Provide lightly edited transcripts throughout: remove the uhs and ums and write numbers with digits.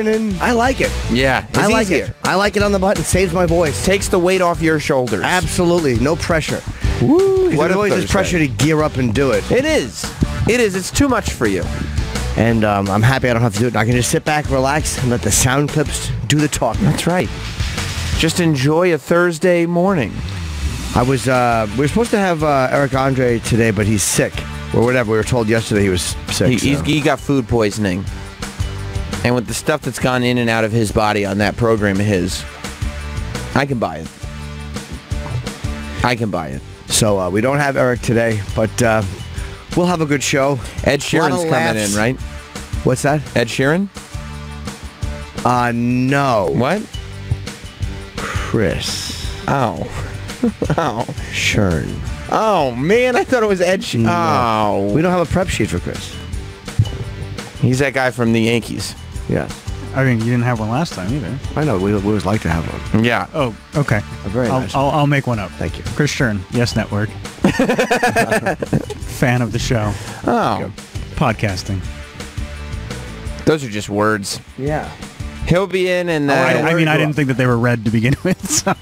listening. I like it. Yeah, it's I like easier. it. I like it on the button. Saves my voice. Takes the weight off your shoulders. Absolutely. No pressure. Woo, What always is pressure to gear up and do it. It is. It is. It's too much for you. And I'm happy I don't have to do it. I can just sit back, relax, and let the sound clips do the talking. That's right. Just enjoy a Thursday morning. We were supposed to have Eric Andre today, but he's sick. Or whatever. We were told yesterday he was sick. He got food poisoning. And with the stuff that's gone in and out of his body on that program of his, I can buy it. I can buy it. So we don't have Eric today, but we'll have a good show. Ed Sheeran's coming in, right? What's that? Ed Sheeran? No. What? Chris. Oh. Oh. Shern. Oh, man, I thought it was Ed Sheeran. No. Oh. We don't have a prep sheet for Chris. He's that guy from the Yankees. Yes. I mean, you didn't have one last time either. I know. We always like to have one. Yeah. Oh, okay. Very nice. I'll make one up. Thank you. Chris Stern, Yes Network. Fan of the show. Oh. Podcasting. Those are just words. Yeah. He'll be in and... I mean, I didn't think that they were read to begin with, so...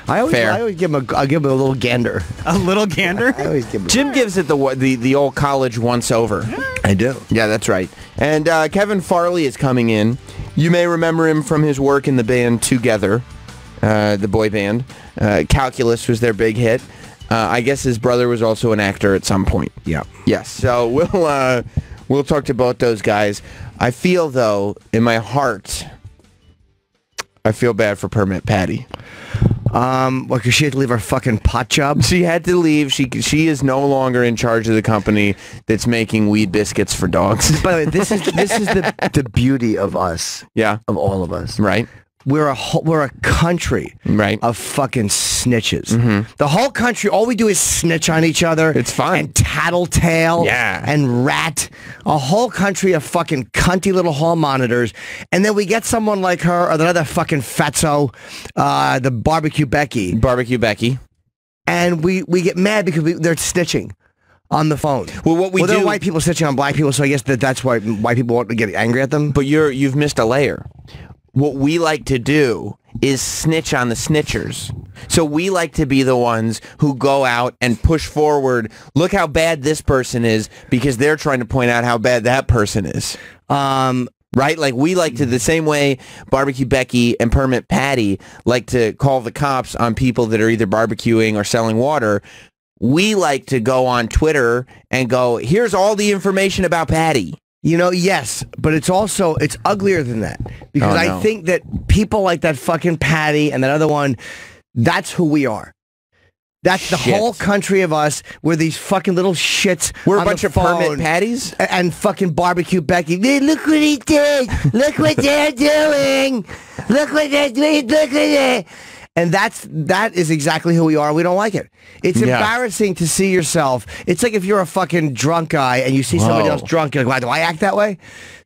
I always give him a little gander. A little gander? I always give him Jim gives it the old college once over. I do. Yeah, that's right. And Kevin Farley is coming in. You may remember him from his work in the band Together, the boy band. Calculus was their big hit. I guess his brother was also an actor at some point. Yeah. Yes. So we'll talk to both those guys. I feel, though, in my heart, I feel bad for Permit Patty. Because she had to leave her fucking pot job? She had to leave. She is no longer in charge of the company that's making weed biscuits for dogs. By the way, this is the beauty of us. Yeah. Of all of us. Right. We're a country of fucking snitches. Mm-hmm. The whole country, all we do is snitch on each other. It's fun. And tattletale. Yeah. And rat. A whole country of fucking cunty little hall monitors. And then we get someone like her or the other fucking fatso, the Barbecue Becky. Barbecue Becky. And we get mad because they're snitching on the phone. Well, what we do... There are white people snitching on black people, so I guess that's why white people want to get angry at them. But you've missed a layer. What we like to do is snitch on the snitchers. So we like to be the ones who go out and push forward, look how bad this person is, because they're trying to point out how bad that person is. Right? Like, we like to, the same way Barbecue Becky and Permit Patty like to call the cops on people that are either barbecuing or selling water, we like to go on Twitter and go, here's all the information about Patty. You know, yes, but it's uglier than that. Because I think that people like that fucking Patty and that other one, that's who we are. That's the whole country of us. We're these fucking little shits. We're a bunch of Permit Patties? And fucking Barbecue Becky. Hey, look what he did. Look what they're doing. Look what they're doing. Look at it. And that is exactly who we are. We don't like it. It's embarrassing to see yourself. It's like if you're a fucking drunk guy and you see somebody else drunk, you're like, why do I act that way?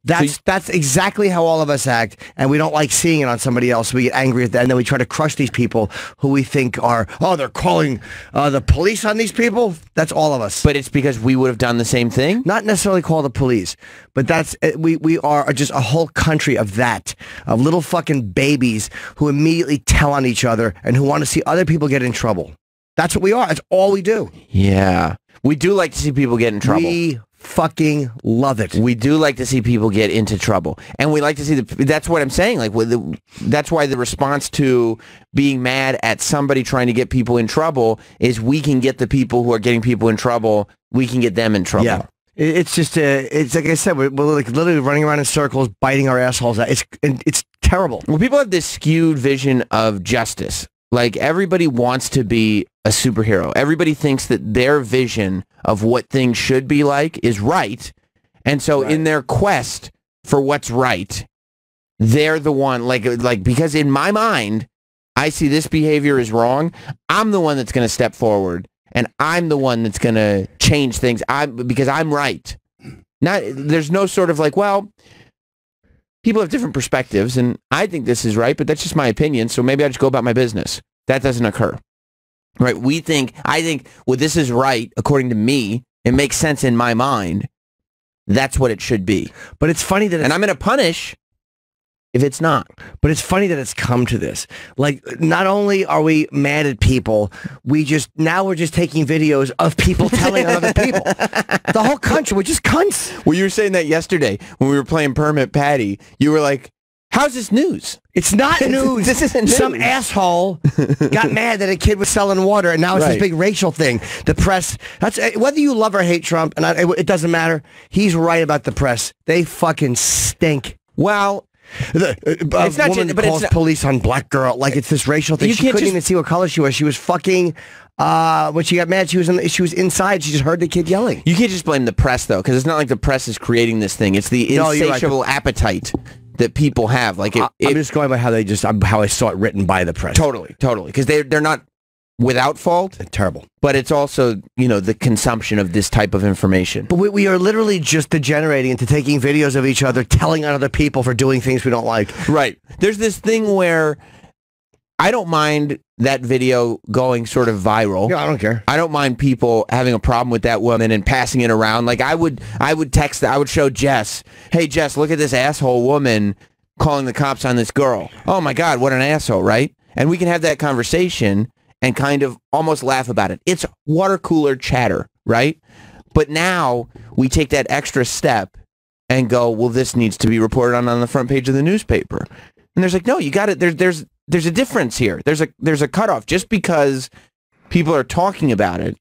That's exactly how all of us act, and we don't like seeing it on somebody else. We get angry at that, and then we try to crush these people who we think are, they're calling the police on these people. That's all of us. But it's because we would have done the same thing? Not necessarily call the police, but that's we are just a whole country of that, of little fucking babies who immediately tell on each other and who want to see other people get in trouble. That's what we are. That's all we do. Yeah. We do like to see people get in trouble. We fucking love it. We do like to see people get into trouble. And we like to see that's what I'm saying. Like, that's why the response to being mad at somebody trying to get people in trouble is we can get the people who are getting people in trouble, we can get them in trouble. Yeah. It's just, it's like I said, we're like literally running around in circles, biting our assholes out. It's terrible. Well, people have this skewed vision of justice. Like, everybody wants to be a superhero. Everybody thinks that their vision of what things should be like is right. And so in their quest for what's right, they're the one, like because in my mind, I see this behavior is wrong. I'm the one that's going to step forward, and I'm the one that's going to change things because I'm right. There's no sort of like, well, people have different perspectives, and I think this is right, but that's just my opinion, so maybe I just go about my business. That doesn't occur. Right? I think, well, this is right, according to me. It makes sense in my mind. That's what it should be. But it's funny that and I'm going to punish if it's not. But it's funny that it's come to this. Like, not only are we mad at people, we're just taking videos of people telling other people. The whole country, we're just cunts. Well, you were saying that yesterday when we were playing Permit Patty. You were like, how's this news? It's not news. This isn't news. Some asshole got mad that a kid was selling water, and now it's this big racial thing. The press, whether you love or hate Trump, and it doesn't matter. He's right about the press. They fucking stink. Well, it's not woman calls police on black girl like it's this racial thing. She couldn't even see what color she was. She was fucking. When she got mad, she was inside. She just heard the kid yelling. You can't just blame the press though, because it's not like the press is creating this thing. It's the insatiable appetite that people have. Like I'm just going by how I saw it written by the press. Totally, because they're not without fault. They're terrible. But it's also, the consumption of this type of information. But we are literally just degenerating into taking videos of each other, telling on other people for doing things we don't like. Right. There's this thing where I don't mind that video going sort of viral. Yeah, I don't care. I don't mind people having a problem with that woman and passing it around. Like I would show Jess, hey Jess, look at this asshole woman calling the cops on this girl. Oh my God, what an asshole, right? And we can have that conversation and kind of almost laugh about it. It's water cooler chatter, right? But now we take that extra step and go, well, this needs to be reported on the front page of the newspaper. And there's like, no, you got it. There's a difference here. There's a cutoff. Just because people are talking about it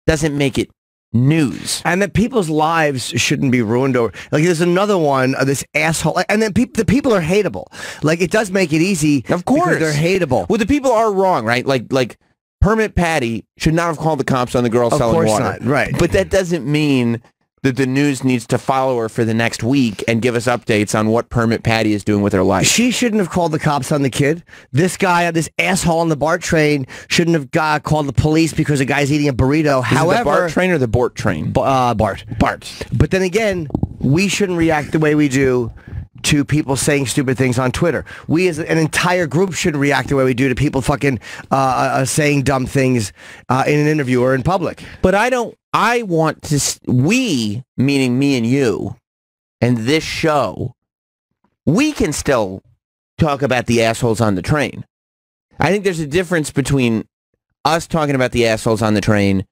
doesn't make it news. And that people's lives shouldn't be ruined over. Like there's another one of this asshole. And then the people are hateable. Like it does make it easy. Of course. Because they're hateable. Well, the people are wrong, right? Like Permit Patty should not have called the cops on the girl selling water. Of course not, right. But that doesn't mean that the news needs to follow her for the next week and give us updates on what Permit Patty is doing with her life. She shouldn't have called the cops on the kid. This guy, this asshole on the BART train, shouldn't have called the police because a guy's eating a burrito. However, the BART train or the BORT train? BART. But then again, we shouldn't react the way we do to people saying stupid things on Twitter. We as an entire group shouldn't react the way we do to people fucking saying dumb things in an interview or in public. But I want to, we, meaning me and you, and this show, we can still talk about the assholes on the train. I think there's a difference between us talking about the assholes on the train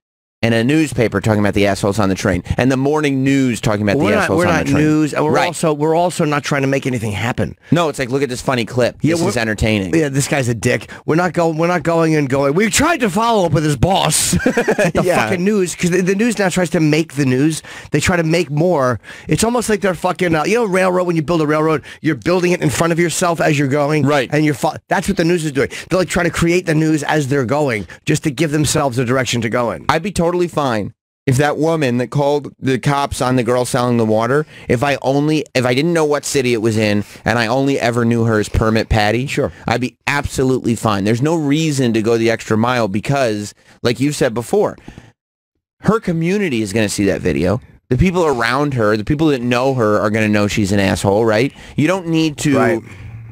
and a newspaper talking about the assholes on the train, and the morning news talking about the assholes on the train. We're not news, and we're also not trying to make anything happen. No, it's like, look at this funny clip. This is entertaining. Yeah, this guy's a dick. We're not going. We tried to follow up with his boss. The fucking news, because the news now tries to make the news. They try to make more. It's almost like they're fucking. Railroad. When you build a railroad, you're building it in front of yourself as you're going. Right. And that's what the news is doing. They're like trying to create the news as they're going, just to give themselves a direction to go in. I'd be totally fine if that woman that called the cops on the girl selling the water, if I didn't know what city it was in and I only ever knew her as Permit Patty, sure, I'd be absolutely fine. There's no reason to go the extra mile because, like you've said before, her community is going to see that video. The people around her, the people that know her are going to know she's an asshole, right? You don't need to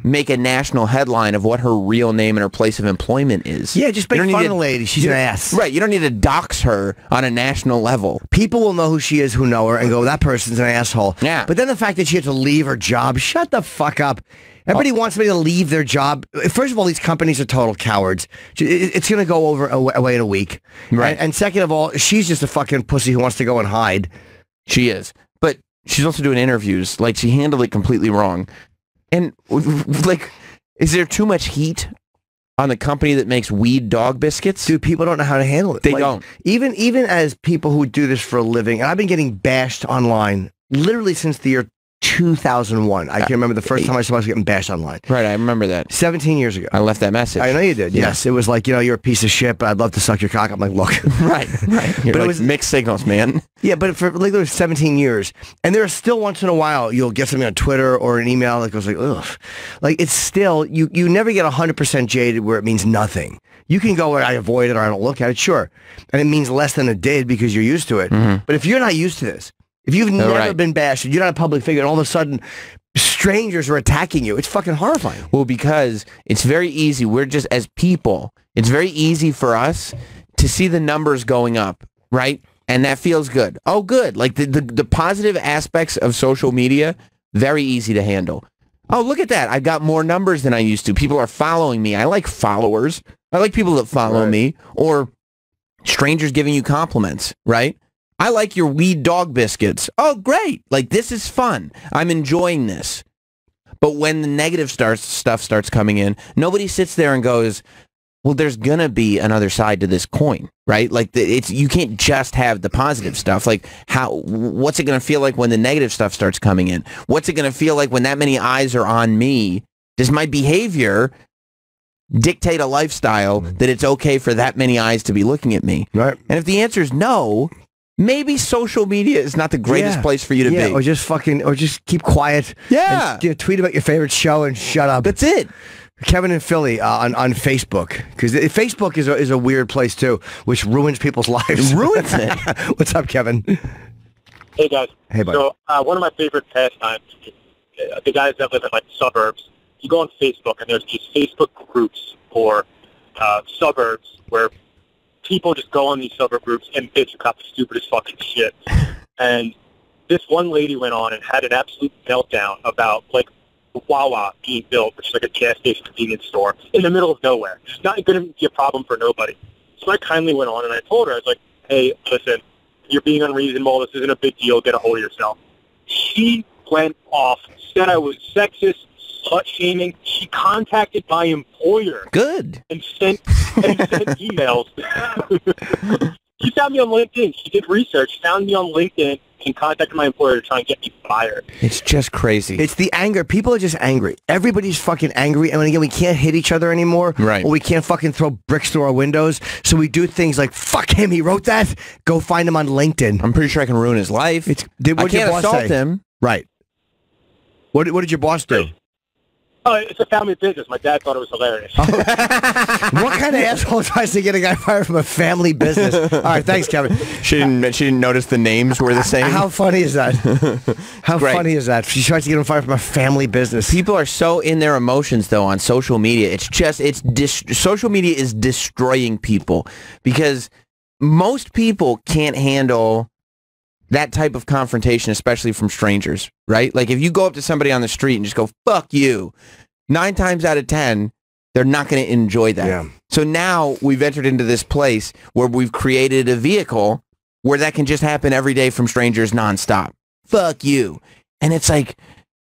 make a national headline of what her real name and her place of employment is. Yeah, just make fun of the lady. She's an ass. Right. You don't need to dox her on a national level. People will know who she is, who know her, and go, that person's an asshole. Yeah. But then the fact that she had to leave her job, shut the fuck up. Everybody wants somebody to leave their job. First of all, these companies are total cowards. It's going to go away in a week. Right. And second of all, she's just a fucking pussy who wants to go and hide. She is. But she's also doing interviews. Like, she handled it completely wrong. And, like, is there too much heat on the company that makes weed dog biscuits? Dude, people don't know how to handle it. They don't. Even as people who do this for a living, and I've been getting bashed online literally since the year 2001. I can remember the first time I was getting bashed online. Right, I remember that. 17 years ago. I left that message. I know you did, yes. It was like, you're a piece of shit, but I'd love to suck your cock. I'm like, look. Right. You're but like, it was mixed signals, man. Yeah, but for like there was 17 years, and there are still once in a while you'll get something on Twitter or an email that goes like, ugh. Like it's still, you never get 100% jaded where it means nothing. You can go where I avoid it or I don't look at it, sure. And it means less than it did because you're used to it. Mm-hmm. But if you're not used to this, if you've never been bashed, you're not a public figure, and all of a sudden strangers are attacking you, it's fucking horrifying. Well, because it's very easy. We're just, as people, it's very easy for us to see the numbers going up, right? And that feels good. Oh, good. Like the positive aspects of social media, very easy to handle. Oh, look at that. I've got more numbers than I used to. People are following me. I like followers. I like people that follow me, or strangers giving you compliments, right? I like your weed dog biscuits. Oh, great. Like, this is fun. I'm enjoying this. But when the negative stuff starts coming in, nobody sits there and goes, well, there's going to be another side to this coin, right? Like, you can't just have the positive stuff. Like, what's it going to feel like when the negative stuff starts coming in? What's it going to feel like when that many eyes are on me? Does my behavior dictate a lifestyle that it's okay for that many eyes to be looking at me? Right. And if the answer is no, maybe social media is not the greatest place for you to be. Or just keep quiet. Yeah. And, tweet about your favorite show and shut up. That's it. Kevin in Philly on Facebook, because Facebook is a weird place too, which ruins people's lives. It ruins it. What's up, Kevin? Hey guys. Hey, buddy. So one of my favorite pastimes, the guys that live in like the suburbs, you go on Facebook and there's these Facebook groups for suburbs where people just go on these suburb groups and bitch about the stupidest fucking shit. And this one lady went on and had an absolute meltdown about like Wawa being built, which is like a gas station convenience store in the middle of nowhere. It's not going to be a problem for nobody. So I kindly went on and I told her, I was like, hey, listen, you're being unreasonable. This isn't a big deal. Get a hold of yourself. She went off, said I was sexist, slut-shaming. She contacted my employer. Good. And sent emails. She found me on LinkedIn. She did research, found me on LinkedIn, and contacted my employer to try and get me fired. It's just crazy. It's the anger. People are just angry. Everybody's fucking angry. And again, we can't hit each other anymore. Right. Or we can't fucking throw bricks through our windows. So we do things like, fuck him, he wrote that. Go find him on LinkedIn. I'm pretty sure I can ruin his life. What I did your can't boss assault say? him. Right. What did your boss do? Oh, it's a family business. My dad thought it was hilarious. What kind of asshole tries to get a guy fired from a family business? All right, thanks, Kevin. She didn't notice the names were the same. How funny is that? How funny is that? She tries to get him fired from a family business. People are so in their emotions, though, on social media. Social media is destroying people because most people can't handle that type of confrontation, especially from strangers, right? Like if you go up to somebody on the street and just go, fuck you, 9 times out of 10, they're not going to enjoy that. Yeah. So now we've entered into this place where we've created a vehicle where that can just happen every day from strangers nonstop. Fuck you. And it's like,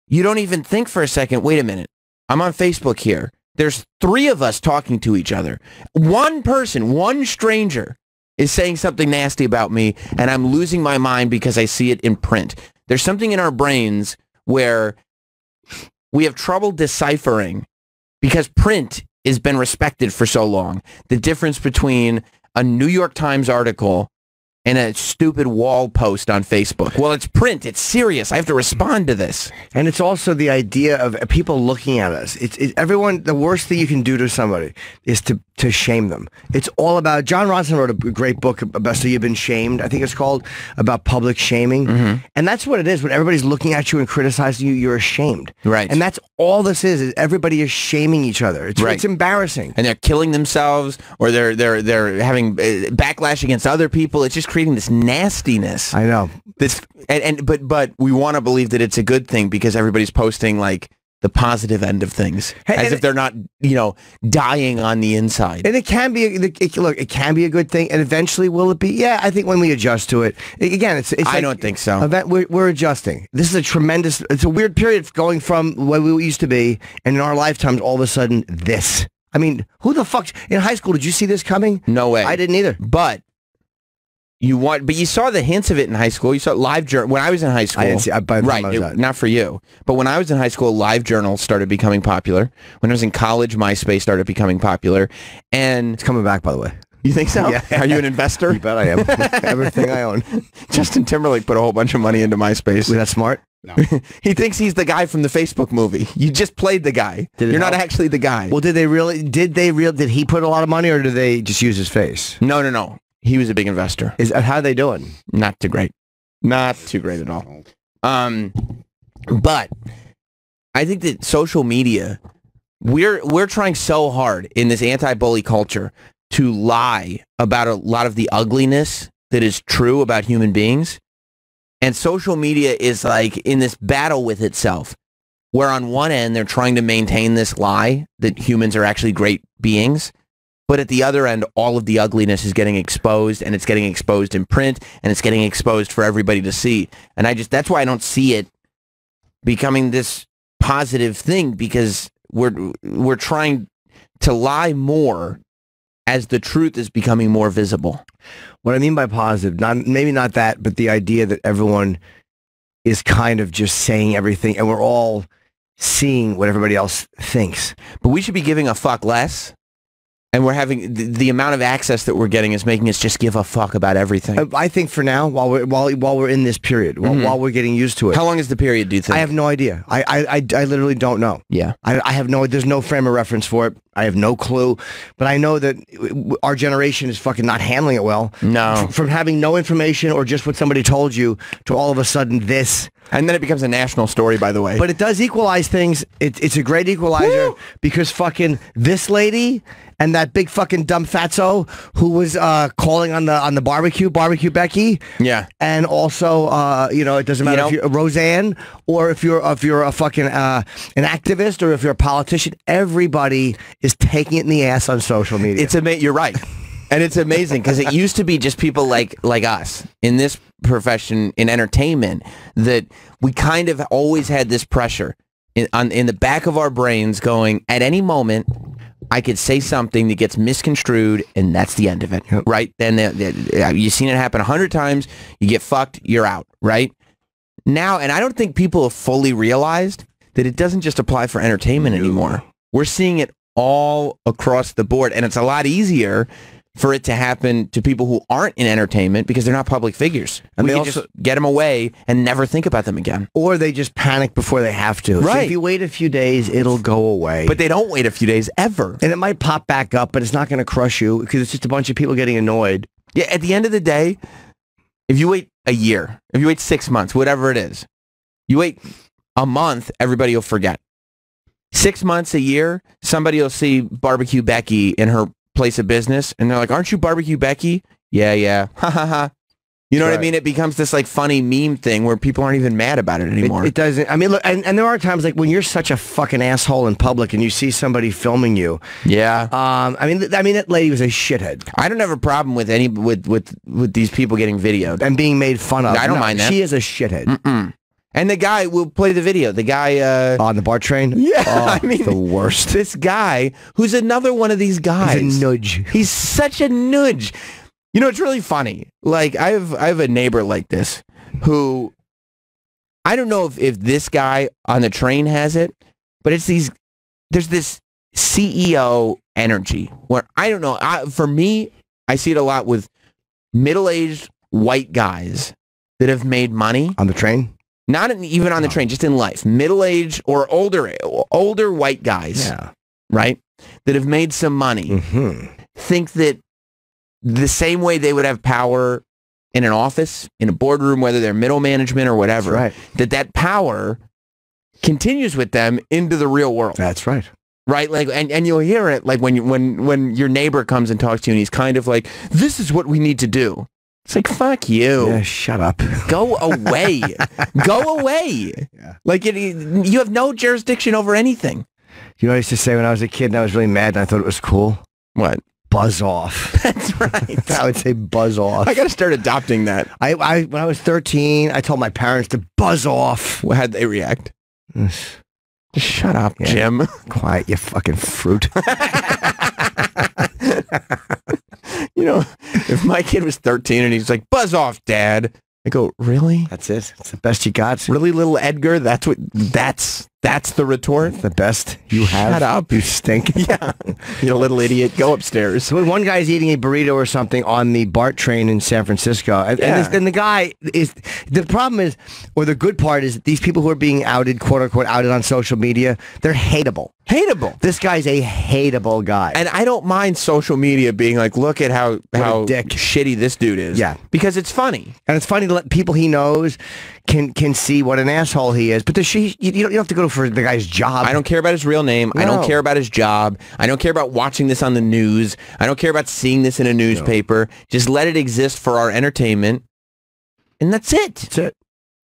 you don't even think for a second, wait a minute, I'm on Facebook here. There's 3 of us talking to each other. One person, one stranger is saying something nasty about me, and I'm losing my mind because I see it in print. There's something in our brains where we have trouble deciphering, because print has been respected for so long, the difference between a New York Times article and a stupid wall post on Facebook. Well, it's print. It's serious. I have to respond to this. And it's also the idea of people looking at us. Everyone, the worst thing you can do to somebody is to shame them. It's all about, John Ronson wrote a great book about So You've Been Shamed, I think it's called, about public shaming. Mm-hmm. And that's what it is. When everybody's looking at you and criticizing you, you're ashamed. Right. And that's all this is everybody is shaming each other. It's embarrassing. And they're killing themselves, or they're having backlash against other people. It's just creating this nastiness. I know. But we want to believe that it's a good thing because everybody's posting like the positive end of things, as if they're not, dying on the inside. And it can be, it can be a good thing. And eventually, will it be? Yeah, I think when we adjust to it, again, it's I don't think so. We're adjusting. This is it's a weird period going from what we used to be, and in our lifetimes, all of a sudden, this. I mean, who the fuck, in high school, did you see this coming? No way. I didn't either. But you saw the hints of it in high school. You saw live journal when I was in high school. I didn't see. Not for you. But when I was in high school, live journals started becoming popular. When I was in college, MySpace started becoming popular, and it's coming back, by the way. You think so? Yeah. Are you an investor? You bet I am. Everything I own. Justin Timberlake put a whole bunch of money into MySpace. Was that smart? No. He thinks he's the guy from the Facebook movie. You just played the guy. You're not actually the guy. Well, did he put a lot of money, or did they just use his face? No. He was a big investor. How are they doing? Not too great. Not too great at all. But I think that social media, we're trying so hard in this anti-bully culture to lie about a lot of the ugliness that is true about human beings. And social media is like in this battle with itself, where on one end they're trying to maintain this lie that humans are actually great beings, but at the other end, all of the ugliness is getting exposed, and it's getting exposed in print, and it's getting exposed for everybody to see. And that's why I don't see it becoming this positive thing, because we're trying to lie more as the truth is becoming more visible. What I mean by positive, maybe not that, but the idea that everyone is kind of just saying everything, and we're all seeing what everybody else thinks. But we should be giving a fuck less. And we're having the amount of access that we're getting is making us just give a fuck about everything. I think for now, while we're in this period, while we're getting used to it. How long is the period, do you think? I have no idea. I literally don't know. Yeah. I have there's no frame of reference for it. I have no clue. But I know that our generation is fucking not handling it well. No. From having no information or just what somebody told you to all of a sudden this. And then it becomes a national story, by the way. But it does equalize things. It's a great equalizer. Woo! Because fucking this lady and that big fucking dumb fatso who was calling on the barbecue Becky. Yeah. And also, it doesn't matter if you're Roseanne or if you're a fucking an activist or if you're a politician. Everybody is taking it in the ass on social media. You're right. And it's amazing because it used to be just people like us in this profession in entertainment that we kind of always had this pressure in the back of our brains going, at any moment I could say something that gets misconstrued and that's the end of it, right? Then you've seen it happen 100 times, you get fucked, you're out, right? Now, and I don't think people have fully realized that it doesn't just apply for entertainment anymore. We're seeing it all across the board, and it's a lot easier for it to happen to people who aren't in entertainment because they're not public figures. And we can just get them away and never think about them again. Or they just panic before they have to. Right. So if you wait a few days, it'll go away. But they don't wait a few days ever. And it might pop back up, but it's not going to crush you because it's just a bunch of people getting annoyed. Yeah, at the end of the day, if you wait a year, if you wait 6 months, whatever it is, you wait a month, everybody will forget. 6 months, a year, somebody will see Barbecue Becky in her place of business, and they're like, "Aren't you Barbecue Becky?" Yeah. Ha ha ha. You know what I mean? It becomes this like funny meme thing where people aren't even mad about it anymore. It doesn't. I mean, look, and there are times like when you're such a fucking asshole in public and you see somebody filming you. Yeah. I mean, that lady was a shithead. I don't have a problem with with these people getting videoed and being made fun of. I don't mind that. She is a shithead. Mm-mm. And the guy, we'll play the video. The guy... on the BART train? Yeah, I mean... the worst. This guy, who's another one of these guys. He's a nudge. He's such a nudge. You know, it's really funny. Like, I have a neighbor like this who... I don't know if this guy on the train has it, but it's there's this CEO energy where, I don't know, for me, I see it a lot with middle-aged white guys that have made money. On the train? Not even on the train, just in life. Middle-aged or older white guys, right, that have made some money, think that the same way they would have power in an office, in a boardroom, whether they're middle management or whatever, that power continues with them into the real world. That's right. Right, like, and you'll hear it like when your neighbor comes and talks to you, and he's kind of like, "This is what we need to do." It's like, fuck you. Yeah, shut up. Go away. Go away. Yeah. Like, you have no jurisdiction over anything. You know what I used to say when I was a kid and I was really mad and I thought it was cool? What? Buzz off. That's right. I would say buzz off. I got to start adopting that. When I was 13, I told my parents to buzz off. How'd they react? Just shut up, Jim. Quiet, you fucking fruit. You know, if my kid was 13 and he's like, "Buzz off, Dad," I go, "Really? That's it? It's the best you got? Really, little Edgar? That's the retort? That's the best you have? Shut up. You stink." Yeah. You little idiot. Go upstairs. So when one guy's eating a burrito or something on the BART train in San Francisco, and the guy is, the problem is, or the good part is, these people who are being outed, quote unquote, outed on social media, they're hateable. Hateable. This guy's a hateable guy. And I don't mind social media being like, look at how shitty this dude is. Yeah. Because it's funny. And it's funny to let people he knows can see what an asshole he is. But you don't have to go for the guy's job. I don't care about his real name. No. I don't care about his job. I don't care about watching this on the news. I don't care about seeing this in a newspaper. No. Just let it exist for our entertainment. And that's it. That's it.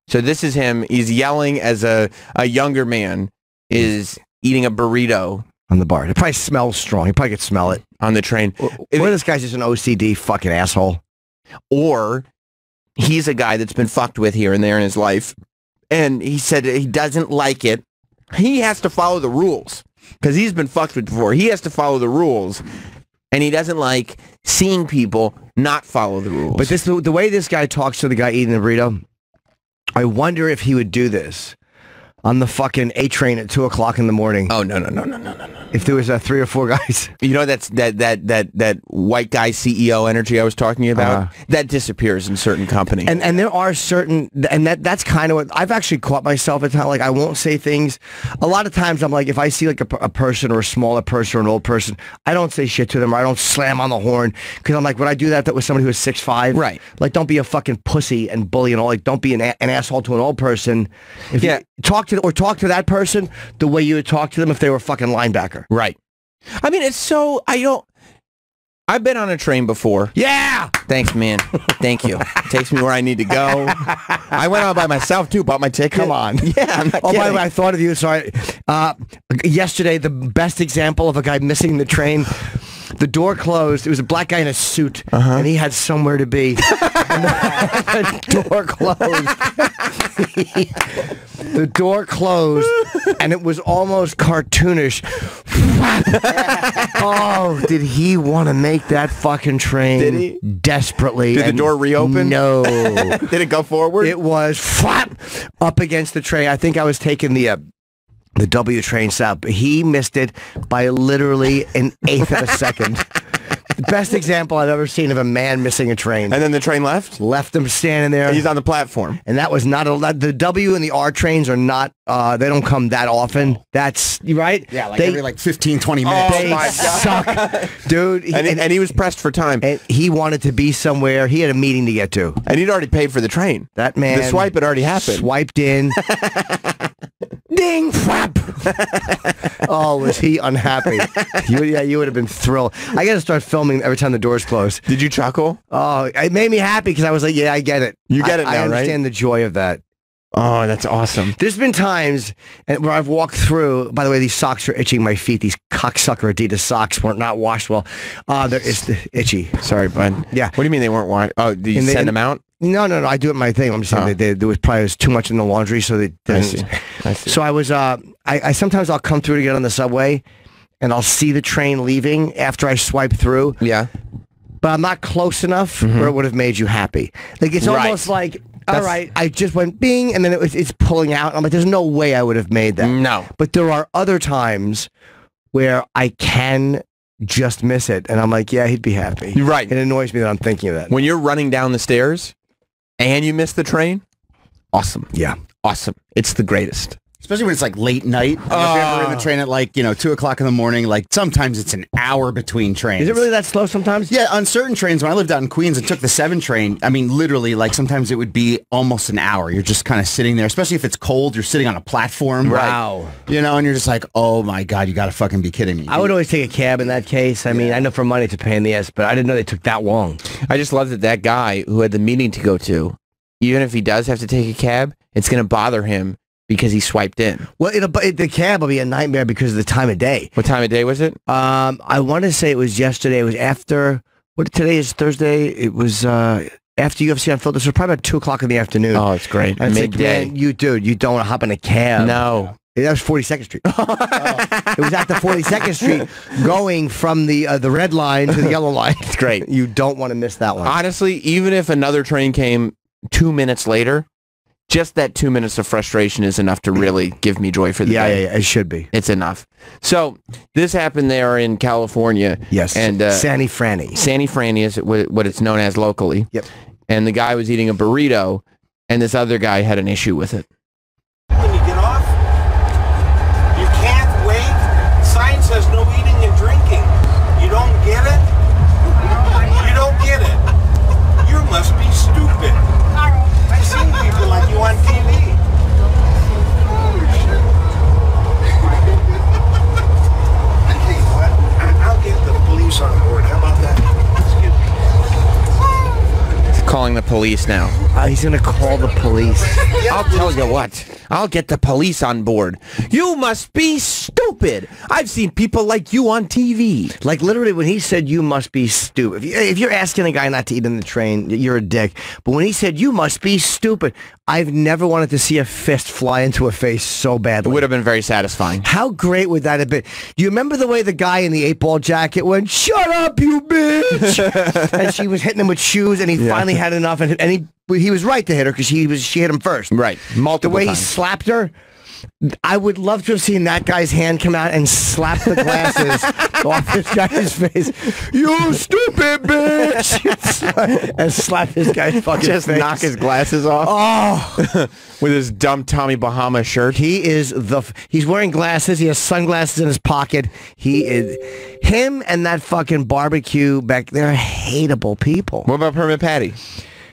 So this is him. He's yelling as a younger man is eating a burrito on the bar. It probably smells strong. You probably could smell it on the train. What if this guy's just an OCD fucking asshole? Or he's a guy that's been fucked with here and there in his life, and he said he doesn't like it. He has to follow the rules because he's been fucked with before. He has to follow the rules, and he doesn't like seeing people not follow the rules. But the way this guy talks to the guy eating the burrito, I wonder if he would do this on the fucking A train at 2 o'clock in the morning. Oh, no. If there was 3 or 4 guys. You know, that's that white guy CEO energy I was talking about? That disappears in certain companies. And there are certain, and that's kind of what, I've actually caught myself at times, like I won't say things. A lot of times I'm like, if I see like a person or a smaller person or an old person, I don't say shit to them, or I don't slam on the horn, because I'm like, when I do that with somebody who is 6'5", right? Like, don't be a fucking pussy and bully and all, like, don't be an asshole to an old person. If you talk to that person the way you would talk to them if they were a fucking linebacker. Right. I mean, it's so, I've been on a train before. Yeah! Thanks, man. Thank you. Takes me where I need to go. I went on by myself, too. Bought my ticket. Come on. Yeah, I'm not by kidding. the way, I thought of you. Sorry. Yesterday, the best example of a guy missing the train, the door closed. It was a black guy in a suit, and he had somewhere to be. And the door closed. The door closed, and it was almost cartoonish. Oh, did he want to make that fucking train? Did he? Desperately. Did the door reopen? No. Did it go forward? It was flap up against the train. I think I was taking the W train south, but he missed it by literally an eighth of a second. The best example I've ever seen of a man missing a train. And then the train left? Left him standing there. And he's on the platform. And that was not the W and the R trains are not, they don't come that often. That's, right? Yeah, like every like 15, 20 minutes. They suck. Dude. And he was pressed for time. And he wanted to be somewhere. He had a meeting to get to. And he'd already paid for the train. That man. The swipe had already happened. Swiped in. Ding! Flap! Oh, was he unhappy? You would have been thrilled. I got to start filming every time the doors close. Did you chuckle? Oh, it made me happy because I was like, yeah, I get it. You get it now, I right? understand the joy of that. Oh, that's awesome. There's been times where I've walked through, by the way, these socks are itching my feet. These cocksucker Adidas socks weren't not washed well. They're itchy. Sorry, bud. Yeah. What do you mean they weren't washed? Oh, did you send them out? No. I do it my thing. I'm just saying that there was probably too much in the laundry, so they didn't. I see. So I was, I sometimes I'll come through to get on the subway, and I'll see the train leaving after I swipe through. Yeah. But I'm not close enough where it would have made you happy. Like, it's almost like, all right, I just went bing, and then it's pulling out. I'm like, there's no way I would have made that. No. But there are other times where I can just miss it, and I'm like, yeah, he'd be happy. You're right. It annoys me that I'm thinking of that. When you're running down the stairs and you miss the train, awesome. Yeah. Awesome. It's the greatest. Especially when it's like late night. If you're ever in the train at like, 2 o'clock in the morning, like sometimes it's an hour between trains. Is it really that slow sometimes? Yeah, on certain trains, when I lived out in Queens and took the 7 train, I mean, literally, like sometimes it would be almost an hour. You're just kind of sitting there, especially if it's cold, you're sitting on a platform. Wow. And you're just like, oh my God, you got to fucking be kidding me. I would always take a cab in that case. I mean, I know for money it's a pain in the ass, but I didn't know they took that long. I just love that guy who had the meeting to go to, even if he does have to take a cab, it's going to bother him because he swiped in. Well, the cab will be a nightmare because of the time of day. What time of day was it? I want to say it was yesterday. It was after, today is Thursday. It was after UFC Unfiltered. So probably about 2 o'clock in the afternoon. Oh, it's great. And Midday. Like, you don't want to hop in a cab. No. That was 42nd Street. It was at the 42nd Street going from the red line to the yellow line. It's great. You don't want to miss that one. Honestly, even if another train came 2 minutes later, just that 2 minutes of frustration is enough to really give me joy for the day. Yeah, it should be. It's enough. So this happened there in California. Yes. And Sandy Franny. Sandy Franny is what it's known as locally. Yep. And the guy was eating a burrito, and this other guy had an issue with it. When you get off, you can't wait. Sign says no eating and drinking. You don't get it? You don't get it. You must be stupid. I've seen people like you on TV. I tell you what, I'll get the police on board. How about that? Excuse me. Calling the police now. He's gonna call the police. I'll tell you what. I'll get the police on board. You must be stupid. I've seen people like you on TV. Like literally when he said you must be stupid. If you're asking a guy not to eat in the train, you're a dick. But when he said you must be stupid, I've never wanted to see a fist fly into a face so badly. It would have been very satisfying. How great would that have been? Do you remember the way the guy in the 8-ball jacket went, "Shut up, you bitch," and she was hitting him with shoes, and he finally had enough, and he was right to hit her because she hit him first. Right, multiple The way times. he slapped her. I would love to have seen that guy's hand come out and slap the glasses off this guy's face. You stupid bitch! And slap this guy's fucking Just face. knock his glasses off. Oh, With his dumb Tommy Bahama shirt. he's wearing glasses. He has sunglasses in his pocket. Him and that fucking barbecue back there are hateable people. What about Permit Patty?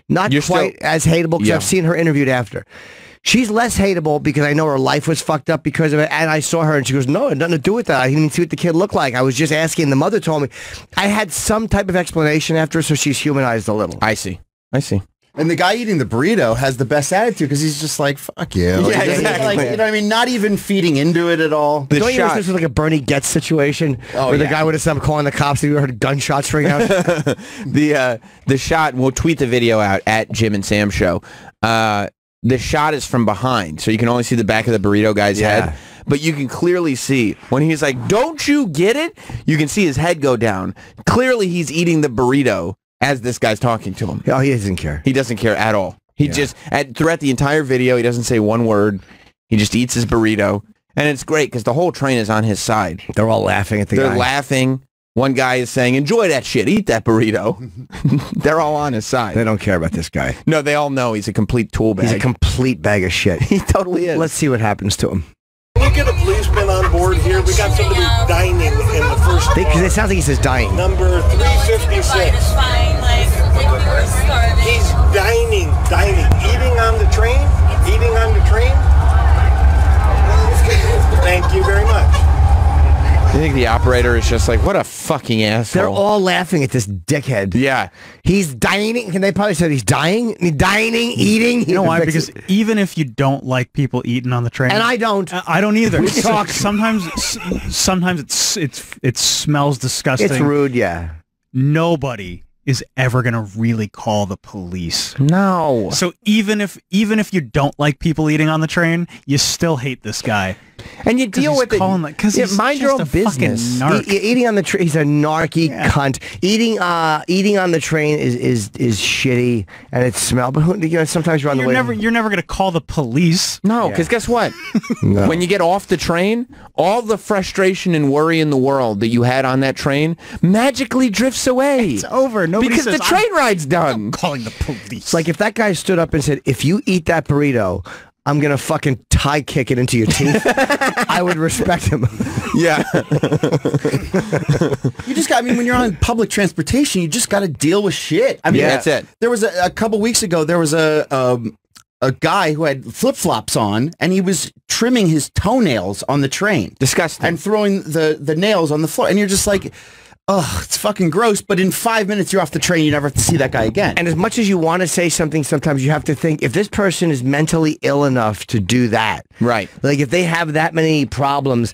Not You're quite still- as hateable because Yeah. I've seen her interviewed after. She's less hateable because I know her life was fucked up because of it. And I saw her and she goes, no, it had nothing to do with that. I didn't even see what the kid looked like. I was just asking. The mother told me. I had some type of explanation after, so she's humanized a little. I see. And the guy eating the burrito has the best attitude because he's just like, fuck you. Yeah, Like, exactly. like, you know what I mean? Not even feeding into it at all. The Don't you wish shot. this was like a Bernie Getz situation where the yeah. guy would have stopped calling the cops and you heard gunshots ring out? The shot, we'll tweet the video out at Jim and Sam Show. The shot is from behind, so you can only see the back of the burrito guy's head. But you can clearly see when he's like, don't you get it? You can see his head go down. Clearly he's eating the burrito as this guy's talking to him. Oh, he doesn't care. He doesn't care at all. He just, throughout the entire video, he doesn't say one word. He just eats his burrito. And it's great because the whole train is on his side. They're all laughing at the guy. They're laughing. One guy is saying, enjoy that shit. Eat that burrito. They're all on his side. They don't care about this guy. No, they all know he's a complete tool bag. He's a complete bag of shit. He totally is. Let's see what happens to him. Can we get a policeman on board here? We got somebody dining in the first Because car. it sounds like he says dying. Number 356. He's dining, eating on the train, Thank you very much. You think the operator is just like, what a fucking asshole? They're all laughing at this dickhead. Yeah. He's dining. Can they probably said he's dying? Dining, eating. You know why? Because even if you don't like people eating on the train, and I don't. I don't either. We talk. Sometimes it smells disgusting. It's rude, yeah. Nobody is ever gonna really call the police. No. So even if you don't like people eating on the train, you still hate this guy. And you deal with it. Because he's mind your just own a fucking business. narc. Eating on the train, he's a narky cunt. Eating on the train is shitty and it smells. But sometimes you're on the way. You're never gonna call the police. No, because guess what? No. When you get off the train, all the frustration and worry in the world that you had on that train magically drifts away. It's over. Nobody because says, the train ride's done. I'm calling the police. It's like if that guy stood up and said, "If you eat that burrito, I'm gonna fucking tie kick it into your teeth," I would respect him. Yeah. You just got, when you're on public transportation, you just got to deal with shit. I mean, Yeah, that's it. There was a couple weeks ago, there was a guy who had flip-flops on, and he was trimming his toenails on the train. Disgusting. And throwing the nails on the floor. And you're just like, oh, it's fucking gross. But in 5 minutes, you're off the train. You never have to see that guy again. And as much as you want to say something, sometimes you have to think, if this person is mentally ill enough to do that, Right. like if they have that many problems.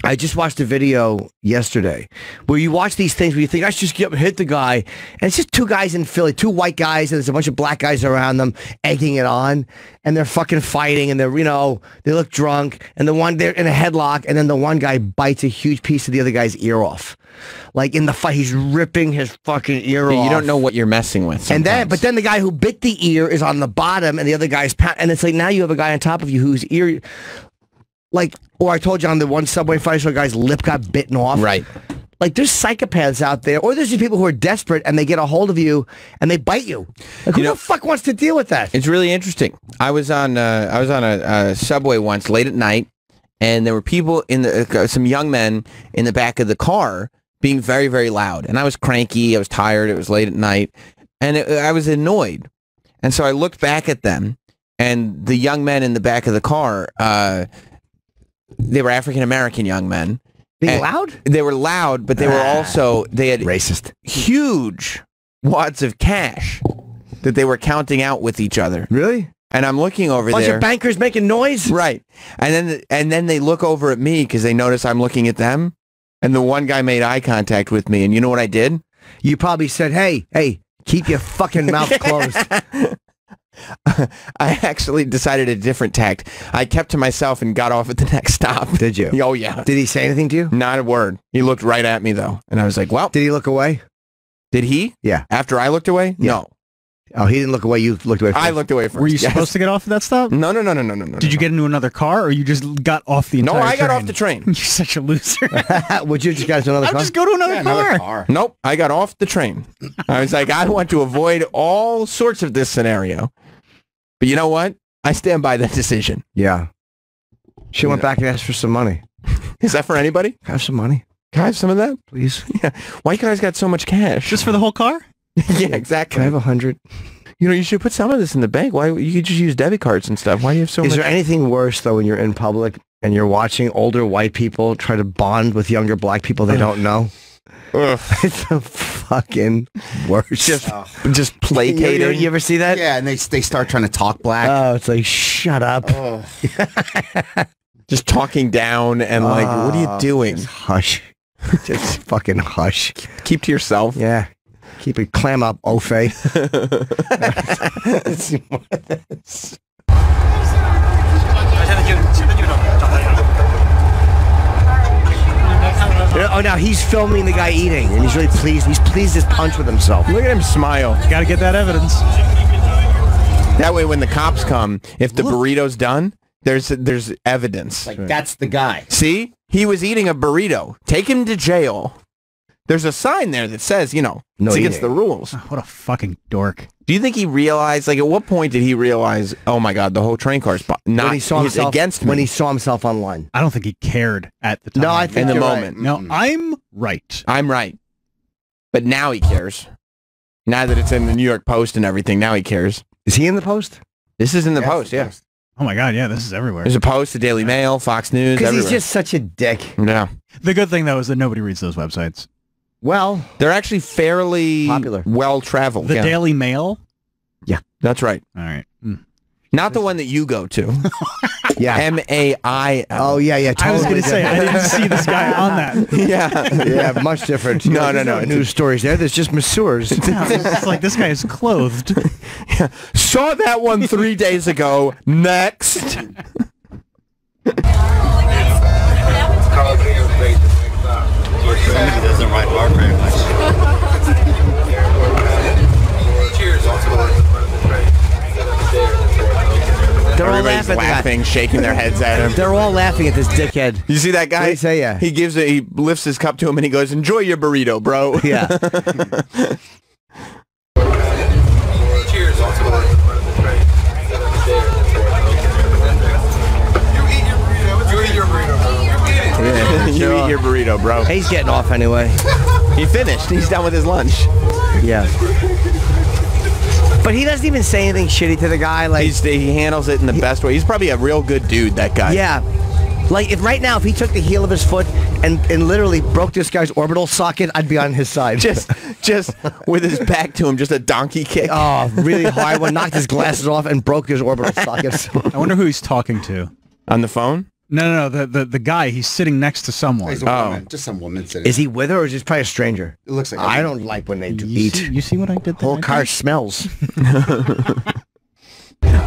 I just watched a video yesterday where you watch these things where you think, I should just get up and hit the guy. And it's just two guys in Philly, two white guys, and there's a bunch of black guys around them egging it on. And they're fucking fighting, and they're, they look drunk. And they're in a headlock, and then the one guy bites a huge piece of the other guy's ear off. Like in the fight, he's ripping his fucking ear off. You don't know what you're messing with sometimes. But then the guy who bit the ear is on the bottom, and the other guy's and it's like now you have a guy on top of you whose ear, or I told you on the one subway fight, so a guy's lip got bitten off. Right. Like there's psychopaths out there, or there's just people who are desperate and they get a hold of you and they bite you. Like, who the fuck wants to deal with that? It's really interesting. I was on a subway once late at night, and there were people some young men in the back of the car being very, very loud. And I was cranky. I was tired. It was late at night, and I was annoyed. And so I looked back at them, and the young men in the back of the car, they were African American young men. Being loud? They were loud, but they were also, they had racist, huge wads of cash that they were counting out with each other. Really? And I'm looking over Bunch there. of bankers making noise? Right. And then they look over at me because they notice I'm looking at them. And the one guy made eye contact with me. And you know what I did? You probably said, hey, keep your fucking mouth closed. I actually decided a different tact. I kept to myself and got off at the next stop. Did you? Oh, yeah. Did he say anything to you? Not a word. He looked right at me, though. And I was like, well. Did he look away? Did he? Yeah. After I looked away? Yeah. No. Oh, he didn't look away. You looked away first. I looked away first. Were you supposed to get off at that stop? No. Did you get into another car, or you just got off the entire No, train? I got off the train. You're such a loser. Would you just guys to another I'll car? just go to another car. Nope, I got off the train. I was like, I want to avoid all sorts of this scenario. But you know what? I stand by that decision. Yeah. She went back and asked for some money. Is that for anybody? Have some money, Can I have some of that? please. Yeah. Why you guys got so much cash? Just for the whole car? Yeah, exactly. Can I have 100? You know, you should put some of this in the bank. Why you could just use debit cards and stuff? Why do you have so much? Is there anything worse, though, when you're in public and you're watching older white people try to bond with younger black people they don't know? It's the fucking worst. Just placating. You ever see that? Yeah, and they start trying to talk black. Oh, it's like, shut up. Just talking down and like, what are you doing? Just hush. Just fucking hush. Keep to yourself. Yeah. Keep it clam up, Ofe. Oh, now he's filming the guy eating, and he's really pleased. He's pleased as punch with himself. Look at him smile. Got to get that evidence. That way, when the cops come, if the burrito's done, there's evidence. Like, that's the guy. See? He was eating a burrito. Take him to jail. There's a sign there that says, you know, No it's against eating. the rules. Oh, what a fucking dork. Do you think he realized, like, at what point did he realize, oh my God, the whole train car's not When he saw he's himself against me? when he saw himself online. I don't think he cared at the time. No, I think in the you're moment. right. No, I'm right. I'm right. But now he cares. Now that it's in the New York Post and everything, now he cares. Is he in the Post? This is in the Post, yeah. Oh my God, yeah, this is everywhere. There's a Post, the Daily Mail, Fox News, Because everywhere. he's just such a dick. Yeah. The good thing, though, is that nobody reads those websites. Well, They're actually fairly Popular. well-traveled. The yeah. Daily Mail? That's right. All right. Not the one that you go to. yeah. M-A-I-L. Oh, yeah, yeah, totally. I was going to say, I didn't see this guy on that. Yeah. Yeah, much different. No. News stories there. There's just masseurs. No, it's like this guy is clothed. Saw that one 3 days ago. Next. Doesn't ride bar very much. They're all Everybody's laughing at the guy. laughing, shaking their heads at him. They're all laughing at this dickhead. You see that guy? What did he say? Yeah. He lifts his cup to him and he goes, "Enjoy your burrito, bro." Yeah. Cheers. You eat your burrito. Yeah. You eat your burrito, bro. He's getting off anyway. He finished. He's done with his lunch. Yeah. But he doesn't even say anything shitty to the guy. Like, He handles it in the best way. He's probably a real good dude, that guy. yeah. Like, if right now, if he took the heel of his foot and literally broke this guy's orbital socket, I'd be on his side. Just with his back to him, just a donkey kick. Oh, really hard one. Knocked his glasses off and broke his orbital sockets. I wonder who he's talking to. On the phone? No, the guy, he's sitting next to someone. He's a woman. Just some woman sitting. Is he with her or is he probably a stranger? It looks like I don't like when they eat. You see what I did there? Whole car smells.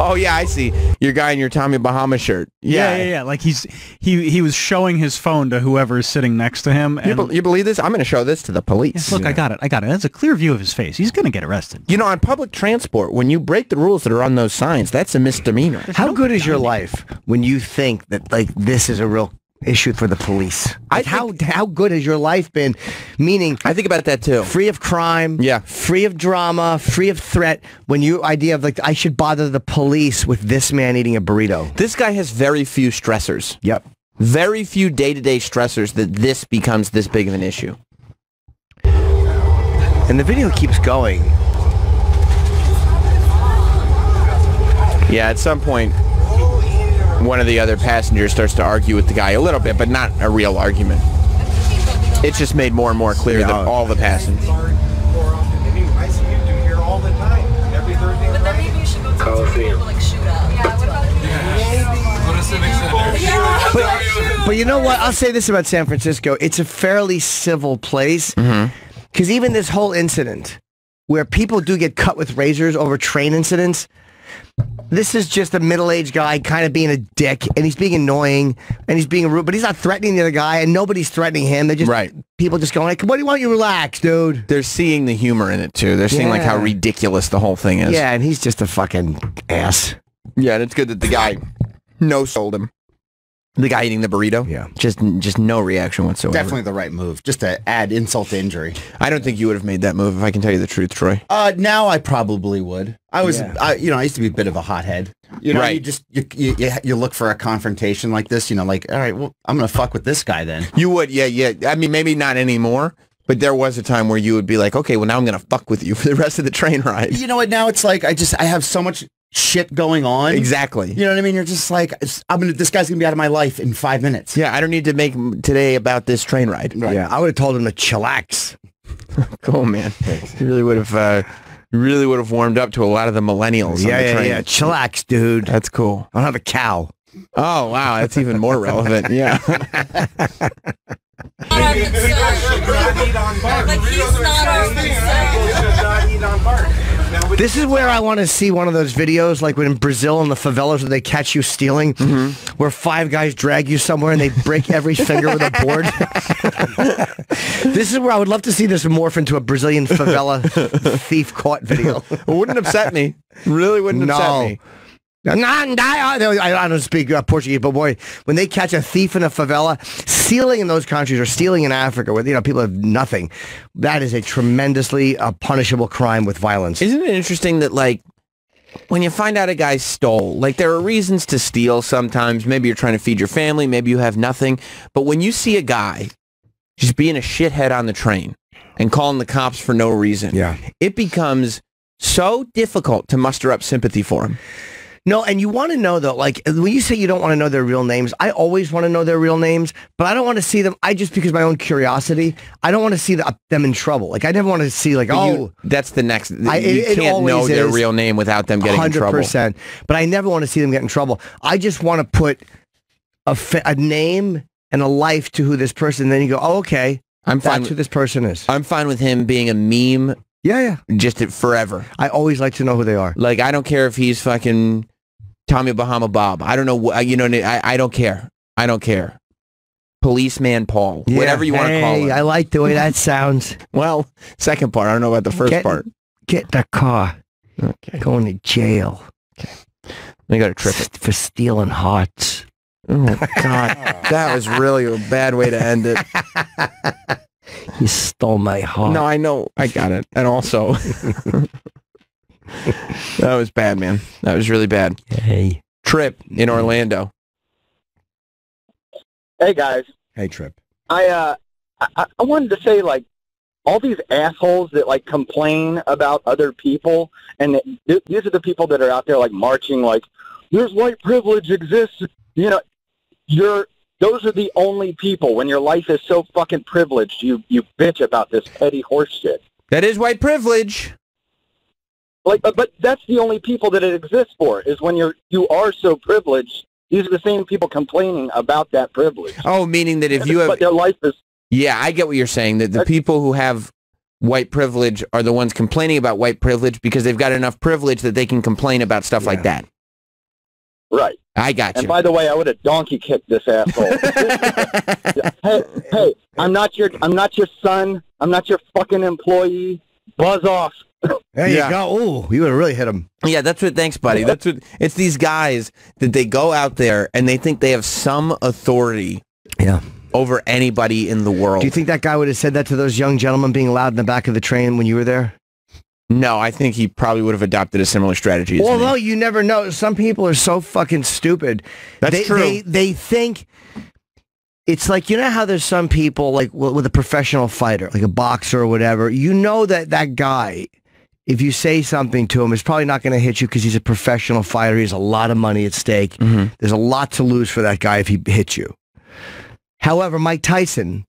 Oh, yeah, I see. Your guy in your Tommy Bahama shirt. Yeah. Like he was showing his phone to whoever is sitting next to him. And You believe this? I'm going to show this to the police. look, I got it. That's a clear view of his face. He's going to get arrested. You know, on public transport, when you break the rules that are on those signs, that's a misdemeanor. How good is your life when you think that, like, this is a real issue for the police? Like, how good has your life been? Meaning, I think about that too. free of crime, Yeah. free of drama, free of threat. When you idea of, like, I should bother the police with this man eating a burrito. This guy has very few stressors. Yep. Very few day-to-day stressors that this becomes this big of an issue. And the video keeps going. Yeah, at some point, one of the other passengers starts to argue with the guy a little bit, but not a real argument. It's just made more and more clear that all the passengers... I see you do here all the time, every Thursday But you know what? I'll say this about San Francisco. It's a fairly civil place. Because even this whole incident, where people do get cut with razors over train incidents, this is just a middle-aged guy kind of being a dick, and he's being annoying, and he's being rude, but he's not threatening the other guy, and nobody's threatening him. They're just people just going like, "What do you want? You relax, dude." They're seeing the humor in it too. They're seeing like how ridiculous the whole thing is. Yeah, and he's just a fucking ass. Yeah, and it's good that the guy no-sold him. The guy eating the burrito? Yeah. Just no reaction whatsoever. Definitely the right move, just to add insult to injury. I don't think you would have made that move, if I can tell you the truth, Troy. Now I probably would. I was, I used to be a bit of a hothead. You know, you look for a confrontation like this, you know, like, all right, well, I'm going to fuck with this guy then. You would, yeah. I mean, maybe not anymore, but there was a time where you would be like, okay, well, now I'm going to fuck with you for the rest of the train ride. You know what? Now it's like, I have so much shit going on. Exactly. You know what I mean? You're just like, this guy's gonna be out of my life in 5 minutes. Yeah, I don't need to make today about this train ride. Right. Yeah, I would have told him to chillax. Cool, man. You really would have warmed up to a lot of the millennials. Yeah. Chillax, dude. That's cool. I don't have a cow. Oh wow, that's even more relevant. Yeah. Like he's not our This is where I want to see one of those videos, like when in Brazil in the favelas where they catch you stealing, where 5 guys drag you somewhere and they break every finger with a board. This is where I would love to see this morph into a Brazilian favela thief caught video. It wouldn't upset me. Really wouldn't upset me. I don't speak Portuguese, but boy, when they catch a thief in a favela, stealing in those countries or stealing in Africa where people have nothing, that is a tremendously punishable crime with violence. Isn't it interesting that like when you find out a guy stole, like there are reasons to steal sometimes. Maybe you're trying to feed your family, maybe you have nothing. But when you see a guy just being a shithead on the train and calling the cops for no reason, it becomes so difficult to muster up sympathy for him. No, and you want to know, though, like, when you say you don't want to know their real names, I always want to know their real names, but I don't want to see them, because of my own curiosity, I don't want to see them in trouble. Like, I never want to see, like, that's the next, you can't know their real name without them getting in trouble. 100%, but I never want to see them get in trouble. I just want to put a name and a life to who this person, and then you go, oh, okay, that's who this person is. I'm fine with him being a meme. Yeah. Just forever. I always like to know who they are. Like, I don't care if he's fucking Tommy Bahama Bob. I don't know. I don't care. I don't care. Policeman Paul. Yeah, whatever you want to call him. I like the way that sounds. Well, second part. I don't know about the first part. Get the car. Okay. Going to jail. Okay. I got to trip it. For stealing hearts. Oh, God. That was really a bad way to end it. You stole my heart. No, I know. I got it. And also, that was bad, man. That was really bad. Hey. Trip in Orlando. Hey, guys. Hey, Trip. I wanted to say, like, all these assholes that, like, complain about other people, and these are the people that are out there, like, marching, like, there's white privilege exists. You know, those are the only people, when your life is so fucking privileged, you bitch about this petty horse shit. That is white privilege. Like, but that's the only people that it exists for, is when you are so privileged. These are the same people complaining about that privilege. Oh, meaning that if you have... But their life is... Yeah, I get what you're saying, that the people who have white privilege are the ones complaining about white privilege because they've got enough privilege that they can complain about stuff like that. Right. I got you. And by the way, I would have donkey kicked this asshole. hey, I'm not your son. I'm not your fucking employee. Buzz off. There you go. Ooh, you would have really hit him. Yeah, that's what. Thanks, buddy. That's what. It's these guys that they go out there and they think they have some authority. Yeah. Over anybody in the world. Do you think that guy would have said that to those young gentlemen being loud in the back of the train when you were there? No, I think he probably would have adopted a similar strategy. Although you never know. Some people are so fucking stupid. That's true. They think... It's like, you know how there's some people, like with a professional fighter, like a boxer or whatever, you know that guy, if you say something to him, is probably not going to hit you because he's a professional fighter. He has a lot of money at stake. Mm-hmm. There's a lot to lose for that guy if he hits you. However, Mike Tyson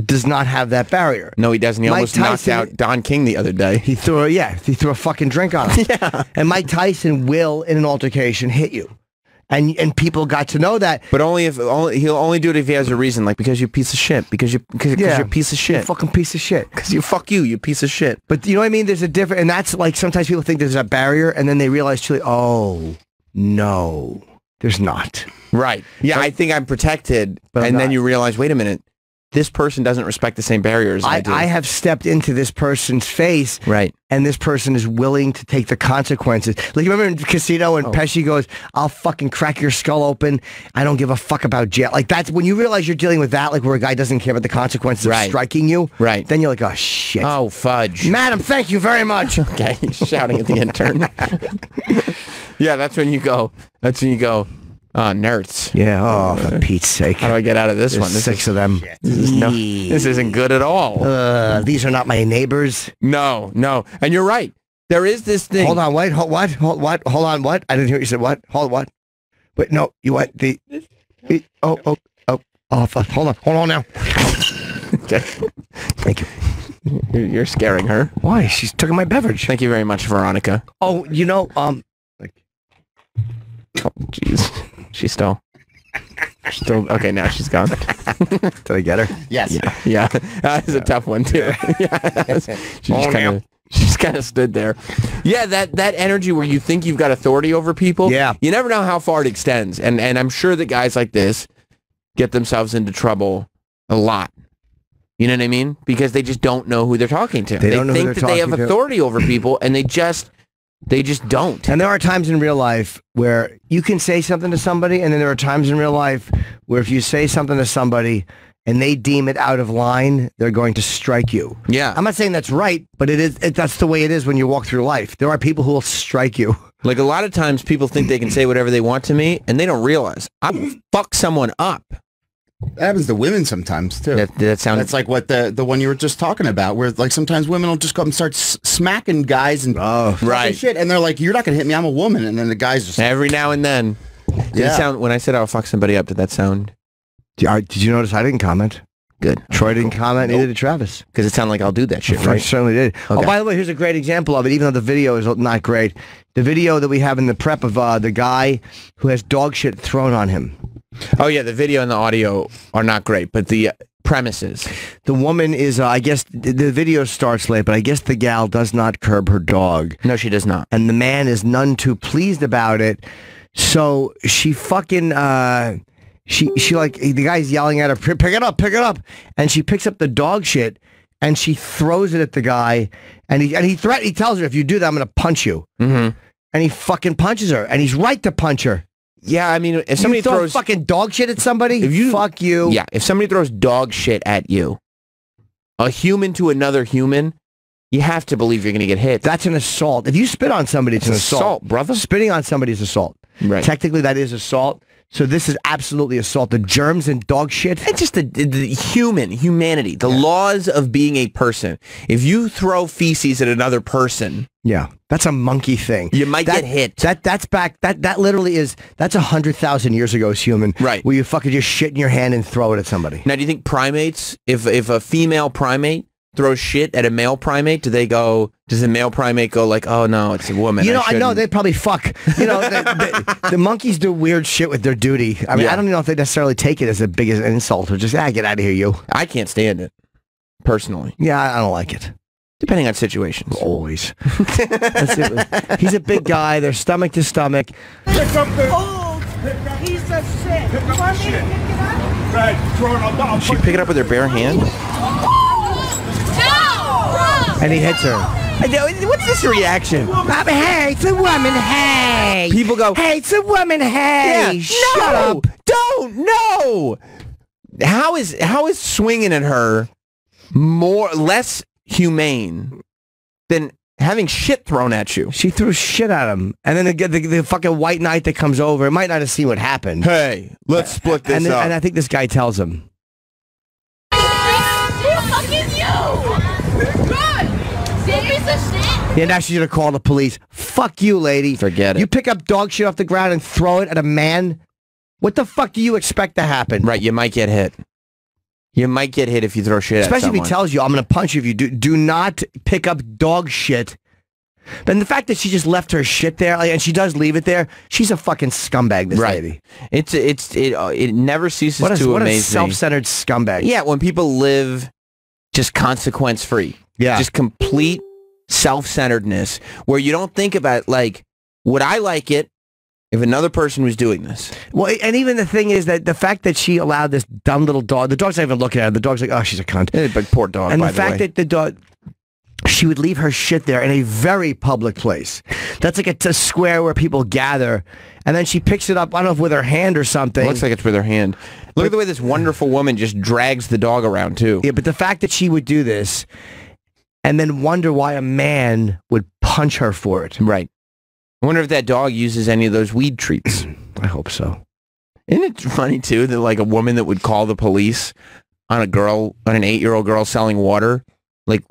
does not have that barrier. No, he doesn't. He almost knocked out Don King the other day. He threw a fucking drink on him. Yeah. And Mike Tyson will, in an altercation, hit you. and people got to know that. But he'll only do it if he has a reason, like because you're a piece of shit, because you're a piece of shit, you fucking piece of shit, because you piece of shit. But you know what I mean? There's a different, and that's like sometimes people think there's a barrier, and then they realize truly, oh no, there's not. Right? Yeah, I think I'm protected, but then you realize, wait a minute. This person doesn't respect the same barriers I do. I have stepped into this person's face, right? And this person is willing to take the consequences. Like, you remember in Casino when Pesci goes, "I'll fucking crack your skull open. I don't give a fuck about jail." Like, that's when you realize you're dealing with that, like where a guy doesn't care about the consequences of striking you. Right. Then you're like, oh shit. Oh fudge. Madam, thank you very much. Okay, he's shouting at the intern. Yeah, that's when you go. Oh, nerds. Yeah, oh, for Pete's sake. How do I get out of this one? There's 6 of them. This isn't good at all. These are not my neighbors. No. And you're right. There is this thing. Hold on, wait, what? Hold on, what? I didn't hear what you said. What? Hold what? Wait, no, you what? Hold on now. Okay. Thank you. You're scaring her. Why? She's taking my beverage. Thank you very much, Veronica. Oh, Oh, jeez. She's still okay. Now she's gone. Did I get her? Yes. Yeah. That is a tough one too. Yeah. She just kind of stood there. Yeah, that energy where you think you've got authority over people. Yeah. You never know how far it extends, and I'm sure that guys like this get themselves into trouble a lot. You know what I mean? Because they just don't know who they're talking to. They think that they have authority over people, and they just don't. And there are times in real life where you can say something to somebody, and then there are times in real life where if you say something to somebody and they deem it out of line, they're going to strike you. Yeah. I'm not saying that's right, but that's the way it is when you walk through life. There are people who will strike you. Like, a lot of times people think they can say whatever they want to me, and they don't realize I will fuck someone up. That happens to women sometimes too. That sounds. That's like what the one you were just talking about, where like sometimes women will just go up and start smacking guys and shit, and they're like, "You're not gonna hit me. I'm a woman." And then the guys just every now and then. Did it sound, when I said I'll fuck somebody up, did that sound? Did you notice I didn't comment? Good. Troy didn't comment. Neither did Travis. Because it sounded like I'll do that shit, I right? certainly did. Okay. Oh, by the way, here's a great example of it, even though the video is not great. The video that we have in the prep of the guy who has dog shit thrown on him. Oh, yeah, the video and the audio are not great, but the premises. The woman is, I guess, the video starts late, but I guess the gal does not curb her dog. No, she does not. And the man is none too pleased about it. So she fucking, she like, the guy's yelling at her, pick it up. And she picks up the dog shit and she throws it at the guy. And he tells her, if you do that, I'm going to punch you. Mm-hmm. And he fucking punches her. And he's right to punch her. Yeah, I mean, if somebody throws fucking dog shit at somebody, fuck you. Yeah, if somebody throws dog shit at you, a human to another human, you have to believe you're going to get hit. That's an assault. If you spit on somebody, it's an assault, brother. Spitting on somebody is assault. Right. Technically, that is assault. So this is absolutely assault. The germs and dog shit. It's just the humanity, the laws of being a person. If you throw feces at another person, yeah, that's a monkey thing. You might get hit. That literally is, that's 100,000 years ago as human. Right. Where you fucking just shit in your hand and throw it at somebody. Now, do you think primates, if a female primate throws shit at a male primate, does the male primate go like, oh no, it's a woman? I know they probably fuck. The monkeys do weird shit with their duty. I mean, I don't even know if they necessarily take it as a big insult or just, get out of here, you. I can't stand it, personally. Yeah, I don't like it. Depending on situations. Always. That's it. He's a big guy. They're stomach to stomach. Pick up the old piece of shit. You want me to pick it up? Right, throw it up. Does she pick it up with her bare hand? And he hits her. What's this reaction? Hey, it's a woman. Hey. People go, hey, it's a woman. Hey. Yeah, Shut up. Don't. No. How is swinging at her less humane than having shit thrown at you? She threw shit at him. And then the fucking white knight that comes over, it might not have seen what happened. Hey, let's split this up. And I think this guy tells him. Yeah, now she's gonna call the police. Fuck you, lady. Forget it. You pick up dog shit off the ground and throw it at a man? What the fuck do you expect to happen? Right, you might get hit. You might get hit if you throw shit at someone. Especially if he tells you, I'm gonna punch you if you do. Do not pick up dog shit And the fact that she just left her shit there, and she does leave it there, she's a fucking scumbag, this lady. It never ceases to amaze me. What a self-centered scumbag. Yeah, when people live just consequence-free. Yeah. Just complete self-centeredness, where you don't think about, like, would I like it if another person was doing this? Well, and even the thing is that the fact that she allowed this dumb little dog, the dog's not even looking at her, the dog's like, oh, she's a cunt. But poor dog, and by the fact that the dog, she would leave her shit there in a very public place. That's like a square where people gather, and then she picks it up, I don't know if with her hand or something. It looks like it's with her hand. Look at the way this wonderful woman just drags the dog around, too. Yeah, but the fact that she would do this and then wonder why a man would punch her for it. Right. I wonder if that dog uses any of those weed treats. I hope so. Isn't it funny, too, that like a woman that would call the police on an 8-year-old girl selling water, like,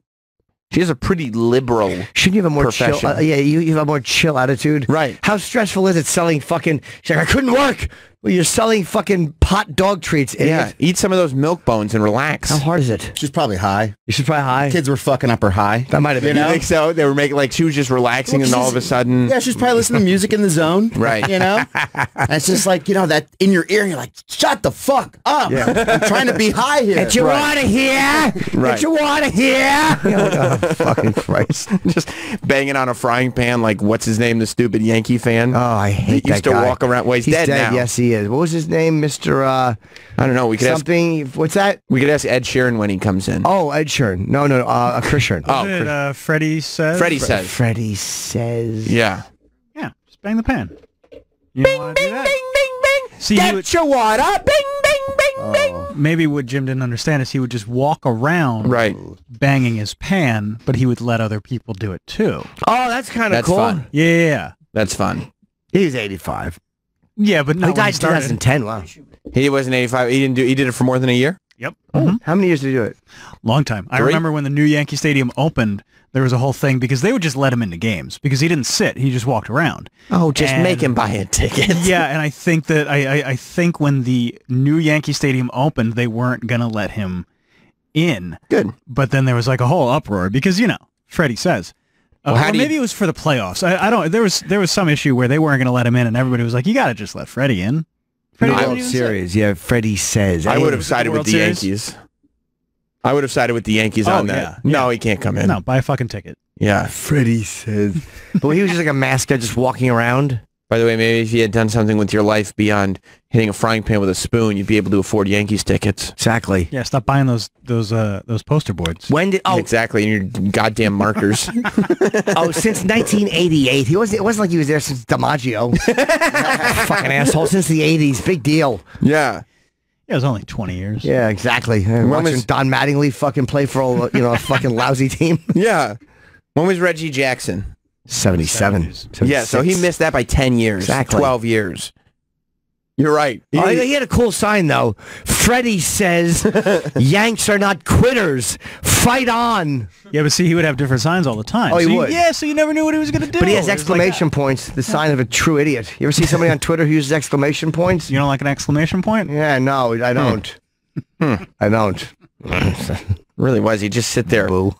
she has a pretty liberal Shouldn't you have a more profession. chill? You have a more chill attitude, right? How stressful is it selling fucking? She's like, I couldn't work. Well, you're selling fucking pot dog treats. Idiot. Yeah, eat some of those milk bones and relax. How hard is it? She's probably high. She's probably high. Kids were fucking up her high. That might have been. You think so? They were making like she was just relaxing, and all of a sudden, yeah, she's probably listening to music in the zone, right? You know, and it's just like that in your ear. You're like, shut the fuck up! Yeah. I'm trying to be high here. Get your water here. Get your water here. Oh, fucking Christ! Just banging on a frying pan like what's his name, the stupid Yankee fan. Oh, I hate that guy. Used to walk around. Well, he's dead now. Yes, he is. What was his name, Mr. I don't know. We could something. What's that? We could ask Ed Sheeran when he comes in. Oh, Ed Sheeran. No, Chris Sheeran. Oh, Freddie says. Freddie says. Yeah. Yeah. Just bang the pan. You bing, bing, bing, bing, bing. See, get your water. Bing, bing, bing, bing. Maybe what Jim didn't understand is he would just walk around, banging his pan, but he would let other people do it too. Oh, that's kind of cool. Fun. Yeah. That's fun. He's 85. Yeah, but no, he died in 2010. Wow. He wasn't 85. He did it for more than a year? Yep. How many years did he do it? Long time. I remember when the new Yankee Stadium opened, there was a whole thing because they would just let him into games because he didn't sit. He just walked around. Oh, just make him buy a ticket. Yeah, and I think that I think when the new Yankee Stadium opened, they weren't going to let him in. Good. But then there was like a whole uproar because, Freddie says. Well, maybe it was for the playoffs. I don't. There was some issue where they weren't going to let him in, and everybody was like, "You got to just let Freddie in." World Series, yeah. Freddie says. I would have sided with the Yankees. I would have sided with the Yankees on that. Yeah. No, he can't come in. No, buy a fucking ticket. Yeah, Freddie says. But he was just like a mascot, just walking around. By the way, maybe if you had done something with your life beyond hitting a frying pan with a spoon, you'd be able to afford Yankees tickets. Exactly. Yeah, stop buying those poster boards. When did exactly, and your goddamn markers. Since 1988. It wasn't like he was there since DiMaggio. Fucking asshole. Since the 80s, big deal. Yeah. Yeah, it was only 20 years. Yeah, exactly. Watching Don Mattingly fucking play for a fucking lousy team. Yeah. When was Reggie Jackson? 77. Yeah, so he missed that by 10 years. Exactly. 12 years. You're right. He had a cool sign, though. Freddie says, Yanks are not quitters. Fight on. Yeah, but see, he would have different signs all the time. Oh, he would? Yeah, so you never knew what he was going to do. But he has exclamation points, the sign of a true idiot. You ever see somebody on Twitter who uses exclamation points? You don't like an exclamation point? Yeah, no, I don't. I don't. Really was. He just sit there. Boo.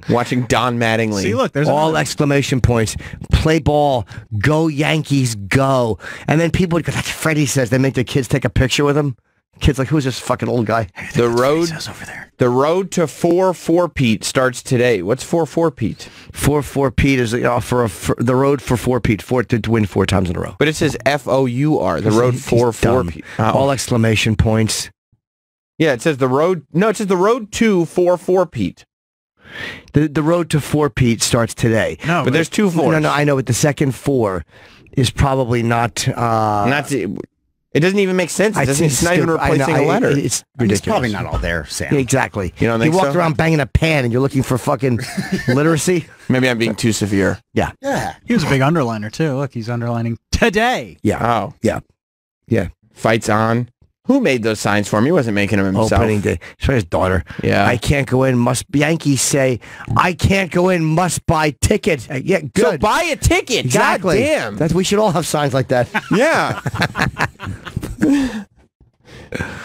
Watching Don Mattingly. See, look, there's all exclamation points. Play ball. Go Yankees, go. And then people, because that's what Freddie says, they make their kids take a picture with him. Kids like, who's this fucking old guy? The road over there. The road to 4-4 Pete starts today. What's 4-4 Pete? 4-4 Pete is for the road for 4 Pete, to win 4 times in a row. But it says FOUR, the road 4-4 Pete. Oh. All exclamation points. Yeah, it says the road. No, it says the road to 4-4 Pete. The road to 4 Pete starts today. No, but there's 2 4s. No, I know, but the second 4 is probably not. It doesn't even make sense. It's not even replacing a letter. It's ridiculous. It's probably not all there, Sam. Yeah, exactly. You don't think walked around banging a pan and you're looking for fucking literacy? Maybe I'm being too severe. Yeah. Yeah. He was a big underliner, too. Look, he's underlining today. Yeah. Oh. Yeah. Yeah. Fights on. Who made those signs for him? He wasn't making them himself. Opening day. It's for his daughter. Yeah. I can't go in. Yankees say, I can't go in. Must buy ticket. Yeah, good. So buy a ticket. Exactly. God damn. We should all have signs like that. Yeah.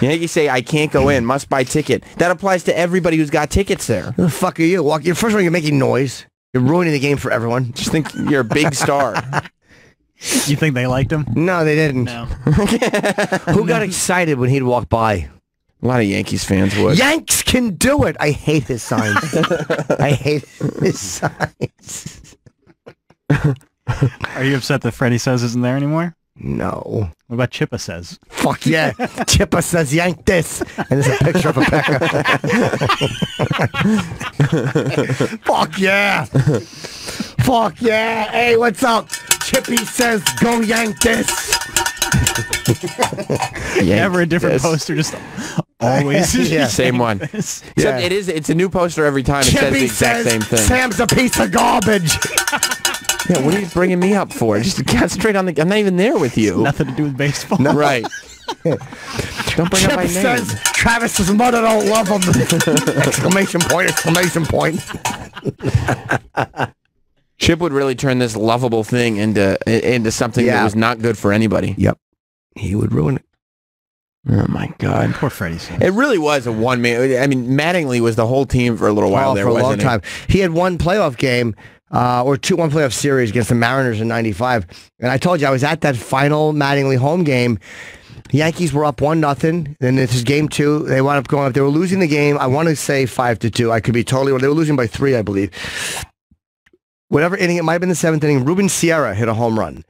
Yankees say, I can't go in. Must buy ticket. That applies to everybody who's got tickets there. Who the fuck are you? First of all, you're making noise. You're ruining the game for everyone. Just think you're a big star. You think they liked him? No, they didn't. No. Who got excited when he'd walk by? A lot of Yankees fans would. Yanks can do it. I hate his signs. I hate his signs. Are you upset that Freddie Says isn't there anymore? No. What about Chippa Says? Fuck yeah. Chippa says yank this. And there's a picture of a pecker. Fuck yeah. Fuck yeah. Hey, what's up? Chippy says go yank this. Never a different poster, just always same one. Except it's a new poster every time. It says the exact same thing. Sam's a piece of garbage. Yeah, what are you bringing me up for? Just concentrate on the... I'm not even there with you. Nothing to do with baseball. No. Right. Don't bring up my name. Says Travis's mother don't love him. Exclamation point, exclamation point. Chip would really turn this lovable thing into something that was not good for anybody. Yep. He would ruin it. Oh my God. Poor Freddie Says. It really was a one-man... I mean, Mattingly was the whole team for a little while there, for a wasn't long time. He had one playoff game... or one playoff series against the Mariners in '95, and I told you I was at that final Mattingly home game. The Yankees were up 1-0. Then this is game 2. They wound up going up. They were losing the game. I want to say 5-2. I could be totally wrong. They were losing by 3, I believe. Whatever inning, it might have been the 7th inning. Ruben Sierra hit a home run.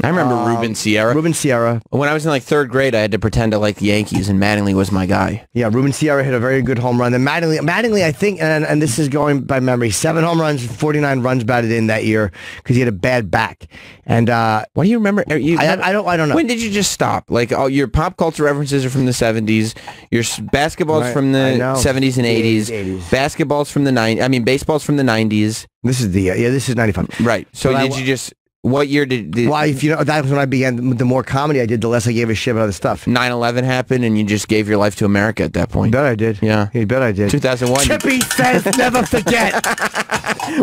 I remember Ruben Sierra. Ruben Sierra. When I was in like 3rd grade, I had to pretend to like the Yankees, and Mattingly was my guy. Yeah, Ruben Sierra hit a very good home run. Then Mattingly, I think, and this is going by memory, 7 home runs, 49 runs batted in that year because he had a bad back. And what do you remember? I don't know. When did you just stop? Like, all your pop culture references are from the 70s. Your basketball's from the 70s and 80s. Basketball's from the 90s. I mean, baseball's from the 90s. This is this is 95. Right. So did you just... What year did... Well, if you know, that was when I began. The more comedy I did, the less I gave a shit about other stuff. 9/11 happened, and you just gave your life to America at that point. Bet I did. Yeah. You bet I did. 2001. Chippy says never forget.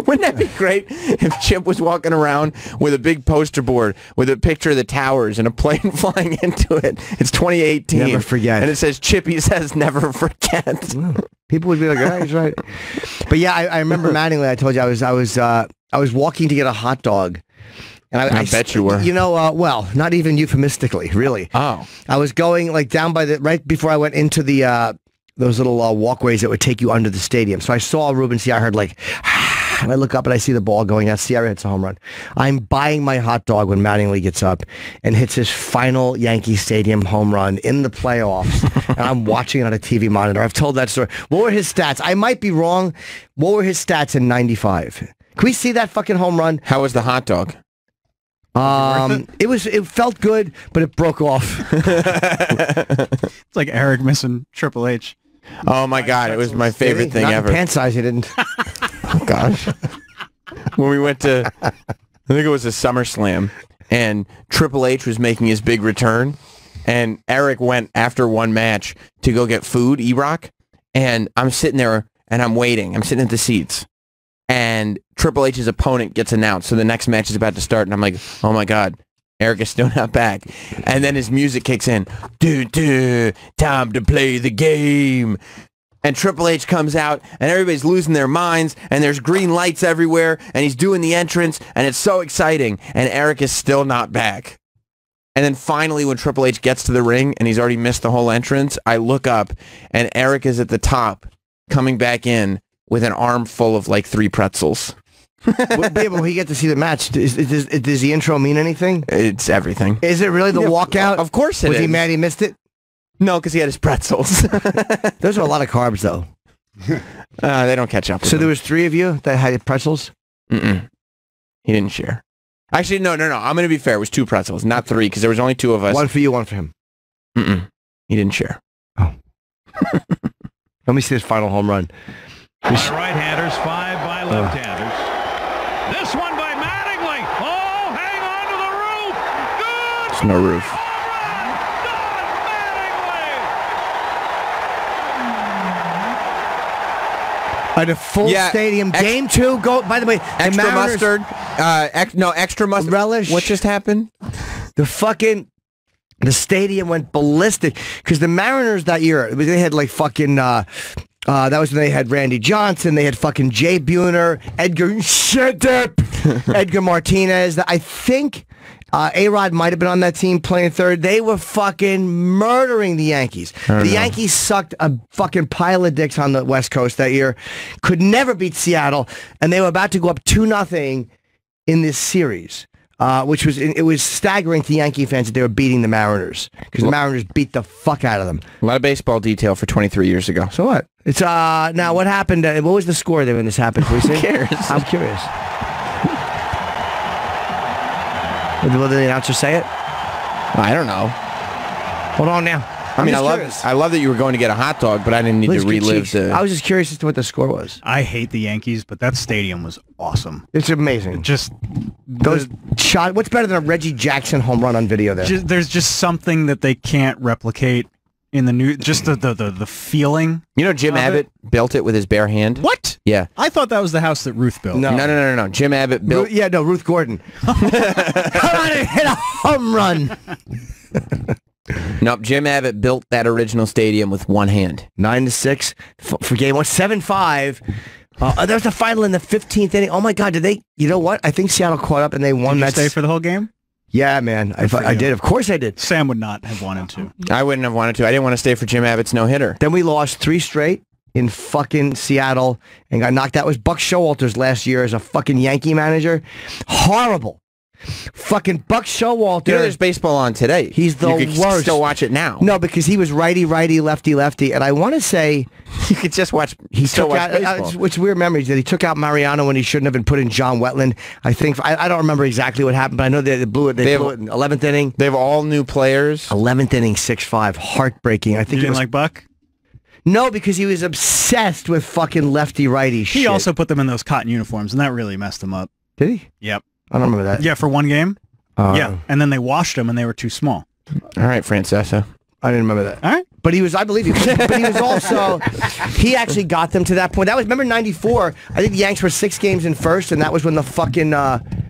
Wouldn't that be great if Chip was walking around with a big poster board with a picture of the towers and a plane flying into it? It's 2018. Never forget. And it says, Chippy says never forget. People would be like, oh, he's right. But yeah, I remember Mattingly. I told you I was walking to get a hot dog. And I bet you were. You know, well, not even euphemistically, really. Oh. I was going like down by right before I went into the those little walkways that would take you under the stadium. So I saw Ruben Sierra. I heard like, and I look up and I see the ball going out. Sierra hits a home run. I'm buying my hot dog when Mattingly gets up and hits his final Yankee Stadium home run in the playoffs. And I'm watching it on a TV monitor. I've told that story. What were his stats? I might be wrong. What were his stats in *95? Can we see that fucking home run? How was the hot dog? It felt good, but it broke off. It's like Eric missing Triple H. Oh my God, it was my favorite thing Not ever. In pant size, he didn't. Oh gosh. When we went to, I think it was a SummerSlam, and Triple H was making his big return, and Eric went after one match to go get food, E-Rock, and I'm sitting there and I'm waiting. I'm sitting at the seats. And Triple H's opponent gets announced, so the next match is about to start, and I'm like, oh my God, Eric is still not back. And then his music kicks in. Time to play the game. And Triple H comes out, and everybody's losing their minds, and there's green lights everywhere, and he's doing the entrance, and it's so exciting, and Eric is still not back. And then finally, when Triple H gets to the ring, and he's already missed the whole entrance, I look up, and Eric is at the top, coming back in, with an arm full of like 3 pretzels. Will he get to see the match? Does the intro mean anything? It's everything. Is it really the walkout? Of course it is. Was he mad he missed it? No, because he had his pretzels. Those are a lot of carbs, though. They don't catch up with So them. there was 3 of you that had pretzels? Mm-mm. He didn't share. Actually, no. I'm going to be fair. It was 2 pretzels, not 3, because there was only 2 of us. 1 for you, 1 for him. Mm-mm. He didn't share. Oh. Let me see this final home run. By right-handers, 5 by left-handers. This one by Mattingly. Oh, hang on to the roof. Good. There's no roof. At a full stadium, game 2. Go. By the way, extra mustard. Extra mustard. Relish. What just happened? The stadium went ballistic because the Mariners that year, they had like fucking That was when they had Randy Johnson. They had fucking Jay Buhner, Edgar Martinez. I think A-Rod might have been on that team playing third. They were fucking murdering the Yankees. The Yankees sucked a fucking pile of dicks on the West Coast that year. Could never beat Seattle. And they were about to go up 2-0 in this series. Which was staggering to Yankee fans that they were beating the Mariners because the Mariners beat the fuck out of them. A lot of baseball detail for 23 years ago. So what? It's now what happened? What was the score there when this happened? Who cares? I'm curious. Will the announcer say it? I don't know. Hold on now. I love that you were going to get a hot dog, but I didn't need to relive the... I was just curious as to what the score was. I hate the Yankees, but that stadium was awesome. It's amazing. Those shot. What's better than a Reggie Jackson home run on video there? There's just something that they can't replicate in the new. Just the feeling. You know, Jim Abbott built it with his bare hand. What? Yeah. I thought that was the house that Ruth built. No. Jim Abbott built. Ruth Gordon. Come on and hit a home run. Nope, Jim Abbott built that original stadium with one hand. 9-6 for game one. 7-5. There was the final in the 15th inning. Oh my God! Did they? You know what? I think Seattle caught up and they won. Did you stay for the whole game? Yeah, man. I did. Of course I did. Sam would not have wanted to. I wouldn't have wanted to. I didn't want to stay for Jim Abbott's no-hitter. Then we lost 3 straight in fucking Seattle and got knocked out. It was Buck Showalter's last year as a fucking Yankee manager. Horrible. Fucking Buck Showalter. You know there's baseball on today. He's the you could worst. Still watch it now. No, because he was righty, lefty, and I want to say you could just watch. He took out. Which weird memories that he took out Mariano when he shouldn't have been put in John Wetland. I think I don't remember exactly what happened, but I know they blew it. They blew it in 11th inning. They have all new players. 11th inning, 6-5, heartbreaking. I think you didn't like Buck. No, because he was obsessed with fucking lefty-righty shit. He also put them in those cotton uniforms, and that really messed them up. Did he? Yep. I don't remember that. Yeah, for one game. Yeah, and then they washed them, and they were too small. All right, Francesa. I didn't remember that. All right. But he was, I believe he was, but he was also, he actually got them to that point. That was, remember 94, I think the Yanks were 6 games in first, and that was when the fucking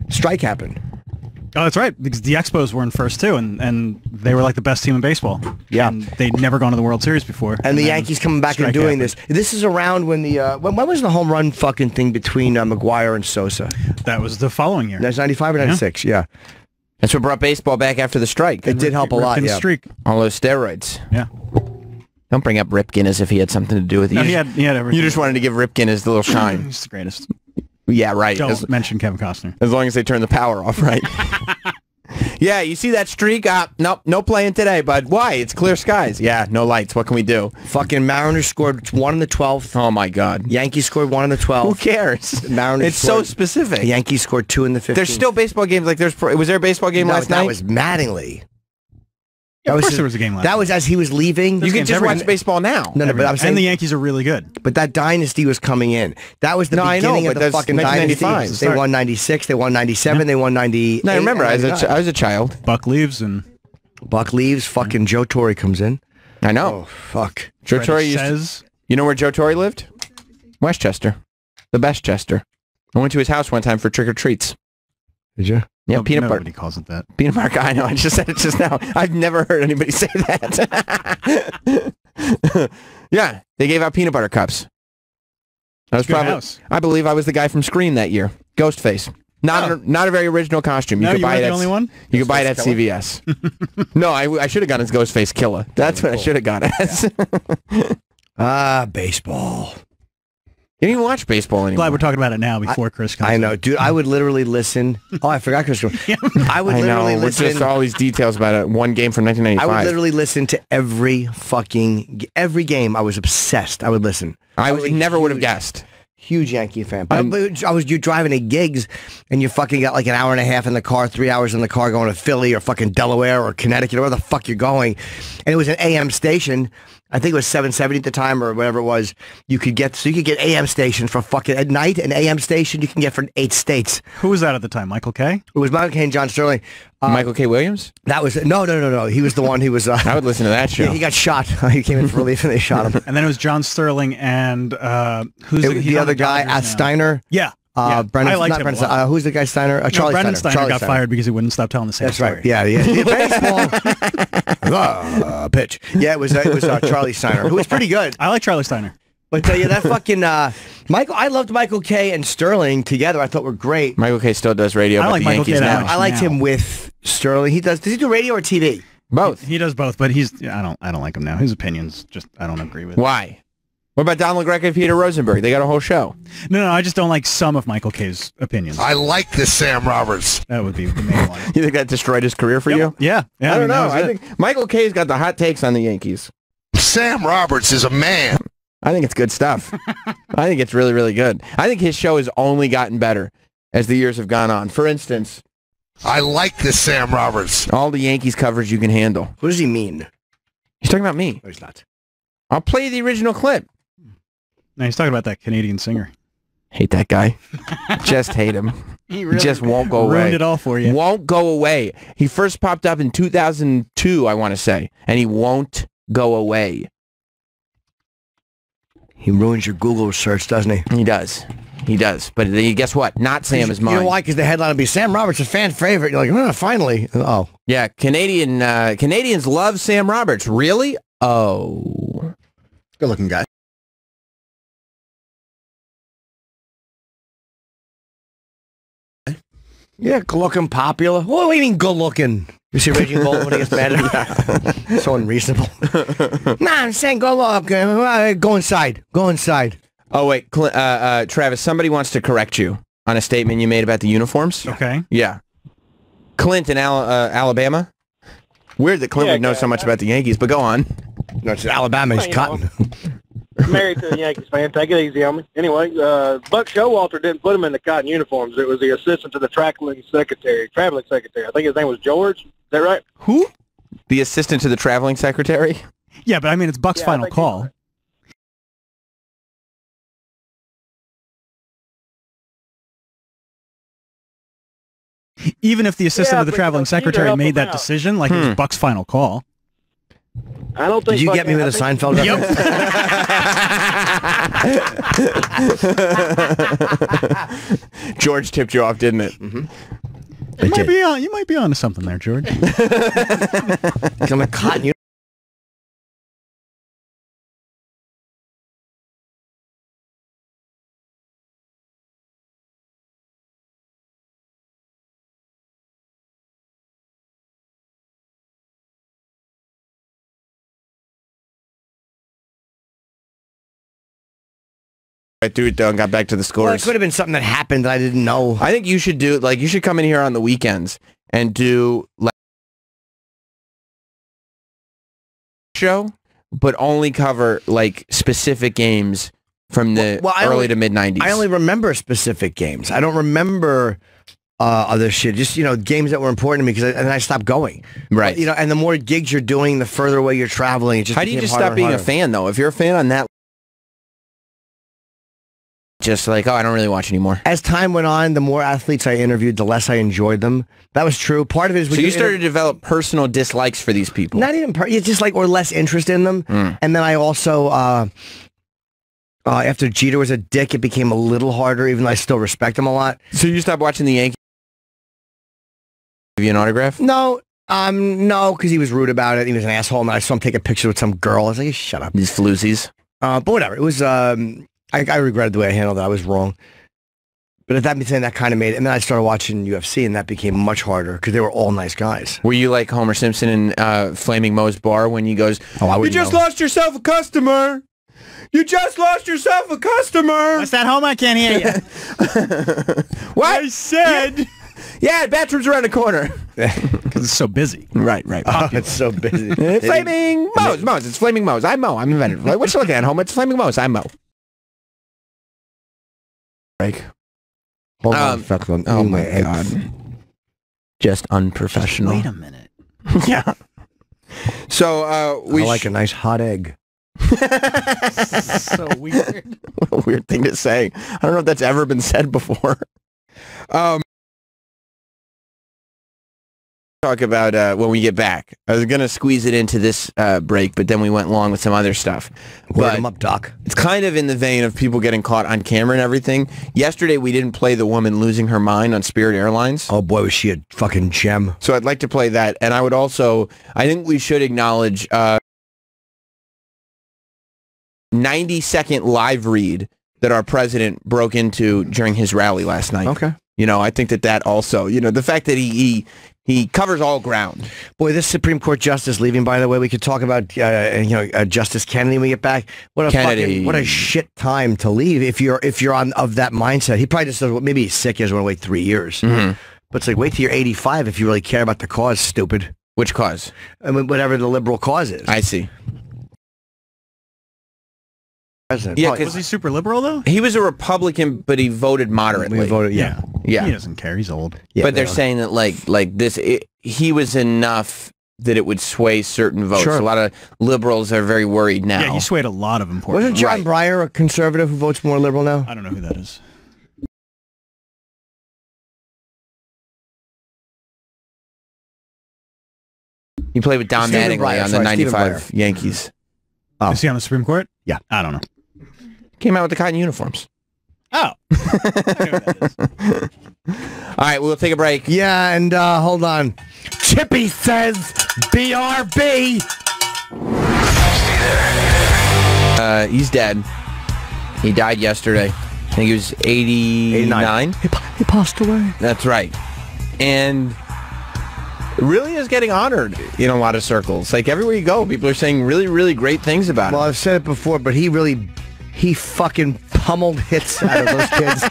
strike happened. Oh, that's right, because the Expos were in first, too, and they were like the best team in baseball. Yeah. And they'd never gone to the World Series before. And the Yankees coming back and doing this. This is around when the, when was the home run fucking thing between McGuire and Sosa? That was the following year. That's 95 or 96, yeah. That's what brought baseball back after the strike. It did help a lot, yeah. Streak. All those steroids. Yeah. Don't bring up Ripken as if he had something to do with it. No, he had everything. You just wanted to give Ripken his little shine. He's the greatest. Yeah, right. Don't mention Kevin Costner. As long as they turn the power off, right? Yeah, you see that streak? Nope, no playing today, bud. Why? It's clear skies. Yeah, no lights. What can we do? Fucking Mariners scored 1 in the 12th. Oh, my God. Yankees scored 1 in the 12th. Who cares? Mariners it's so specific. The Yankees scored 2 in the 15th. There's still baseball games. Like, was there a baseball game last night? That was Mattingly. Yeah, of course there was a game last night. That was as he was leaving. You can just watch baseball now. No, but I'm saying, and the Yankees are really good. But that dynasty was coming in. That was the beginning of the fucking dynasty. They won 96. They won 97. They won 98. No, I remember. I was a child. Buck leaves and... Buck leaves. Fucking Joe Torre comes in. I know. Oh, fuck. Joe Torre says... You know where Joe Torre lived? Westchester. The best Chester. I went to his house one time for trick-or-treats. Did you? Yeah, peanut butter. Nobody calls it that. Peanut butter. I know. I just said it just now. I've never heard anybody say that. Yeah, they gave out peanut butter cups. I was I believe I was the guy from Scream that year. Ghostface. Not a very original costume. You could buy it. The only one. You could buy it at CVS. No, I should have gone as Ghostface Killer. That's what I should have gone as. Baseball. You didn't even watch baseball anymore. Glad we're talking about it now before Chris comes. I know, dude. I would literally listen. Oh, I forgot Chris. I would literally listen. Just all these details about one game from 1995. I would literally listen to every game. I was obsessed. I would listen. I never would have guessed. Huge Yankee fan. You're driving to gigs, and you fucking got like an hour and a half in the car, 3 hours in the car going to Philly or fucking Delaware or Connecticut or where the fuck you're going, and it was an AM station. I think it was 770 at the time or whatever it was. You could get AM station for fucking at night, an AM station you can get for 8 states. Who was that at the time? Michael K? It was Michael K and John Sterling. Michael K. Williams? That was no. He was the one who was. I would listen to that show. Yeah, he got shot. He came in for relief and they shot him. And then it was John Sterling and who's the other guy? Steiner. Yeah. Brendan, I liked him a lot. Who's the guy Steiner? Charlie Brendan Steiner got Steiner. fired because he wouldn't stop telling the same story. That's right. Yeah. Baseball. Pitch. Yeah, it was Charlie Steiner, who was pretty good. I like Charlie Steiner. But yeah, that fucking Michael. I loved Michael K and Sterling together. I thought were great. Michael K still does radio. I but like the Michael K Yankees that now. much. I liked him with Sterling. Does he do radio or TV? Both. He does both, but I don't like him now. His opinions just I don't agree with. Why? What about Don LaGreca and Peter Rosenberg? They got a whole show. No, I just don't like some of Michael K's opinions. I like this Sam Roberts. That would be the main one. You think that destroyed his career for you? Yeah. I don't know. I think think Michael K's got the hot takes on the Yankees. Sam Roberts is a man. I think it's good stuff. I think it's really, really good. I think his show has only gotten better as the years have gone on. For instance, I like this Sam Roberts. all the Yankees coverage you can handle. What does he mean? He's talking about me. No, he's not. I'll play the original clip. No, he's talking about that Canadian singer. Hate that guy. Just hate him. He just won't go away. Ruined it all for you. Won't go away. He first popped up in 2002, I want to say, and he won't go away. He ruins your Google search, doesn't he? He does. He does. But guess what? Not Sam is mine. You know why? Because the headline will be Sam Roberts, a fan favorite. You're like, oh, finally. Oh. Yeah, Canadians love Sam Roberts. Really? Oh. Good looking guy. Yeah, good looking, popular. What do you mean good looking? You see Raging Bull when he gets mad? So unreasonable. Nah, I'm saying go looking. Go inside. Go inside. Oh, wait. Travis, somebody wants to correct you on a statement you made about the uniforms. Okay. Yeah. Clint in Alabama. Weird that Clint would know so much about the Yankees, but go on. No, it's Alabama. He's cotton. Married to a Yankees fan. Take it easy on me. Anyway, Buck Showalter didn't put him in the cotton uniforms. It was the assistant to the traveling secretary. I think his name was George. Is that right? Who? The assistant to the traveling secretary? Yeah, but I mean, it's Buck's final call. Even if the assistant of the traveling secretary made that decision, like it was Buck's final call. I don't think. Did you get me with a Seinfeld Yep. George tipped you off, didn't it? Mm-hmm. You might be onto something there, George. I'm a cotton. I threw it though and got back to the scores. Well, it could have been something that happened that I didn't know. I think you should do you should come in here on the weekends and do show, but only cover like specific games from the early to mid 90s. I only remember specific games. I don't remember other shit. Just games that were important to me and then I stopped going. Right. But, and the more gigs you're doing, the further away you're traveling. It just how do you just harder stop being and a harder. fan though? If you're a fan on that. Just like, I don't really watch anymore. As time went on, the more athletes I interviewed, the less I enjoyed them. That was true. Part of it is so you started to develop personal dislikes for these people. Not even it's just or less interest in them. And then I also, after Jeter was a dick, it became a little harder, even though I still respect him a lot. So you stopped watching the Yankees? Give you an autograph? No, because he was rude about it. He was an asshole, and I saw him take a picture with some girl. I was like, shut up. These floozies. But whatever. It was. I regretted the way I handled it. I was wrong. But at that time, that kind of made it. And then I started watching UFC, and that became much harder because they were all nice guys. Were you like Homer Simpson in Flaming Moe's bar when he goes, you just lost yourself a customer. You just lost yourself a customer. What's that, Homer? I can't hear you. What? I said... Yeah, bathroom's around the corner. Because it's so busy. Right. Oh, it's so busy. Flaming Moe's. It's Flaming Moe's. I'm Mo. I'm invented. What you looking at, Homer? It's Flaming Moe's. I'm Mo. Hold on, oh my God. Just unprofessional. Wait a minute. Yeah. So I like a nice hot egg. So weird. What a weird thing to say. I don't know if that's ever been said before. Talk about when we get back. I was going to squeeze it into this break, but then we went long with some other stuff. Word them up, Doc. It's kind of in the vein of people getting caught on camera and everything. Yesterday, we didn't play the woman losing her mind on Spirit Airlines. Oh, boy, was she a fucking gem. So I'd like to play that. And I would also, I think we should acknowledge 90-second live read that our president broke into during his rally last night. Okay. You know, I think that also, you know, the fact that he covers all ground. Boy, this Supreme Court justice leaving, by the way, we could talk about, Justice Kennedy when we get back. What a shit time to leave if you're on of that mindset. He probably just says, well, maybe he's sick. He doesn't want to wait 3 years. Mm-hmm. But it's like, wait till you're 85 if you really care about the cause, stupid. Which cause? I mean, whatever the liberal cause is. I see. Yeah, was he super liberal though? He was a Republican, but he voted moderately. Yeah. He doesn't care. He's old. Yeah, but they're saying that like this, he was enough that it would sway certain votes. Sure. A lot of liberals are very worried now. Yeah, he swayed a lot of important. Wasn't John Breyer a conservative who votes more liberal now? I don't know who that is. He played with Don Stephen Mattingly Breyer, on the sorry, 95 Yankees. Oh. Is he on the Supreme Court? Yeah. I don't know. Came out with the cotton uniforms. Oh. I know who that is. All right, we'll take a break. Yeah, and hold on. Chippy says BRB. He's dead. He died yesterday. I think he was 89. He passed away. That's right. And really is getting honored in a lot of circles. Like everywhere you go, people are saying really, really great things about him. Well, I've said it before, but he fucking pummeled hits out of those kids.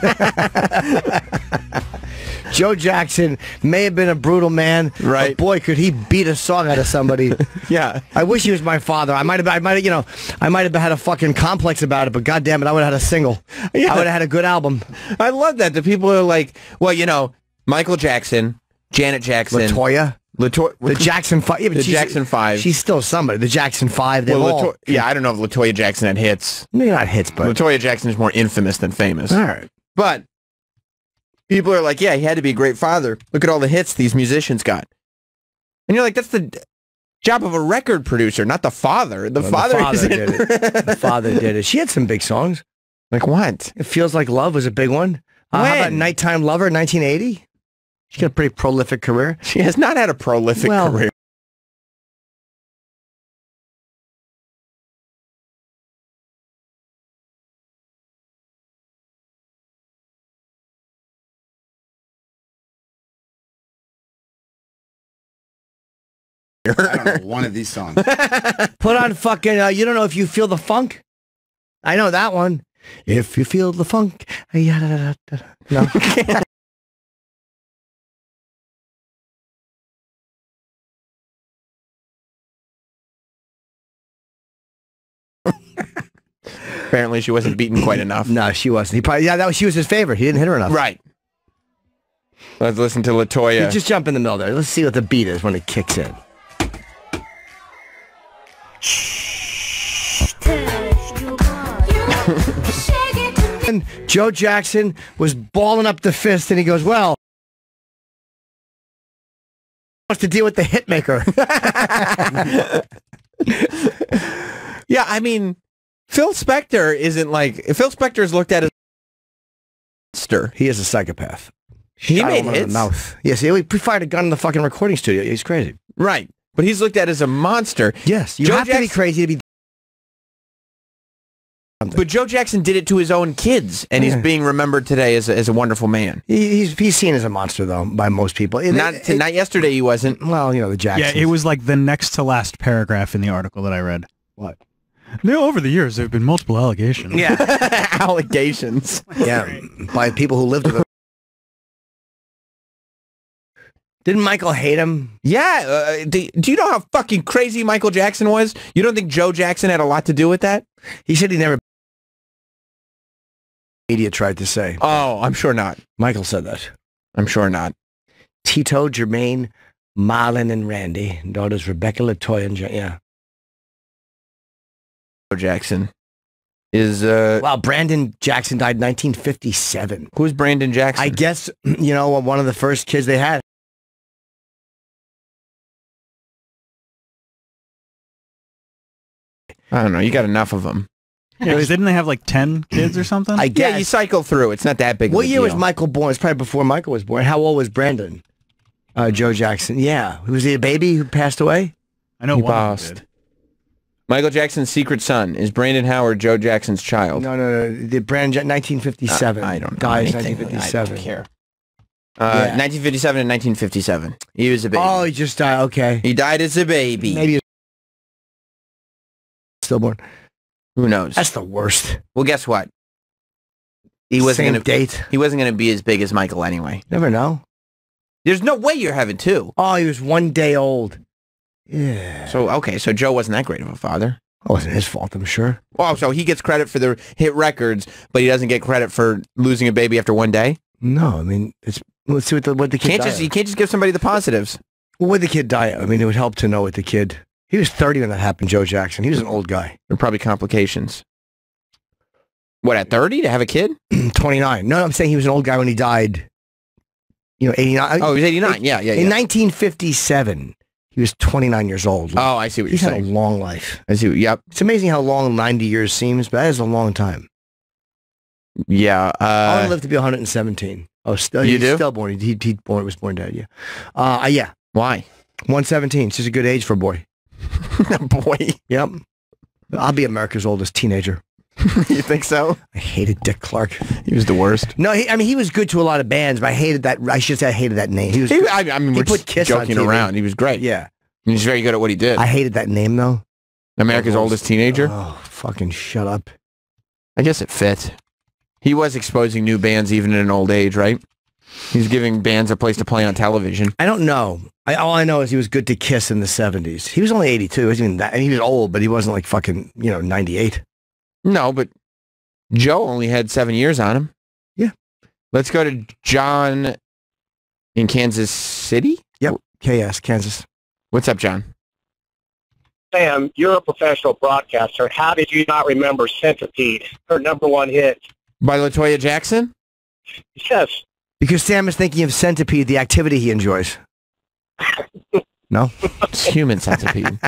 Joe Jackson may have been a brutal man, right? But boy, could he beat a song out of somebody. Yeah, I wish he was my father. I might have, had a fucking complex about it, but goddamn it, I would have had a single. Yeah. I would have had a good album. I love that. The people are like, well, Michael Jackson, Janet Jackson, LaToya. The Jackson 5. Yeah, but the Jackson 5. She's still somebody. The Jackson 5. Yeah, I don't know if LaToya Jackson had hits. Maybe not hits, but LaToya Jackson is more infamous than famous. All right. But people are like, yeah, he had to be a great father. Look at all the hits these musicians got. And you're like, that's the job of a record producer, not the father. The father did it. The father did it. She had some big songs. Like what? It Feels Like Love was a big one. How about Nighttime Lover, 1980? She got a pretty prolific career. She has not had a prolific career. I don't know one of these songs. Put on fucking, you don't know If You Feel the Funk? I know that one. If you feel the funk. No. Apparently she wasn't beaten quite enough. No, she wasn't. He probably, she was his favorite. He didn't hit her enough. Right. Let's listen to LaToya. You just jump in the middle there. Let's see what the beat is when it kicks in. And Joe Jackson was balling up the fist, and he goes, well, wants to deal with the hitmaker. Yeah, I mean, Phil Spector isn't like... Phil Spector is looked at as a monster. He is a psychopath. He made hits. In the mouth. Yes, he fired a gun in the fucking recording studio. He's crazy. Right. But he's looked at as a monster. Yes, you have to be crazy to be... But Joe Jackson did it to his own kids, and he's being remembered today as a wonderful man. He's seen as a monster, though, by most people. Not yesterday he wasn't. Well, the Jacksons. Yeah, it was like the next to last paragraph in the article that I read. What? No, over the years, there have been multiple allegations. Yeah. Allegations. Yeah, by people who lived with him. Didn't Michael hate him? Yeah. Do you know how fucking crazy Michael Jackson was? You don't think Joe Jackson had a lot to do with that? He said he never... Media tried to say. Oh, I'm sure not. Michael said that. I'm sure not. Tito, Jermaine, Marlon, and Randy. Daughters Rebecca, LaToya, and yeah. Joe Jackson is... Wow, Brandon Jackson died in 1957. Who's Brandon Jackson? I guess, one of the first kids they had. I don't know. You got enough of them. Yeah, didn't they have like 10 kids or something? I guess. Yeah, you cycle through. It's not that big What of a year deal. was Michael born? It's probably before Michael was born. How old was Brandon? Joe Jackson. Yeah. Was he a baby who passed away? I know he one passed. did. Michael Jackson's secret son. Is Brandon Howard Joe Jackson's child? No. The Brandon 1957. I don't know. Dies anything. 1957. I don't care. 1957 and 1957. He was a baby. Oh, he just died. Okay. He died as a baby. Maybe stillborn. Who knows? That's the worst. Well, guess what? He wasn't Same gonna date. He wasn't gonna be as big as Michael anyway. Never know. There's no way you're having two. Oh, he was 1 day old. Yeah. So okay, so Joe wasn't that great of a father. It wasn't his fault, I'm sure. Oh, so he gets credit for the hit records, but he doesn't get credit for losing a baby after 1 day? No, I mean, let's see what the kid died. You can't just give somebody the positives. Well, what the kid die? I mean, it would help to know what the kid. He was 30 when that happened, Joe Jackson. He was an old guy. There are probably complications. What, at 30 to have a kid? 29. No, I'm saying he was an old guy when he died. 89. Oh, he was 89. Yeah. In 1957, he was 29 years old. Oh, I see what you're He's had saying. a long life. I see. Yep. It's amazing how long 90 years seems, but that is a long time. Yeah. I want to live to be 117. Oh, you do? Still born. He was born dead. Yeah. Yeah. Why? 117. It's just a good age for a boy. Boy. Yep. I'll be America's oldest teenager. You think so? I hated Dick Clark. He was the worst. No, he was good to a lot of bands, but I hated that. I should say I hated that name. I mean, we're put Kiss joking on TV. around. He was great. Yeah. He's very good at what he did. I hated that name, though. America's oldest teenager? Oh, fucking shut up. I guess it fit. He was exposing new bands even in an old age, right? He's giving bands a place to play on television. I don't know. All I know is he was good to Kiss in the 70s. He was only 82. He wasn't even that, and he was old, but he wasn't like fucking, 98. No, but Joe only had 7 years on him. Yeah. Let's go to John in Kansas City? Yep. KS, Kansas. What's up, John? Sam, you're a professional broadcaster. How did you not remember Centipede, her #1 hit? By LaToya Jackson? Yes. Because Sam is thinking of Centipede, the activity he enjoys. No? It's Human Centipede.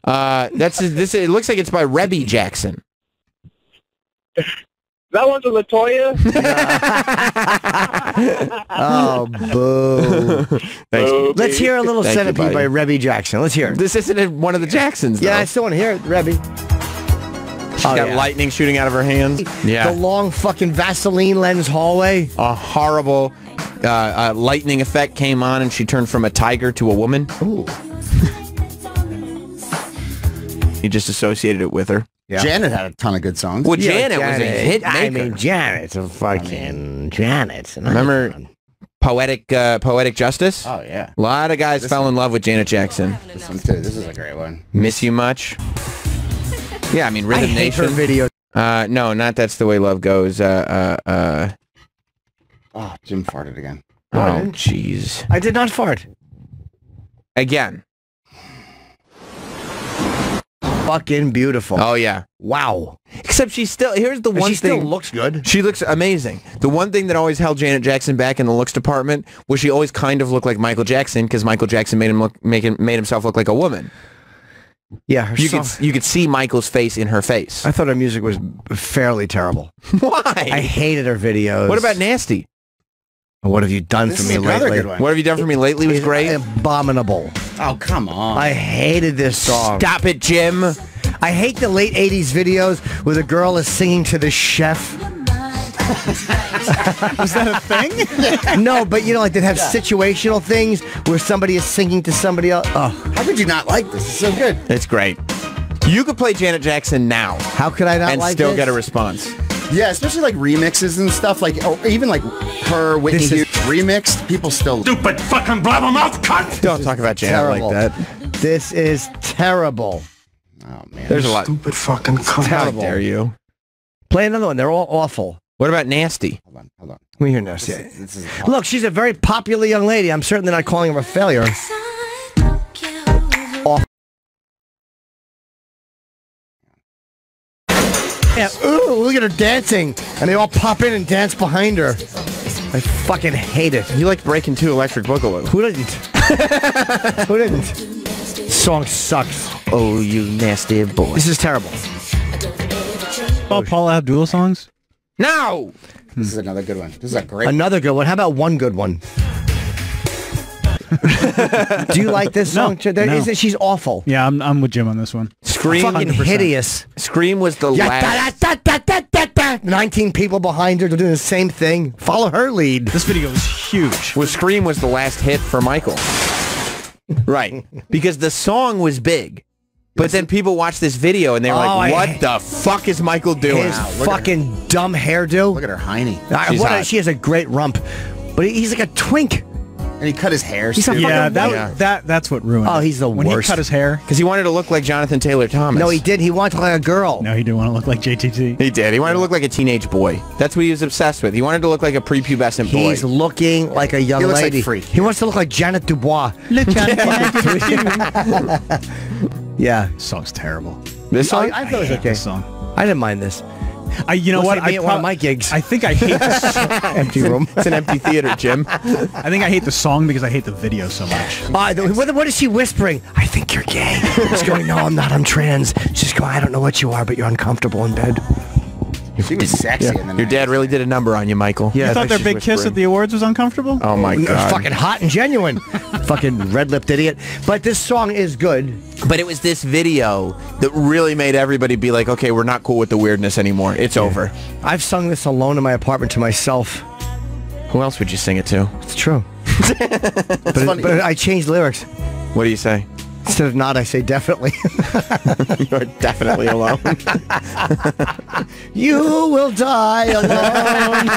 It looks like it's by Rebby Jackson. That one's a LaToya? Oh, boo. Thanks. Let's hear a little Thank you, Centipede by buddy. Rebby Jackson. Let's hear it. This isn't one of the Jacksons, though. Yeah, I still want to hear it, Rebby. She's got lightning shooting out of her hands. Yeah. The long fucking Vaseline lens hallway. A horrible lightning effect came on and she turned from a tiger to a woman. Ooh. He just associated it with her. Yeah. Janet had a ton of good songs. Well, Janet was a hit maker. I mean, Janet's a fucking Janet. Remember Poetic Justice? Oh, yeah. A lot of guys fell in love with Janet Jackson. This one, too. This is a great one. Miss You Much? Yeah, I mean, Rhythm I hate Nation. her video. No, not That's the Way Love Goes. Oh, Jim farted again. Oh, jeez. I did not fart. Again. Fucking beautiful. Oh, yeah. Wow. Except she's still, here's the one she thing. still looks good. She looks amazing. The one thing that always held Janet Jackson back in the looks department was she always kind of looked like Michael Jackson because Michael Jackson made himself look like a woman. Yeah, her You could see Michael's face in her face. I thought her music was fairly terrible. Why? I hated her videos. What about Nasty? What have you done This for is me another lately? good one. What have you done for me lately was It's great. abominable. Oh, come on. I hated this song. Stop it, Jim. I hate the late 80s videos where the girl is singing to the chef. Was that a thing? No, but like they have situational things where somebody is singing to somebody else. Oh, How could you not like this? It's so good. It's great. You could play Janet Jackson now how could I not and like still this? get a response. Yeah, especially like remixes and stuff. Like, or even like her Whitney This is- Houston remixed. People still. Stupid fucking blabbermouth cunt! Don't talk about Janet terrible. like that. This is terrible. Oh man. There's a lot. Stupid fucking cunt. How dare you? Play another one. They're all awful. What about Nasty? Hold on. Let me hear this. This is Look, she's a very popular young lady. I'm certainly not calling her a failure. Awful. Yeah, ooh, look at her dancing. And they all pop in and dance behind her. I fucking hate it. You like Breaking 2 Electric Boogaloo. Who didn't? Who didn't? Song sucks. Oh, you nasty boy. This is terrible. All Paula Abdul songs? No! This is another good one. This is a great. Another good one. How about one good one? Do you like this song? No. She's awful. Yeah, I'm with Jim on this one. Scream, fucking 100%. hideous. Scream was the last. 19 people behind her doing the same thing. Follow her lead. This video is huge. Well, Scream was the last hit for Michael. Right. Because the song was big. But then people watched this video and they were like, what the fuck is Michael doing? His fucking dumb hairdo. Look at her hiney. She has a great rump. But he's like a twink. And he cut his hair. Yeah, that's what ruined it. Oh, he's the when worst. He cut his hair. Because he wanted to look like Jonathan Taylor Thomas. No, he did. He wanted to look like a girl. No, he didn't want to look like JTT. He did. He wanted to look like a teenage boy. That's what he was obsessed with. He wanted to look like a prepubescent boy. He's looking like a young lady. Like Freak. He wants to look like Janet Dubois. Yeah. This song's terrible. This song? I thought it was okay. This song. I didn't mind this. You know what? I one of my gigs. I think I hate this empty room. It's an empty theater, Jim. I think I hate the song because I hate the video so much. What is she whispering? I think you're gay. She's going, no, I'm not. I'm trans. She's going, I don't know what you are, but you're uncomfortable in bed. She was sexy. Yeah. Your dad really did a number on you, Michael. Yeah, you thought their big kiss at the awards was uncomfortable? Oh my God. Fucking hot and genuine. Fucking red-lipped idiot. But this song is good. But it was this video that really made everybody be like, okay, we're not cool with the weirdness anymore. It's over. I've sung this alone in my apartment to myself. Who else would you sing it to? It's true. but I changed lyrics. What do you say? Instead of not, I say definitely. You're definitely alone. You will die alone.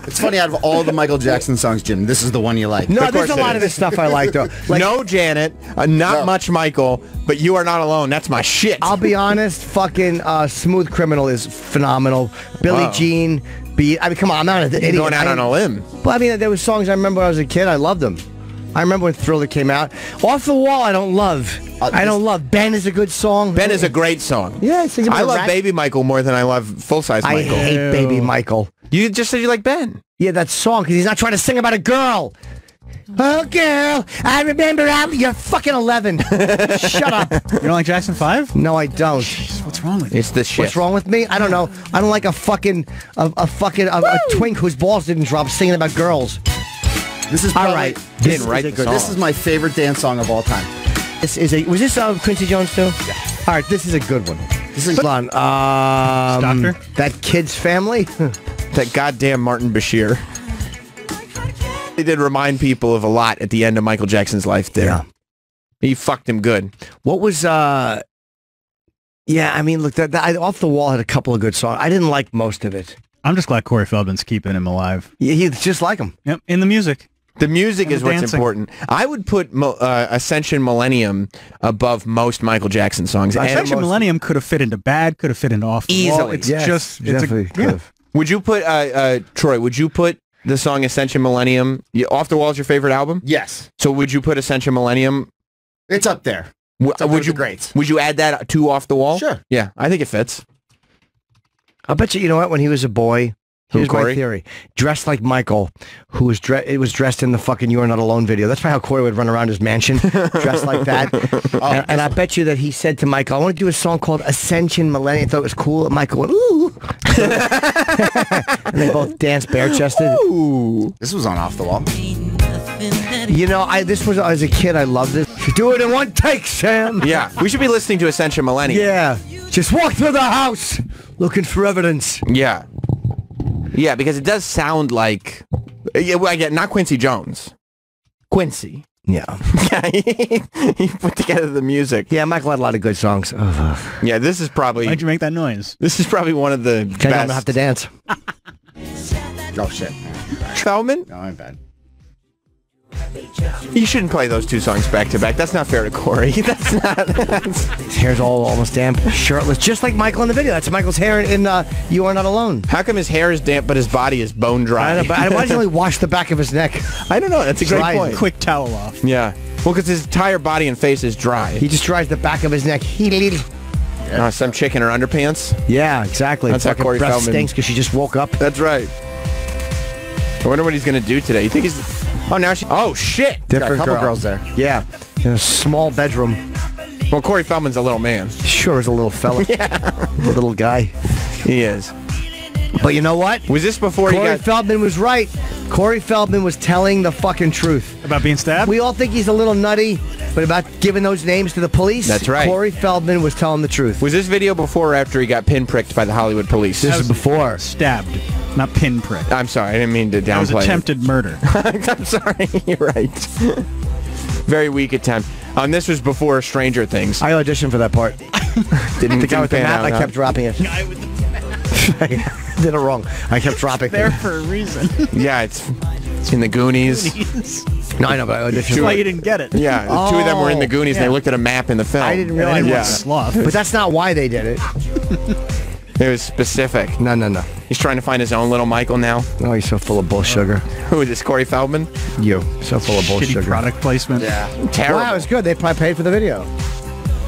It's funny, out of all the Michael Jackson songs, Jim, this is the one you like. No, there's a lot of this stuff I like, though. Like, no, Janet, not much Michael, but You Are Not Alone. That's my shit. I'll be honest, fucking Smooth Criminal is phenomenal. Billie Jean, I mean, come on, I'm not an idiot. Going out on a limb. Well, I mean, there was songs I remember when I was a kid. I loved them. I remember when Thriller came out. Off the Wall, I don't love. I don't love. Ben is a good song. Ben is a great song. Yeah, I love Baby Michael more than I love Full Size Michael. I hate Baby Michael. You just said you like Ben. Yeah, that song, because he's not trying to sing about a girl. Oh, girl, I remember you're fucking 11. Shut up. You don't like Jackson 5? No, I don't. Jeez, what's wrong with you? It's the shit. What's wrong with me? I don't know. I don't like a fucking a twink whose balls didn't drop singing about girls. This is probably, all right. This is my favorite dance song of all time. Was this Quincy Jones too? Yeah. All right, this is a good one. This is fun. Doctor? That Kid's Family. That goddamn Martin Bashir. He did remind people of a lot at the end of Michael Jackson's life there. Yeah. He fucked him good. What was yeah, I mean, look, that Off the Wall had a couple of good songs. I didn't like most of it. I'm just glad Corey Feldman's keeping him alive. Yeah, he's just like him. Yep, in the music. The music is what's important. I would put Ascension Millennium above most Michael Jackson songs. Ascension Millennium could have fit into Bad, could have fit into Off the Wall. It's just definitely could have. Would you put Troy? Would you put the song Ascension Millennium Off the Wall is your favorite album? Yes. So would you put Ascension Millennium? It's up there. Would you greats? Would you add that to Off the Wall? Sure. Yeah, I think it fits. I bet you know what? When he was a boy. Here's my theory. Dressed like Michael, who was dressed in the fucking You Are Not Alone video. That's probably how Corey would run around his mansion, dressed like that. And I bet you that he said to Michael, I want to do a song called Ascension Millennium. I thought it was cool. And Michael went, ooh. And they both danced bare-chested. Ooh. This was on Off the Wall. You know, this was, as a kid, I loved this. You do it in one take, Sam. Yeah. We should be listening to Ascension Millennium. Yeah. Just walk through the house looking for evidence. Yeah. Yeah, because it does sound like, I get not Quincy Jones, Quincy. Yeah. He put together the music. Yeah, Michael had a lot of good songs. Yeah, this is probably. Why'd you make that noise? This is probably one of the best. I'm gonna have to dance. Oh shit. Feldman? No, I'm bad. You shouldn't play those two songs back to back. That's not fair to Corey. That's not. His hair's all almost damp, shirtless, just like Michael in the video. That's Michael's hair in You Are Not Alone. How come his hair is damp but his body is bone dry? I don't know, but why does he only wash the back of his neck? I don't know. That's a great point. Quick towel off. Yeah. Well, because his entire body and face is dry. He just dries the back of his neck. Some chick in her underpants. Yeah, exactly. That's how Corey breath Feldman stinks because she just woke up. That's right. I wonder what he's going to do today. You think he's... Oh, now she... Oh, shit. Different got a couple girls there. Yeah. In a small bedroom. Well, Corey Feldman's a little man. Sure is a little fella. Yeah. A little guy. He is. But you know what? Was this before Corey Feldman was right. Corey Feldman was telling the fucking truth. About being stabbed? We all think he's a little nutty, but about giving those names to the police? That's right. Corey Feldman was telling the truth. Was this video before or after he got pinpricked by the Hollywood police? This is before. Stabbed, not pinpricked. I'm sorry, I didn't mean to downplay It was attempted murder. I'm sorry, you're right. Very weak attempt. This was before Stranger Things. I auditioned for that part. Didn't the guy with the pan map, out, I huh? kept dropping it. Guy with the I did it wrong. I kept dropping there it. for a reason. Yeah, it's in the Goonies. No, I know, but I auditioned That's why you didn't get it. Yeah, the two of them were in the Goonies and Yeah. they looked at a map in the film. I didn't realize Yeah. that. Sloth. But that's not why they did it. It was specific. No. He's trying to find his own little Michael now. Oh, he's so full of bull sugar. Who is this, Corey Feldman? You. So full of bull Shitty sugar. product placement. Yeah. Terrible. Wow, it was good. They probably paid for the video.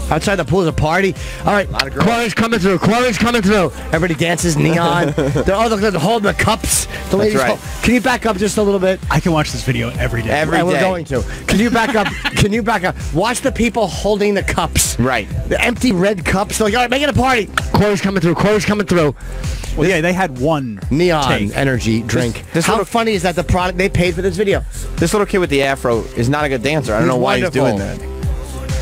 Outside the pool is a party. All right, Corey's coming through. Corey's coming through. Everybody dances neon. They're holding the cups. The ladies. right. Can you back up just a little bit? I can watch this video every day. Every And we're day. going to. Can you back up? Can you back up? Watch the people holding the cups. Right. The empty red cups. They're like, all right, make it a party. Corey's coming through. Corey's coming through. Well, yeah, they had one Neon take. energy drink. This How little- funny is that the product they paid for this video? This little kid with the afro is not a good dancer. I don't He's know why wonderful. he's doing that.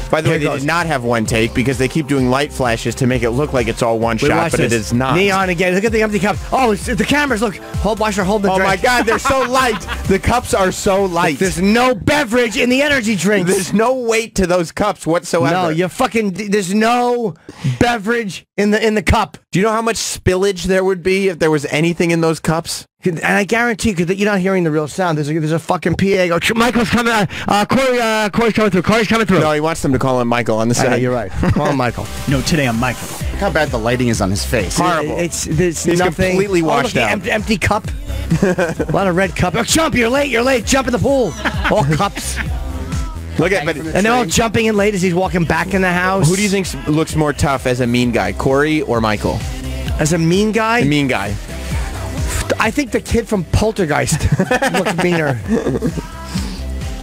By the way, Here they goes. did not have one take because they keep doing light flashes to make it look like it's all one Wait, shot, watch but this. it is not. Neon again. Look at the empty cups. Oh, it's the cameras. Look. Watch her hold the Oh drink. my God, they're so light. The cups are so light. There's no beverage in the energy drinks. There's no weight to those cups whatsoever. No, you fucking. There's no beverage in the cup. Do you know how much spillage there would be if there was anything in those cups? And I guarantee you, because you're not hearing the real sound. There's a fucking PA. Go, Michael's coming. Corey's coming through. Corey's coming through. No, he wants them to call him Michael on the I know, side. you're right. Call him Michael. No, today I'm Michael. Look how bad the lighting is on his face. Horrible. There's He's nothing. completely washed look, out. Empty cup. A lot of red cup. Oh, jump! You're late. You're late. Jump in the pool. All cups. Look at, but And they're all jumping in late as he's walking back in the house. who do you think looks more tough as a mean guy, Corey or Michael? As a mean guy? The mean guy. I think the kid from Poltergeist looks meaner.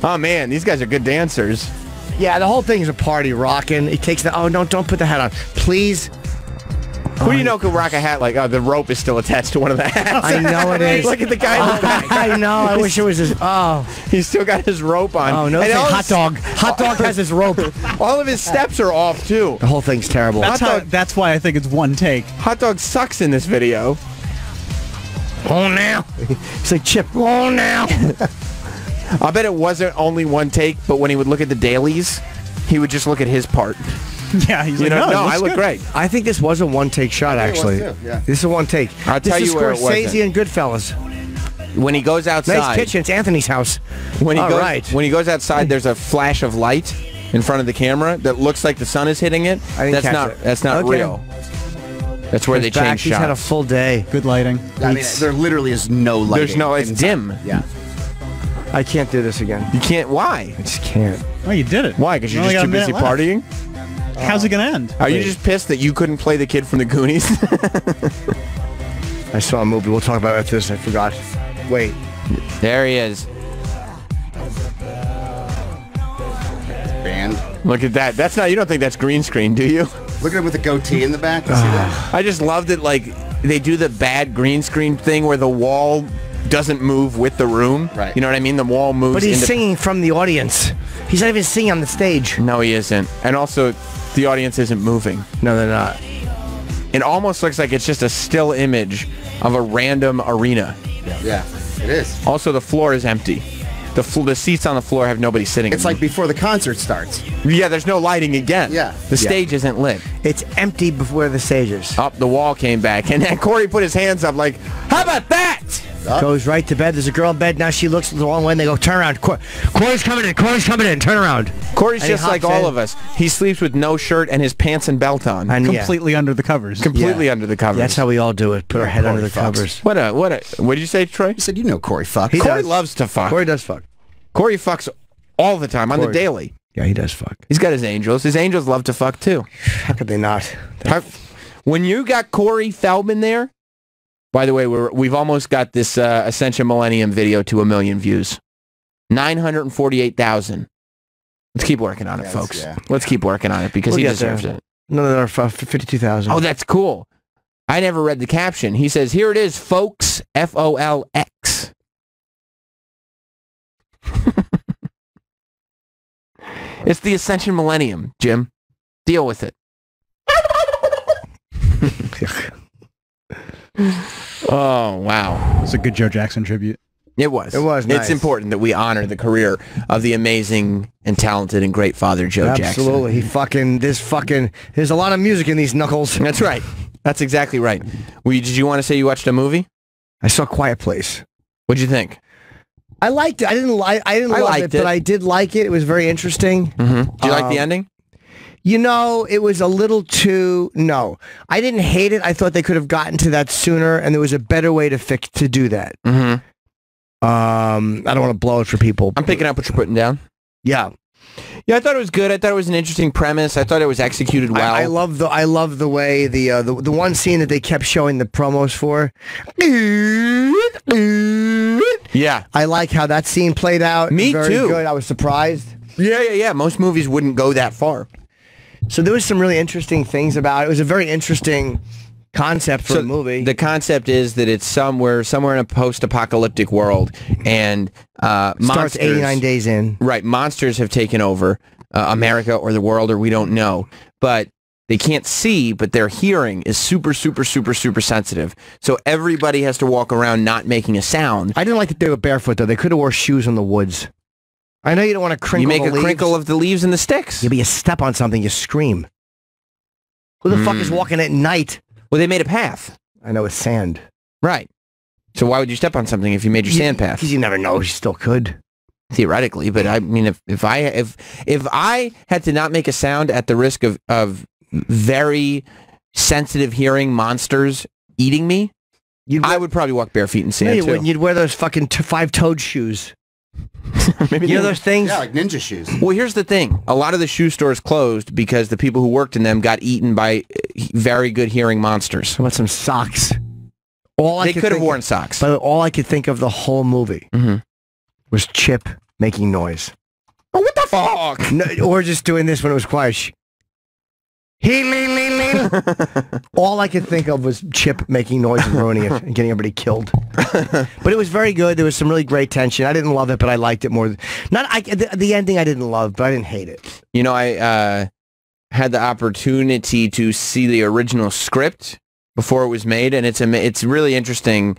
Oh man, these guys are good dancers. Yeah, the whole thing is a party, rocking. He takes the. Oh no! Don't put the hat on, please. Who do you know could rock a hat like? Oh, the rope is still attached to one of the hats. I know it is. Look at the guy in the back. I know. I wish it was his. Oh. He's still got his rope on. Oh no! And all Hot his- dog. Hot dog has his rope. All of his steps are off too. The whole thing's terrible. That's why I think it's one take. Hot dog sucks in this video. Oh now. It's like Chip. Oh now. I bet it wasn't only one take, but when he would look at the dailies, he would just look at his part. Yeah, he's You like, know, no, no, it looks I look good. great. I think this was a one-take shot. Actually, too, yeah. this is a one-take. I'll tell this you is where it Scorsese wasn't. and Goodfellas. When he goes outside, Nice kitchen. It's Anthony's house. when he All goes, right. when he goes outside, there's a flash of light in front of the camera that looks like the sun is hitting it. I didn't That's catch not. it. That's not Okay. real. That's where they He's back. change He's had a shots. full day. Good lighting. I mean, there literally is no lighting. There's no. It's inside. dim. Yeah. I can't do this again. You can't. Why? I just can't. Oh, you did it. Why? Because you're You only just got too a busy minute left. partying. How's it gonna end? Are you just pissed that you couldn't play the kid from the Goonies? I saw a movie. We'll talk about it after this. I forgot. Wait. There he is. Band. Look at that. That's not. You don't think that's green screen, do you? Look at him with the goatee in the back. You see that? I just loved it. Like they do the bad green screen thing where the wall doesn't move with the room. Right. You know what I mean? The wall moves. But he's into- singing from the audience. He's not even singing on the stage. No, he isn't. And also, the audience isn't moving. No, they're not. It almost looks like it's just a still image of a random arena. Yeah, it is. Also, the floor is empty. The seats on the floor have nobody sitting. It's in like before the concert starts. them. Yeah, there's no lighting again. Yeah. The stage isn't lit. It's empty before the stage is. Up, the wall came back, and then Corey put his hands up like, "How about that?" Goes right to bed. There's a girl in bed. Now she looks the wrong way and they go, turn around. Corey's coming in. Corey's coming in. Turn around. Corey's And he just like hops all in. of us. He sleeps with no shirt and his pants and belt on. And yeah. Completely under the covers. Completely under the covers. That's how we all do it. Put our head under the Corey fucks. covers. What did you say, Troy? You said you know Corey fuck. He Corey does. loves to fuck. Corey does fuck. Corey fucks all the time on the Corey. daily. Yeah, he does fuck. He's got his angels. His angels love to fuck too. How could they not? When you got Corey Feldman there, by the way, we've almost got this Ascension Millennium video to 1 million views. 948,000. Let's keep working on it, folks. yeah. Let's keep working on it because We'll he get deserves there. it. No, 52,000. Oh, that's cool. I never read the caption. He says, here it is, folks, Folx. It's the Ascension Millennium, Jim. Deal with it. Oh, wow. It's a good Joe Jackson tribute. It was. It was nice. It's important that we honor the career of the amazing and talented and great father, Joe Jackson. Absolutely. There's a lot of music in these knuckles. That's right. That's exactly right. Did you want to say you watched a movie? I saw Quiet Place. What'd you think? I liked it. I didn't love it, but I did like it. It was very interesting. Mm-hmm. Did you like the ending? You know, it was a little too... No. I didn't hate it. I thought they could have gotten to that sooner, and there was a better way to do that. Mm-hmm. I don't want to blow it for people. I'm picking up what you're putting down. Yeah. Yeah, I thought it was good. I thought it was an interesting premise. I thought it was executed well. I love the way the one scene that they kept showing the promos for. Yeah. I like how that scene played out. Me Very too. Good. I was surprised. Yeah. Most movies wouldn't go that far. So there was some really interesting things about it. It was a very interesting concept for a movie. The concept is that it's somewhere in a post-apocalyptic world, and starts 89 days in. Right, monsters have taken over America or the world, or we don't know. But they can't see, but their hearing is super, super, super, super sensitive. So everybody has to walk around not making a sound. I didn't like that they were barefoot, though. They could have wore shoes in the woods. I know you don't want to crinkle You make a crinkle of the leaves and the sticks. Yeah, but you step on something, you scream. Who the fuck is walking at night? Well, they made a path. I know, it's sand. Right. So why would you step on something if you made your sand path? Because you never know. You still could. Theoretically, but I mean, if I had to not make a sound at the risk of very sensitive hearing monsters eating me, I would probably walk bare feet in sand, too. You'd wear those fucking five-toed shoes. Maybe you know those things? Yeah, like ninja shoes. Well, here's the thing. A lot of the shoe stores closed because the people who worked in them got eaten by very good hearing monsters. How about some socks? They could have worn socks. But all I could think of the whole movie was Chip making noise. Oh, what the fuck? No, or just doing this when it was quiet. All I could think of was Chip making noise and ruining it and getting everybody killed. But it was very good. There was some really great tension. I didn't love it, but I liked it more. The ending I didn't love, but I didn't hate it. You know, I had the opportunity to see the original script before it was made, and it's really interesting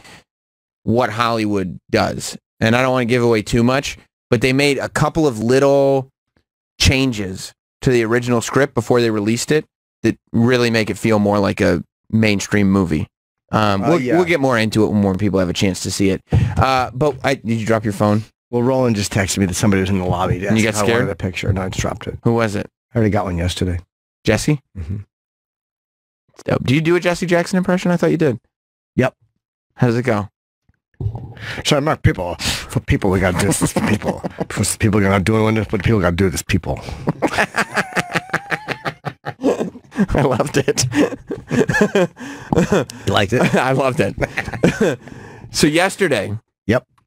what Hollywood does. And I don't want to give away too much, but they made a couple of little changes to the original script before they released it that really make it feel more like a mainstream movie. We'll get more into it when more people have a chance to see it. Did you drop your phone? Well, Roland just texted me that somebody was in the lobby. And you got scared? I wanted a picture. No, I just dropped it. Who was it? I already got one yesterday. Jesse? Mm-hmm. Dope. Do you do a Jesse Jackson impression? I thought you did. Yep. How does it go? So, Mark, for people, we got to do this for people. For people, you're not doing this, but people got to do this, people. I loved it. You liked it? I loved it. So yesterday,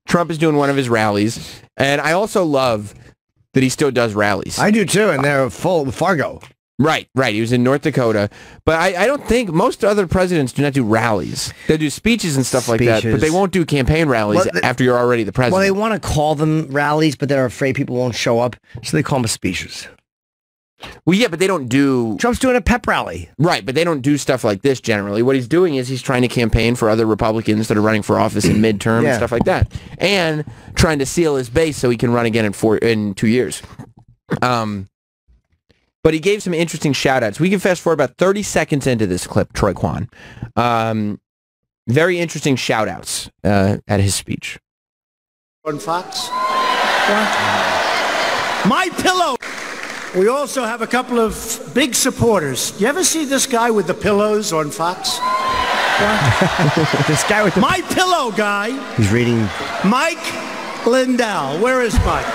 Trump is doing one of his rallies, and I also love that he still does rallies. I do too, and they're full with Fargo. Right. He was in North Dakota. But I don't think most other presidents do not do rallies. They do speeches and stuff like that, but they won't do campaign rallies after you're already the president. Well, they want to call them rallies, but they're afraid people won't show up, so they call them speeches. Well, yeah, but they don't do... Trump's doing a pep rally. Right, but they don't do stuff like this generally. What he's doing is he's trying to campaign for other Republicans that are running for office in midterm and stuff like that. And trying to seal his base so he can run again in 2 years. But he gave some interesting shout-outs. We can fast forward about 30 seconds into this clip, Troy Kwan. Very interesting shout-outs at his speech. On Fox? My Pillow! We also have a couple of big supporters. You ever see this guy with the pillows on Fox? This guy with the... My Pillow guy. He's reading... Mike Lindell. Where is Mike?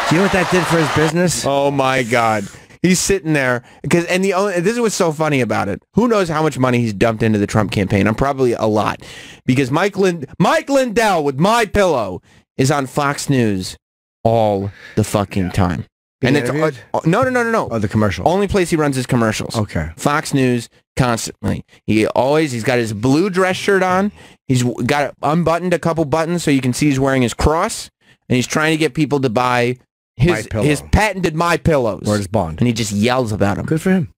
Do you know what that did for his business? Oh, my God. He's sitting there. This is what's so funny about it. Who knows how much money he's dumped into the Trump campaign? Probably a lot. Because Mike Lindell with My Pillow is on Fox News all the fucking time. Being and interviewed? No. Oh, the commercial. Only place he runs his commercials. Okay. Fox News constantly. He's got his blue dress shirt on. He's got unbuttoned a couple buttons so you can see he's wearing his cross, and he's trying to get people to buy his patented My Pillows. Or his Bond. And he just yells about them. Good for him.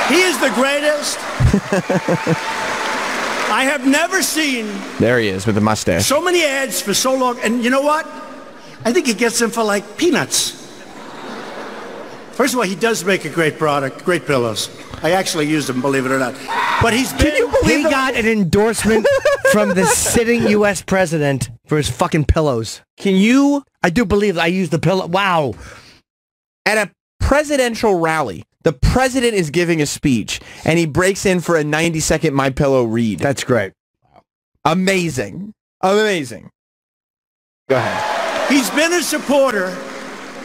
He is the greatest. I have never seen There he is with the mustache. so many ads for so long. And you know what? I think he gets them for like peanuts. First of all, he does make a great product, great pillows. I actually used them, believe it or not. But he got an endorsement from the sitting U.S. president for his fucking pillows. Can you? I do believe I used the pillow. Wow. At a presidential rally, the president is giving a speech, and he breaks in for a 90-second My Pillow read. That's great. Amazing. Amazing. Go ahead. He's been a supporter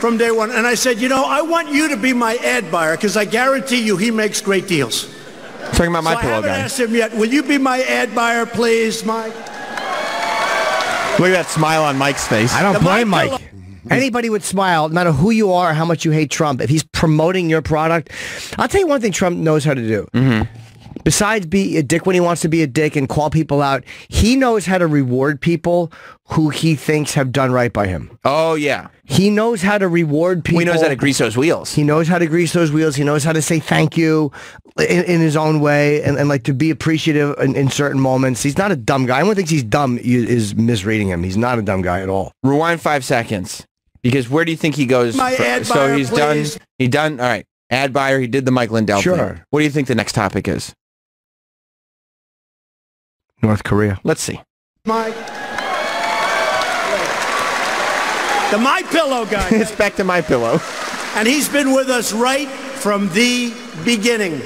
from day one. And I said, you know, I want you to be my ad buyer because I guarantee you he makes great deals. Talking about My Pillow I haven't guy. asked him yet. Will you be my ad buyer, please, Mike? Look at that smile on Mike's face. I don't blame Mike. Anybody would smile, no matter who you are, how much you hate Trump. If he's promoting your product, I'll tell you one thing Trump knows how to do. Besides be a dick when he wants to be a dick and call people out, he knows how to reward people who he thinks have done right by him. Oh, yeah. He knows how to reward people. He knows how to grease those wheels. He knows how to grease those wheels. He knows how to say thank you in his own way and like to be appreciative in certain moments. He's not a dumb guy. Anyone thinks he's dumb is misreading him. He's not a dumb guy at all. Rewind 5 seconds. Because where do you think he goes? My ad so buyer, he's please. done. He done. All right. Ad buyer. He did the Mike Lindell Sure. thing. What do you think the next topic is? North Korea. Let's see. Mike. The My Pillow guy. It's back to My Pillow. And he's been with us right from the beginning,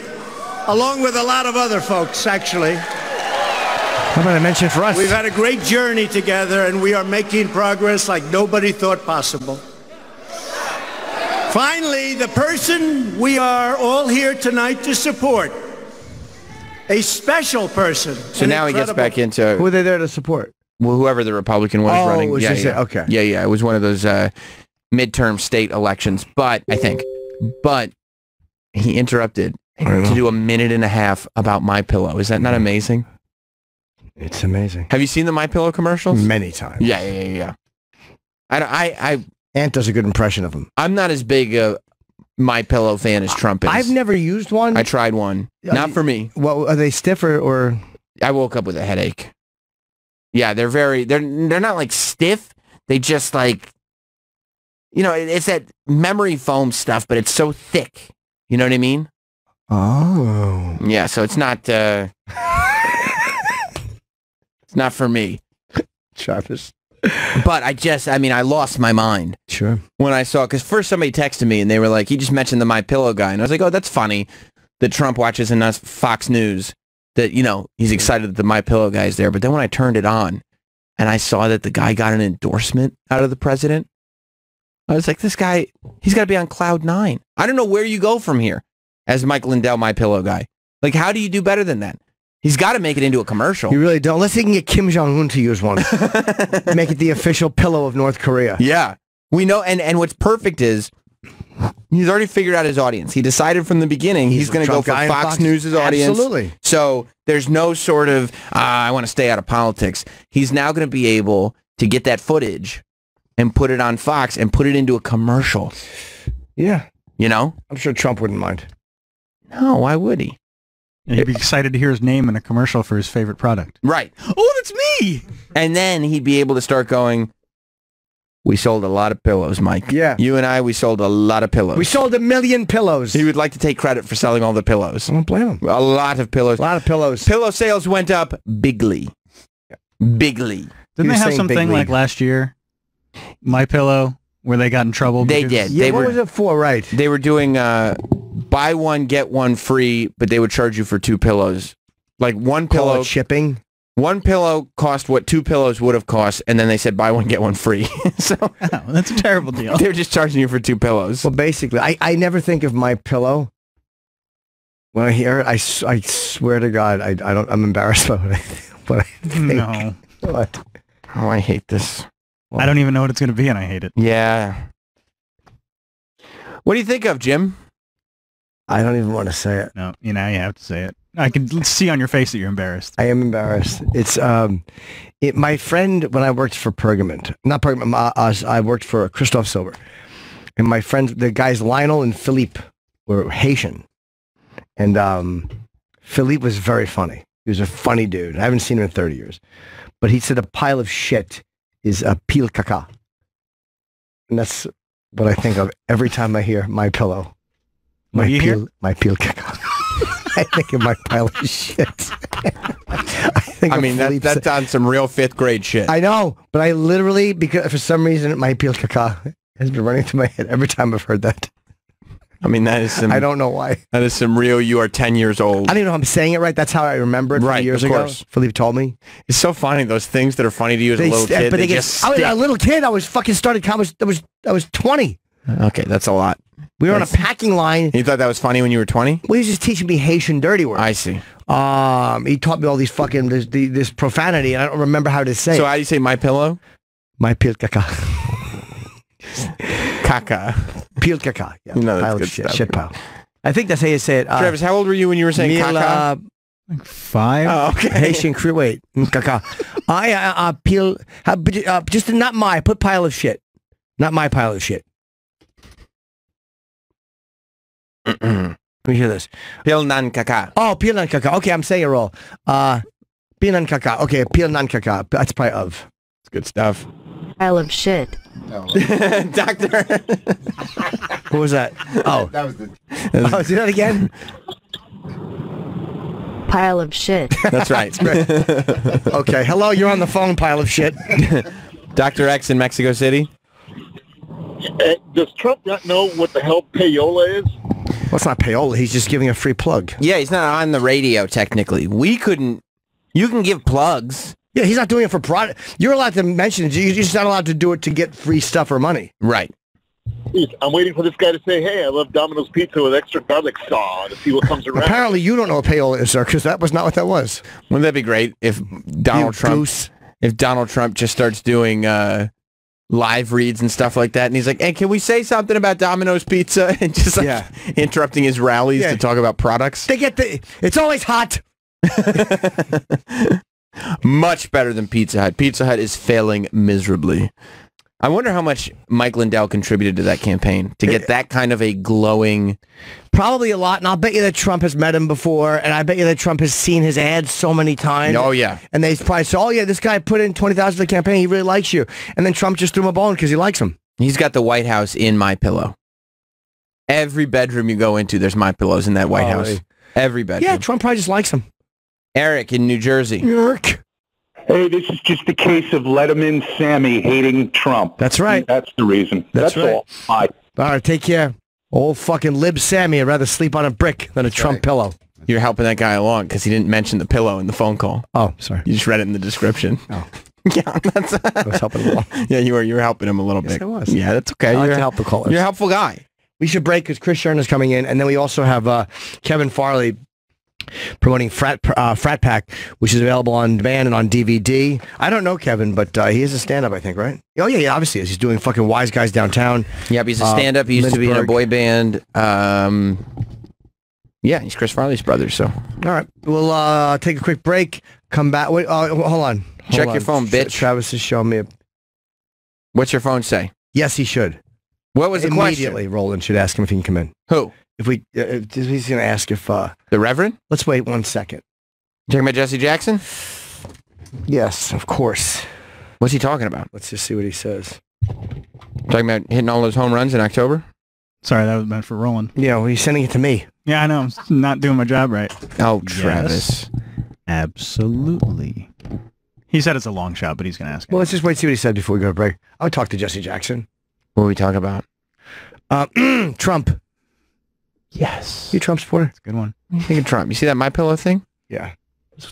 along with a lot of other folks, actually. How about I mention for us? We've had a great journey together, and we are making progress like nobody thought possible. Finally, the person we are all here tonight to support, a special person. So now he gets back into Who are they there to support? well, whoever the Republican was running. Was Yeah, this yeah. it? Okay. Yeah. It was one of those midterm state elections. But I think, he interrupted to do a minute and a half about My Pillow. Is that not amazing? It's amazing. Have you seen the My Pillow commercials? Many times. Yeah. Ant does a good impression of him. I'm not as big a My Pillow fan as Trump is. I've never used one. I tried one. Not for me. Well, are they stiffer or? I woke up with a headache. Yeah, they're not like stiff. They just like, it's that memory foam stuff, but it's so thick. You know what I mean? Oh. Yeah, so it's not it's not for me. Travis. But I lost my mind. Sure. When I saw, because first somebody texted me and they were like, he just mentioned the My Pillow guy. And I was like, oh, that's funny that Trump watches enough Fox News that, he's excited that the My Pillow guy is there. But then when I turned it on and I saw that the guy got an endorsement out of the president, I was like, this guy, he's got to be on cloud 9. I don't know where you go from here as Mike Lindell, My Pillow guy. Like, how do you do better than that? He's got to make it into a commercial. You really don't. Unless he can get Kim Jong-un to use one. Make it the official pillow of North Korea. Yeah. We know, and what's perfect is he's already figured out his audience. He decided from the beginning he's going to go for Fox News' audience. Absolutely. So there's no sort of, I want to stay out of politics. He's now going to be able to get that footage and put it on Fox and put it into a commercial. Yeah. I'm sure Trump wouldn't mind. No, why would he? And he'd be excited to hear his name in a commercial for his favorite product. Right. Oh, that's me! And then he'd be able to start going, we sold a lot of pillows, Mike. Yeah. You and I, we sold a lot of pillows. We sold 1 million pillows. He would like to take credit for selling all the pillows. I don't blame him. A lot of pillows. A lot of pillows. Pillow sales went up bigly. Bigly. Didn't they have something like last year? My Pillow, where they got in trouble? They did. Yeah, what was it for, right? They were doing buy one, get one free, but they would charge you for 2 pillows. Like one pillow. Call it shipping? One pillow cost what 2 pillows would have cost, and then they said buy one, get one free. So that's a terrible deal. They were just charging you for 2 pillows. Well, basically, I never think of My Pillow. When I hear it, I swear to God, I'm embarrassed by what I think. No. What? Oh, I hate this. I don't even know what it's going to be, and I hate it. Yeah. What do you think of, Jim? I don't even want to say it. No, you have to say it. I can see on your face that you're embarrassed. I am embarrassed. It's my friend when I worked for Pergament, not Pergament. I worked for Christoph Silver, and my friends, the guys Lionel and Philippe, were Haitian, and Philippe was very funny. He was a funny dude. I haven't seen him in 30 years, but he said a pile of shit is a pile caca, and that's what I think of every time I hear my pillow. My pile caca. I think of my pile of shit. I mean, that's on some real 5th grade shit. I know, but I literally, because for some reason, my pile caca has been running through my head every time I've heard that. I mean, that is some... I don't know why. That is some real, you are 10 years old. I don't even know if I'm saying it right. That's how I remember it from years ago. Philippe told me. It's so funny, those things that are funny to you as a little kid. But they just I was a little kid. I was fucking started college. I was 20. Okay, that's a lot. We were on a packing line. You thought that was funny when you were 20? Well, he was just teaching me Haitian dirty words. I see. He taught me all these fucking, this profanity, and I don't remember how to say it. So how do you say my pillow? My pile caca. Caca. Pile caca. Yeah. You know, that's pile good of shit, stuff. shit pile. I think that's how you say it. Travis, how old were you when you were saying caca? Like 5. Oh, okay. Haitian crew. Wait. Caca. I pile, just not my, put pile of shit. Not my pile of shit. Let me hear this. Pil nan caca. Oh, pil nan caca. Okay, I'm saying it wrong. Pil nan caca. Okay, pil nan caca. That's probably of. It's good stuff. Pile of shit. Doctor. What was that? Oh. That was the... Oh, do that again? Pile of shit. That's right. Okay, hello, you're on the phone, pile of shit. Dr. X in Mexico City. Does Trump not know what the hell payola is? Well, it's not payola. He's just giving a free plug. Yeah, he's not on the radio, technically. We couldn't... You can give plugs. Yeah, he's not doing it for product. You're allowed to mention it. You're just not allowed to do it to get free stuff or money. Right. I'm waiting for this guy to say, hey, I love Domino's Pizza with extra garlic sauce to see what comes around. Apparently you don't know what payola is, sir, because that was not what that was. Wouldn't that be great if Donald Trump just starts doing live reads and stuff like that, and he's like, hey, can we say something about Domino's Pizza? And just like interrupting his rallies to talk about products. They get it's always hot. Much better than Pizza Hut. Pizza Hut is failing miserably. I wonder how much Mike Lindell contributed to that campaign to get that kind of a glowing... Probably a lot, and I'll bet you that Trump has met him before, and I bet you that Trump has seen his ads so many times. Oh, yeah. And they probably say, oh, yeah, this guy put in $20,000 for the campaign. He really likes you. And then Trump just threw him a bone because he likes him. He's got the White House in My Pillow. Every bedroom you go into, there's My Pillows in that White House. Every bedroom. Yeah, Trump probably just likes him. Eric in New Jersey. Eric. Hey, this is just a case of Letterman Sammy hating Trump. That's right. That's the reason. That's right. all. Bye. All right, take care. Old fucking lib Sammy would rather sleep on a brick than a Trump pillow. You're helping that guy along because he didn't mention the pillow in the phone call. Oh, sorry. You just read it in the description. Oh. Yeah, that's... I was helping him along. Yeah, you were helping him a little bit. I was. Yeah, that's okay. I like You're to help the callers. You're a helpful guy. We should break because Chris Shern is coming in, and then we also have Kevin Farley promoting Frat Pack, which is available on demand and on DVD. I don't know Kevin, but he is a stand-up, I think, right? Oh, yeah, he obviously is. He's doing fucking Wise Guys Downtown. Yep, he's a stand-up. He used to be in a boy band. Yeah, he's Chris Farley's brother, so. All right, we'll take a quick break, come back. Wait, hold on. Check your phone, bitch. Travis is showing me What's your phone say? Yes, he should. What was the question? Immediately, Roland should ask him if he can come in. Who? If he's going to ask if... the Reverend? Let's wait 1 second. You talking about Jesse Jackson? Yes, of course. What's he talking about? Let's just see what he says. Talking about hitting all those home runs in October? Sorry, that was meant for Roland. Yeah, well, he's sending it to me. Yeah, I know. I'm not doing my job right. Oh, Travis. Yes, absolutely. He said it's a long shot, but he's going to ask him. Well, let's just wait and see what he said before we go to break. I would talk to Jesse Jackson. What are we talking about? Trump. Yes. You a Trump supporter? That's a good one. What do you think of Trump? You see that My Pillow thing? Yeah.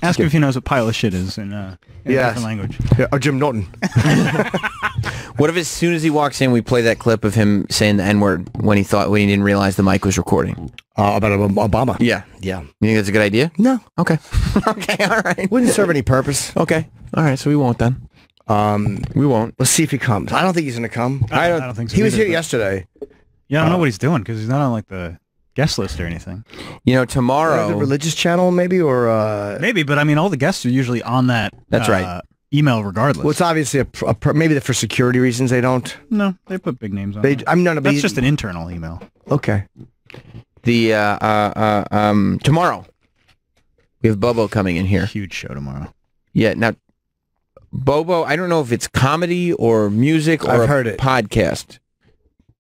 Ask him if he knows what pile of shit is in a different language. Yeah, or Jim Norton. What if as soon as he walks in, we play that clip of him saying the N-word when he didn't realize the mic was recording? About Obama. Yeah. Yeah. You think that's a good idea? No. Okay. Okay, all right. Wouldn't serve any purpose. Okay. All right, so we won't then. We won't. Let's see if he comes. I don't think he's going to come. I don't think so. He was here yesterday. Yeah, I don't know what he's doing because he's not on like the guest list or anything. You know, tomorrow... The religious channel, maybe, or... Maybe, but I mean, all the guests are usually on that That's right. email regardless. Well, it's obviously maybe for security reasons they don't. No, they put big names on it. No, That's just an internal email. Okay. The tomorrow we have Bobo coming in here. Huge show tomorrow. Yeah, now Bobo, I don't know if it's comedy or music or I've heard it. podcast.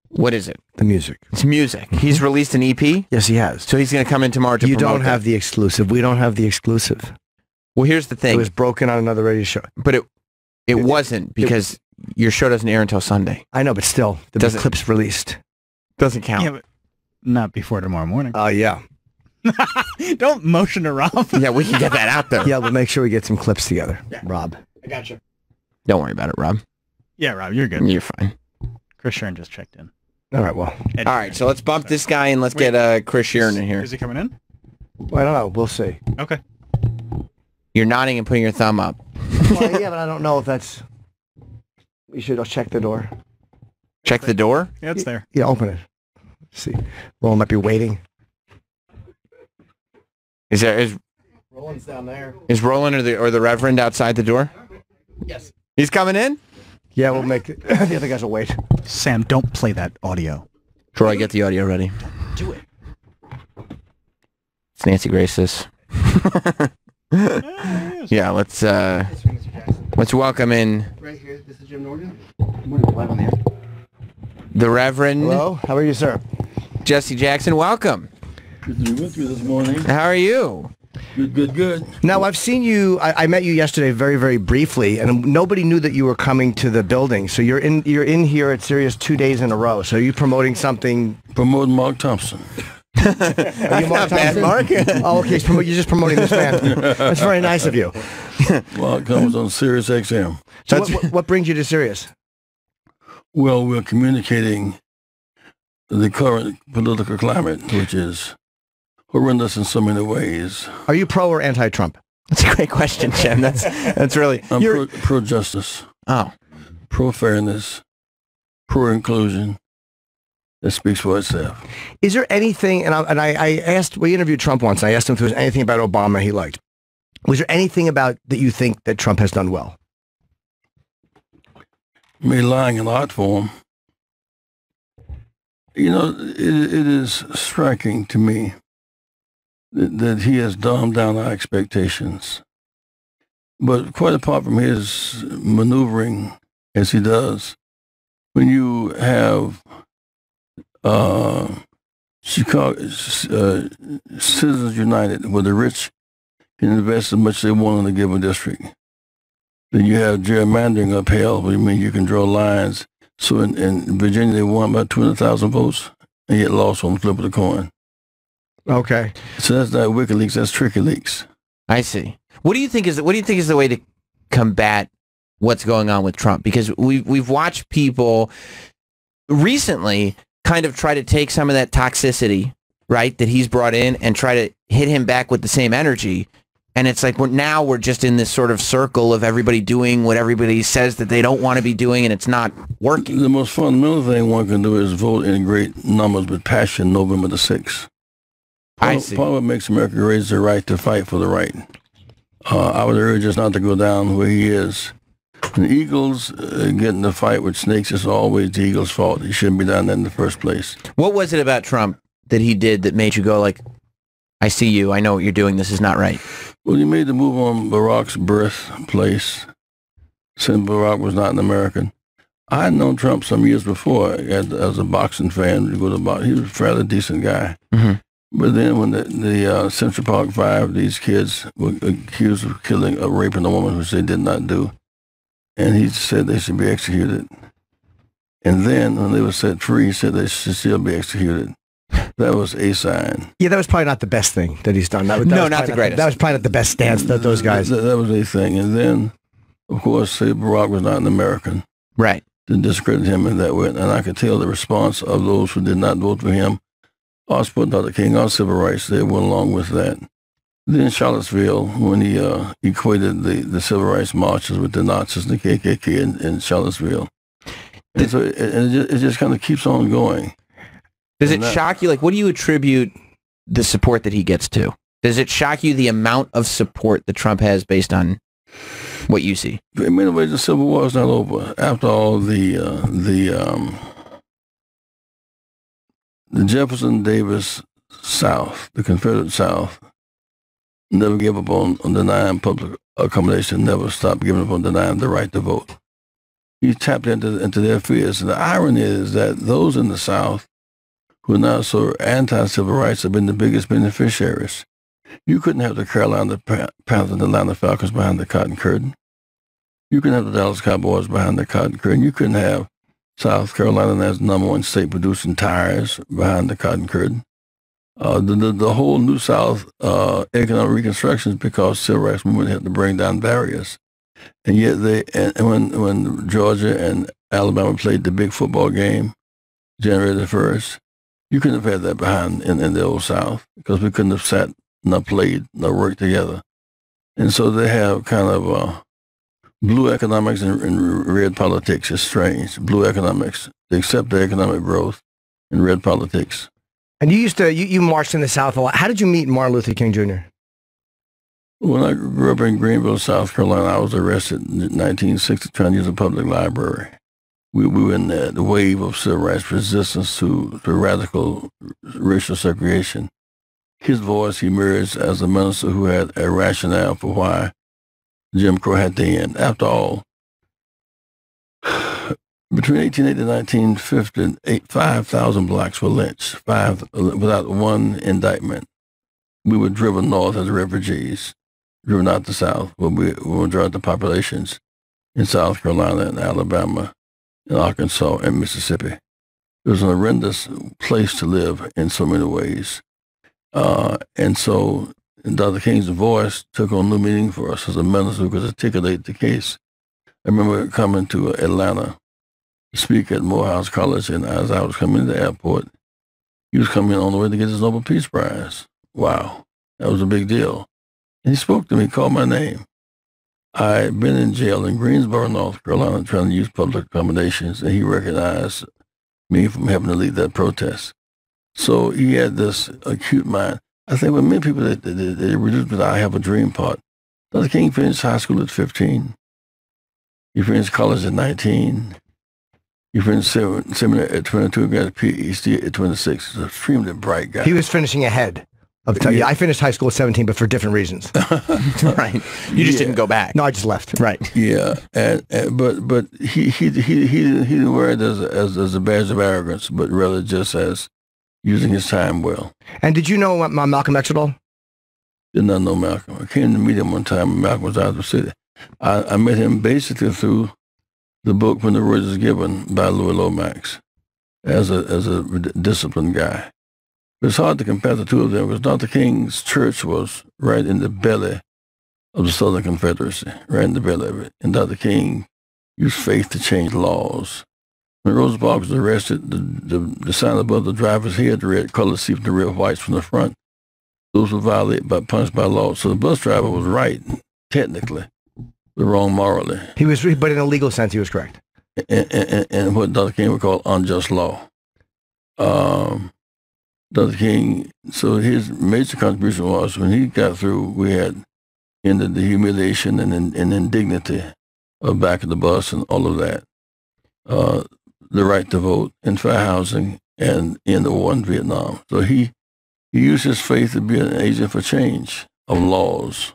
What is it? The music. It's music. He's released an EP? Yes, he has. So he's going to come in tomorrow to You promote don't have the exclusive. We don't have the exclusive. Well, here's the thing. It was broken on another radio show. But it wasn't because your show doesn't air until Sunday. I know, but still, the clip's released. Doesn't count. Yeah, but not before tomorrow morning. Oh, yeah. Don't motion to Rob. Yeah, we can get that out there. Yeah, we'll make sure we get some clips together. Yeah. Rob. I got you. Don't worry about it, Rob. Yeah, Rob, you're good. You're fine. Chris Sheeran just checked in. All right, well. All right, so let's bump this guy and let's get Chris Sheeran in here. Is he coming in? Well, I don't know. We'll see. Okay. You're nodding and putting your thumb up. Well, yeah, but I don't know if that's... We should check the door. Check the door? Yeah, it's there. Yeah, open it. Let's see. Roland might be waiting. Is Roland's down there. Is Roland or the Reverend outside the door? Yes. He's coming in? Yeah, we'll make it. The other guys will wait. Sam, don't play that audio. Troy, get the audio ready. Do it. It's Nancy Grace's. Yeah, let's welcome in. Right here, this is Jim Norton. The Reverend. Hello, how are you, sir? Jesse Jackson, welcome. Good to be with you this morning. How are you? Good. Now, I've seen you, I met you yesterday very, very briefly, and nobody knew that you were coming to the building. So you're in here at Sirius 2 days in a row. So are you promoting something? Promoting Mark Thompson. Are you Mark Thompson? Mark. Oh, okay, you're just promoting this man. That's very nice of you. Mark comes on Sirius XM. So what brings you to Sirius? Well, we're communicating the current political climate, which is horrendous in so many ways. Are you pro or anti-Trump? That's a great question, Jim. That's really... I'm pro-justice. Oh. Pro-fairness. Pro-inclusion. That speaks for itself. Is there anything, and I asked, we interviewed Trump once, and I asked him if there was anything about Obama he liked. Was there anything about that you think that Trump has done well? Me lying in art form. You know, it is striking to me that he has dumbed down our expectations. But quite apart from his maneuvering as he does, when you have Chicago Citizens United, where the rich can invest as much they want in a given district, then you have gerrymandering upheld, which means you can draw lines. So in Virginia, they won about 200,000 votes and yet lost on the flip of the coin. Okay. So that's not WikiLeaks, that's Tricky Leaks. I see. What do you think is the way to combat what's going on with Trump? Because we've watched people recently kind of try to take some of that toxicity, right, that he's brought in and try to hit him back with the same energy. And it's like we're just in this sort of circle of everybody doing what everybody says that they don't want to be doing, and it's not working. The most fundamental thing one can do is vote in great numbers with passion November the 6th. I see. Part of what makes America raise the right to fight for the right. I would urge us not to go down where he is. When the Eagles get in the fight with snakes, it's always the Eagles' fault. He shouldn't be down there in the first place. What was it about Trump that he did that made you go like, I see you, I know what you're doing, this is not right? Well, he made the move on Barack's birthplace, since Barack was not an American. I had known Trump some years before as a boxing fan. He was a fairly decent guy. Mm-hmm. But then when the Central Park Five, these kids were accused of raping a woman, which they did not do, and he said they should be executed. And then when they were set free, he said they should still be executed. That was a sign. Yeah, that was probably not the best thing that he's done. That No, not the greatest. That was probably not the best stance that those guys. That was a thing. And then, of course, say Barack was not an American. Right. To discredit him in that way. And I could tell the response of those who did not vote for him, us putting out the king on civil rights, they went along with that. Then Charlottesville, when he equated the civil rights marches with the Nazis and the KKK in Charlottesville. And so it just kind of keeps on going. Does it shock you? Like, what do you attribute the support that he gets to? Does it shock you the amount of support that Trump has based on what you see? In many ways, the Civil War is not over. After all, the Jefferson Davis South, the Confederate South, never gave up on denying public accommodation, never stopped giving up on denying the right to vote. He tapped into their fears. And the irony is that those in the South who are now so anti-civil rights have been the biggest beneficiaries. You couldn't have the Carolina Panthers and the Atlanta Falcons behind the cotton curtain. You couldn't have the Dallas Cowboys behind the cotton curtain. You couldn't have South Carolina as #1 state producing tires behind the cotton curtain. The whole New South economic reconstruction is because civil rights movement had to bring down barriers. And yet when Georgia and Alabama played the big football game, January the 1st, you couldn't have had that behind in the old South because we couldn't have sat nor played nor worked together. And so they have kind of blue economics and red politics. It's strange. Blue economics, they accept the economic growth, and red politics. And you marched in the South a lot. How did you meet Martin Luther King Jr.? When I grew up in Greenville, South Carolina, I was arrested in 1960 trying to use a public library. We were in the wave of civil rights resistance to radical racial segregation. His voice emerged as a minister who had a rationale for why Jim Crow had to end. After all, between 1880 and 1950, 5,000 blacks were lynched, without one indictment. We were driven north as refugees, driven out the South, where we were majority of the populations in South Carolina and Alabama, in Arkansas and Mississippi. It was an horrendous place to live in so many ways. And so Dr. King's voice took on new meaning for us as a minister who could articulate the case. I remember coming to Atlanta to speak at Morehouse College, and as I was coming to the airport, he was coming on the way to get his Nobel Peace Prize. Wow, that was a big deal. And he spoke to me, called my name. I'd been in jail in Greensboro, North Carolina, trying to use public accommodations, and he recognized me from having to lead that protest. So he had this acute mind. I think with many people, they reduce it, I have a dream part. Dr. King finished high school at 15. He finished college at 19. He finished seminary at 22 and got a PhD at 26. He's an extremely bright guy. He was finishing ahead. Yeah, I finished hght school at 17, but for different reasons. Right. You just didn't go back. No, I just left. Right. Yeah, but he didn't wear it as a badge of arrogance, but rather just as using his time well. And did you know Malcolm X at all? Did not know Malcolm. I came to meet him one time when Malcolm was out of the city. I met him basically through the book When the Word is Given by Louis Lomax as a disciplined guy. But it's hard to compare the two of them because Dr. King's church was right in the belly of the Southern Confederacy, right in the belly of it. And Dr. King used faith to change laws. When Rosa Parks was arrested, the sign above the driver's head read, "Colored seats to red, whites from the front." Those were violated punished by law. So the bus driver was right, technically, but wrong morally. He was, but in a legal sense, he was correct. And what Dr. King would call unjust law. Dr. King, so his major contribution was when he got through, we had ended the humiliation and indignity of back of the bus and all of that. The right to vote and fair housing and in the war in Vietnam. So he used his faith to be an agent for change of laws.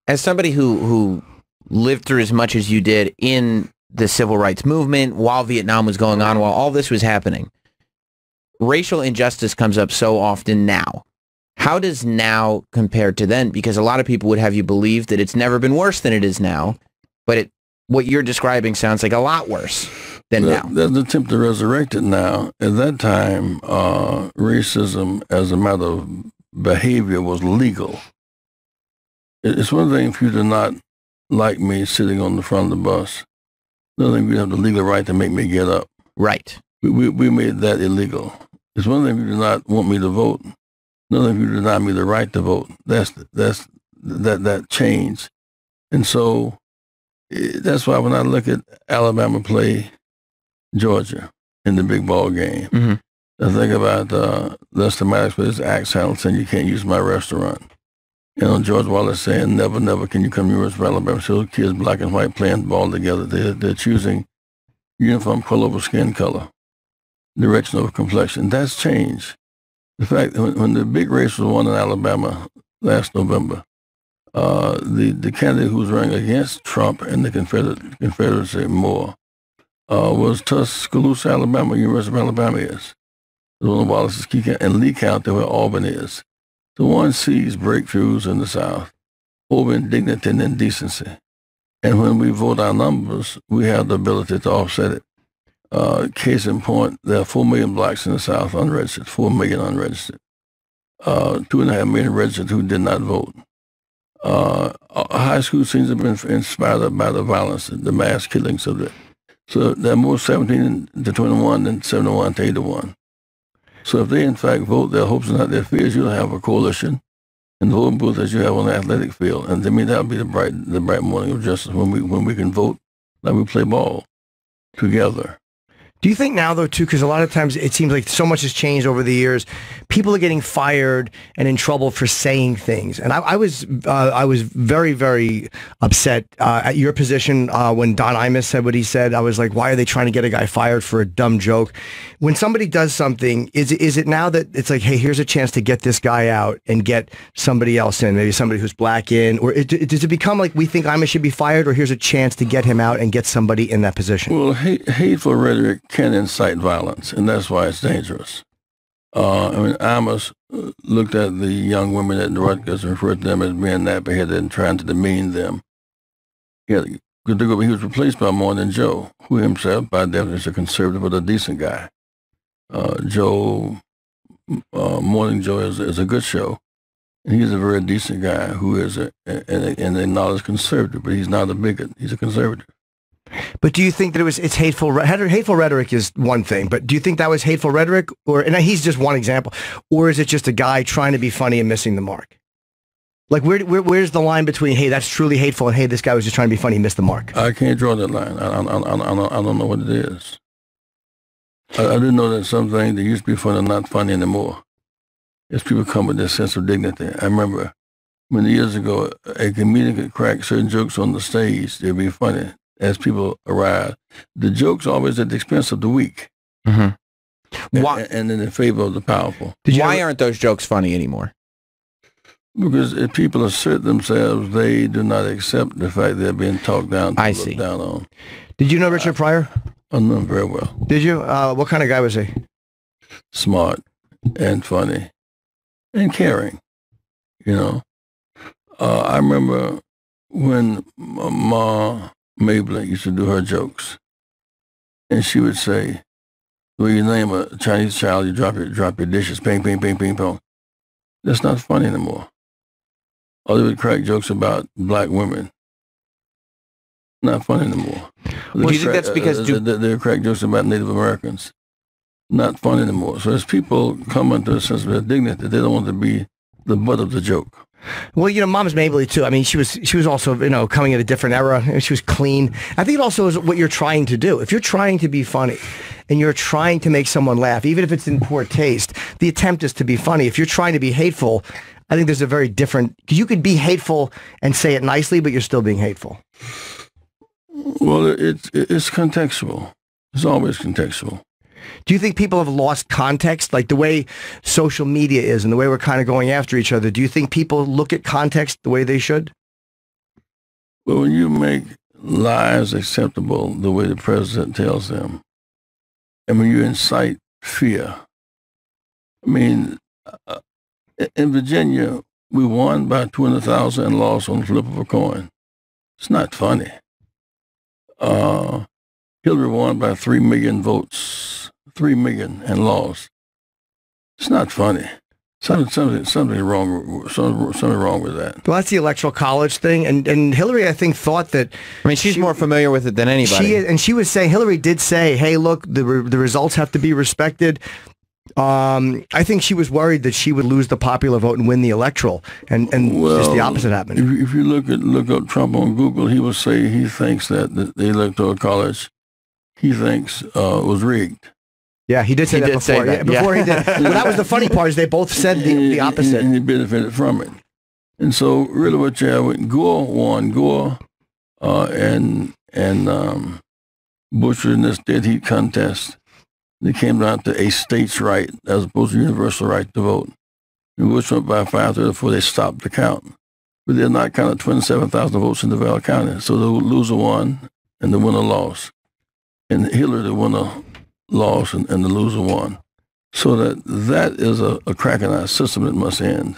As somebody who lived through as much as you did in the civil rights movement while Vietnam was going on, while all this was happening, racial injustice comes up so often now. How does now compare to then? Because a lot of people would have you believe that it's never been worse than it is now, but what you're describing sounds like a lot worse than now. There's an attempt to resurrect it now. At that time, racism as a matter of behavior was legal. It's one thing for you to not like me sitting on the front of the bus. Another thing, you have the legal right to make me get up. Right. We made that illegal. It's one thing if you do not want me to vote. Another thing if you deny me the right to vote. That changed. And so that's why when I look at Alabama play Georgia in the big ball game, The thing about Lester Maddox with his axe handle saying you can't use my restaurant. You know, George Wallace saying never, never can you come to University of Alabama. So kids, black and white, playing ball together. They're choosing uniform color over skin color, direction over complexion. That's changed. The fact that when the big race was won in Alabama last November, the candidate who was running against Trump and the Confederacy more was Tuscaloosa, Alabama. University of Alabama is. It was one of Wallace's key county, and Lee County, where Auburn is. So one sees breakthroughs in the South over indignity and indecency. And when we vote our numbers, we have the ability to offset it. Case in point, there are 4 million blacks in the South unregistered, 4 million unregistered. 2.5 million registered who did not vote. High school seniors have been inspired by the violence, the mass killings of it. So there are more 17 to 21 than 71 to 81. So if they in fact vote their hopes and not their fears, you'll have a coalition in the voting booth as you have on the athletic field. And to me, that'll be the bright morning of justice when we can vote like we play ball together. Do you think now, though, too, because a lot of times it seems like so much has changed over the years, people are getting fired and in trouble for saying things. And I was very, very upset at your position when Don Imus said what he said. I was like, why are they trying to get a guy fired for a dumb joke? When somebody does something, is it now that it's like, hey, here's a chance to get this guy out and get somebody else in, maybe somebody who's black in? Or does it become like we think Imus should be fired, or here's a chance to get him out and get somebody in that position? Well, hateful rhetoric can incite violence, and that's why it's dangerous. Amos looked at the young women at Rutgers and referred to them as being nappy-headed and trying to demean them. He was replaced by Morning Joe, who himself, by definition, is a conservative but a decent guy. Morning Joe is a good show, and he's a very decent guy who is an acknowledged conservative, but he's not a bigot. He's a conservative. But do you think that it's hateful? Hateful rhetoric is one thing, but do you think that was hateful rhetoric, and he's just one example, or is it just a guy trying to be funny and missing the mark? Like where's the line between, hey, that's truly hateful, and hey, this guy was just trying to be funny and missed the mark? I can't draw that line. I don't know what it is. I didn't know that some things that used to be funny are not funny anymore. As people come with this sense of dignity. I remember many years ago, a comedian could crack certain jokes on the stage. They'd be funny. As people arrive, the joke's always at the expense of the weak, and in favor of the powerful. Why aren't those jokes funny anymore? Because if people assert themselves, they do not accept the fact they're being talked down to, looked down on. Did you know Richard Pryor? I know him very well. Did you? What kind of guy was he? Smart and funny and caring, you know. I remember when Ma Maybelline used to do her jokes, and she would say, "When you name a Chinese child, you drop your dishes, ping, ping, ping, ping, pong." That's not funny anymore. Or they would crack jokes about black women. Not funny anymore. Do you think that's because they crack jokes about Native Americans? Not funny anymore. So as people come into a sense of their dignity, they don't want to be the butt of the joke. Well, you know, Mom's Mabley too. I mean, she was also, you know, coming at a different era. She was clean. I think it also is what you're trying to do. If you're trying to be funny and you're trying to make someone laugh, even if it's in poor taste, the attempt is to be funny. If you're trying to be hateful, I think there's a very different, because you could be hateful and say it nicely, but you're still being hateful. Well, it's contextual. It's always contextual. Do you think people have lost context, like the way social media is and the way we're kind of going after each other? Do you think people look at context the way they should? Well, when you make lies acceptable the way the president tells them, and when you incite fear, I mean, in Virginia, we won by 200,000 and lost on the flip of a coin. It's not funny. Hillary won by 3 million votes, 3 million, and lost. It's not funny. Something wrong with that. Well, that's the Electoral College thing, and Hillary, I think, thought that. I mean, she's more familiar with it than anybody. She is, and she was saying, Hillary did say, "Hey, look, the results have to be respected." I think she was worried that she would lose the popular vote and win the electoral, and well, just the opposite happened. If you look up Trump on Google, he will say he thinks that the Electoral College, he thinks was rigged. Yeah, he did say that before. Yeah, before he did. Well, that was the funny part is they both said the opposite. And he benefited from it. And so really what you have with Gore won, and Bush in this dead heat contest. They came down to a state's right as opposed to universal right to vote. And Bush went by 5-3 before they stopped the count. But they're not counting 27,000 votes in Duval County. So the loser won and the winner lost. And Hillary, the winner, lost and the loser won. So that is a crack in our system that must end.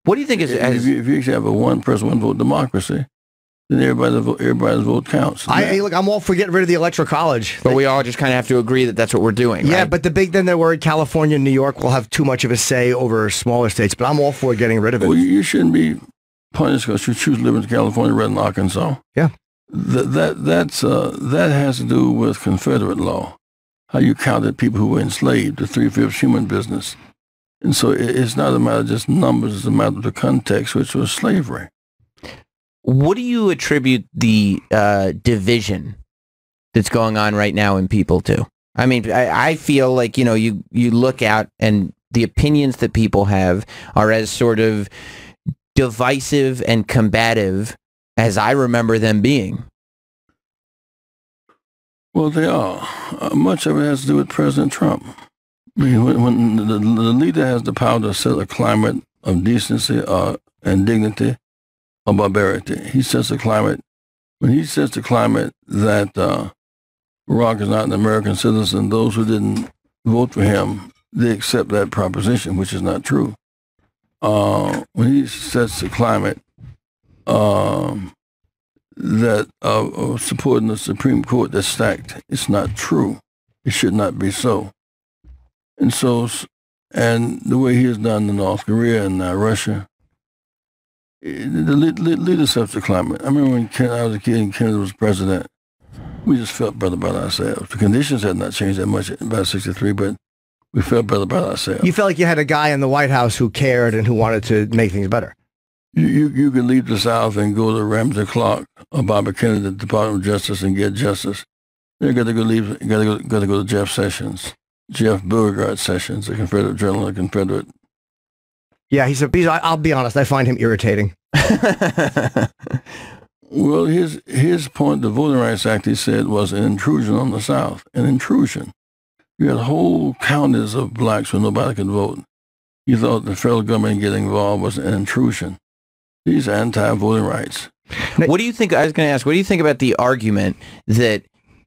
What do you think is... If you actually have a one-person, one-vote democracy, then everybody's vote counts. Look, I'm all for getting rid of the electoral college. But we all just kind of have to agree that that's what we're doing, Yeah, right? but then they're worried California and New York will have too much of a say over smaller states. But I'm all for getting rid of it. Well, you shouldn't be punished because you choose to live in California rather than Arkansas. Yeah. That has to do with Confederate law, how you counted people who were enslaved, the 3/5 human business. And so it's not a matter of just numbers, it's a matter of the context, which was slavery. What do you attribute the division that's going on right now in people to? I mean, I feel like, you look out and the opinions that people have are as sort of divisive and combative as I remember them being. Well, they are. Much of it has to do with President Trump. I mean, when the leader has the power to set a climate of decency and dignity or barbarity, he sets a climate. When he sets the climate that Barack is not an American citizen, those who didn't vote for him, they accept that proposition, which is not true. When he sets the climate that supporting the Supreme Court that's stacked, it's not true. It should not be so. And so, and the way he has done in North Korea and Russia, the leader sets the climate. I remember when I was a kid and Kennedy was president, we just felt better about ourselves. The conditions had not changed that much about 63, but we felt better about ourselves. You felt like you had a guy in the White House who cared and who wanted to make things better. You could leave the South and go to Ramsey Clark or Bobby Kennedy, the Department of Justice, and get justice. You got to go to Jeff Sessions, Jeff Beauregard Sessions, the Confederate Journal, the Confederate. Yeah, I'll be honest, I find him irritating. Well, his point, the Voting Rights Act, he said, was an intrusion on the South. An intrusion. You had whole counties of blacks where nobody could vote. You thought the federal government getting involved was an intrusion. These are anti-voting rights. What do you think? I was going to ask, what do you think about the argument that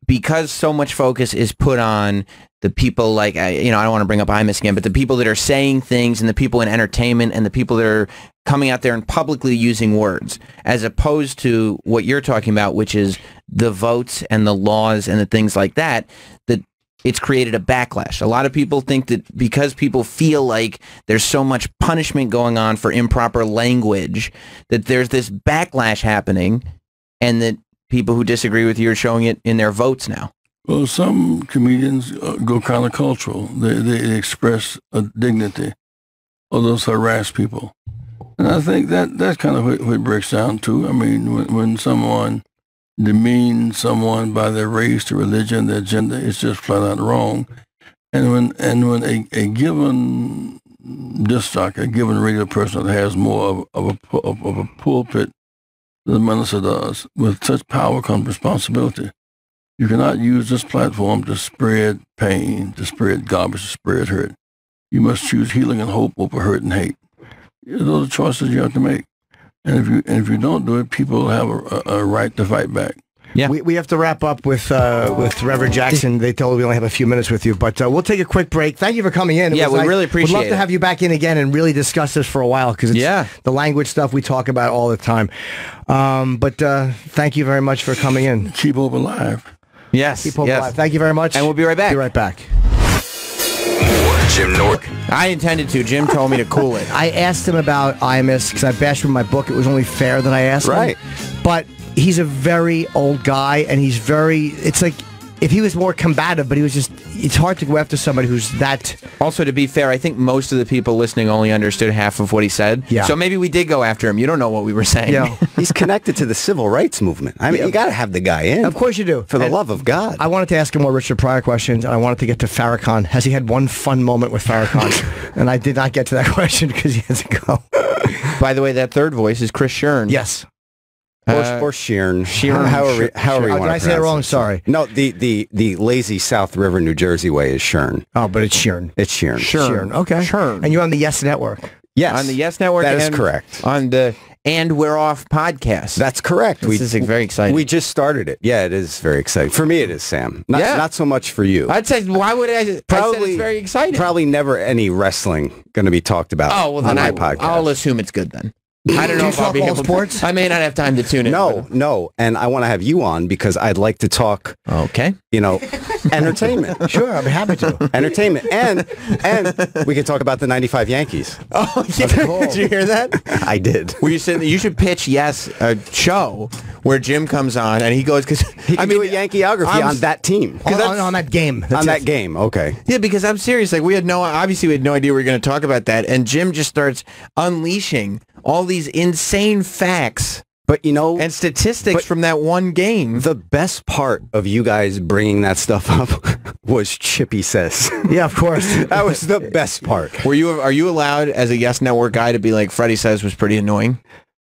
because so much focus is put on the people like, I don't want to bring up Imus again, but the people that are saying things and the people in entertainment and the people that are coming out there and publicly using words, as opposed to what you're talking about, which is the votes and the laws and the things like that, that it's created a backlash. A lot of people think that because people feel like there's so much punishment going on for improper language, that there's this backlash happening, and that people who disagree with you are showing it in their votes now. Well, some comedians go countercultural. They express a dignity, or those harass people. And I think that's kind of what it breaks down to. I mean, when someone demeans someone by their race, their religion, their gender, it's just flat out wrong. And when a given disc jockey, a given radio person that has more of a pulpit than the minister does, with such power comes responsibility. You cannot use this platform to spread pain, to spread garbage, to spread hurt. You must choose healing and hope over hurt and hate. Those are choices you have to make. And if you don't do it, people have a right to fight back. Yeah, we have to wrap up with Reverend Jackson. They told me we only have a few minutes with you, but we'll take a quick break. Thank you for coming in. Yeah, we really appreciate it. We'd love to have you back in again and really discuss this for a while, because it's the language stuff we talk about all the time. But thank you very much for coming in. Keep hope alive. Yes. Keep hope alive. Thank you very much. And we'll be right back. Be right back. Jim Norton. I intended to. Jim told me to cool it. I asked him about Imus because I bashed him in my book. It was only fair that I asked him. But he's a very old guy, and he's very, it's like, if he was more combative, but he was just, it's hard to go after somebody who's that. Also, to be fair, I think most of the people listening only understood half of what he said. Yeah. So maybe we did go after him. You don't know what we were saying. Yeah. He's connected to the civil rights movement. I mean, you got to have the guy in. Of course you do. For the love of God. I wanted to ask him more Richard Pryor questions, and I wanted to get to Farrakhan. Has he had one fun moment with Farrakhan? And I did not get to that question because he has to go. By the way, that third voice is Chris Shearn. Yes. Or Shearn. However you want Did I say it wrong? Sorry. No, the lazy South River, New Jersey way is Shearn. Oh, but it's Shearn. It's Shearn. Shearn. Okay. Shearn. And you're on the Yes Network. Yes. On the Yes Network. That is correct. On the And We're Off podcast. That's correct. This is very exciting. We just started it. Yeah, it is very exciting. For me, it is, Sam. Not so much for you. I'd say, why would I? Probably, I said it's very exciting. Probably never any wrestling going to be talked about on my podcast. I'll assume it's good then. I don't know if I'll be able sports? I may not have time to tune in. No. And I want to have you on because I'd like to talk, entertainment. Sure, I'd be happy to. Entertainment. And we can talk about the 95 Yankees. Oh, yeah. Cool. Did you hear that? I did. Well, you should pitch a show where Jim comes on and he goes, because he can do a Yankeeography on that team. On that game. That game, okay. Yeah, because I'm serious. Like, we had no idea we were going to talk about that. And Jim just starts unleashing all these insane facts, and statistics from that one game. The best part of you guys bringing that stuff up was Chippy Says. Yeah, of course. That was the best part. Are you allowed as a Yes Network guy to be like, Freddie Says was pretty annoying?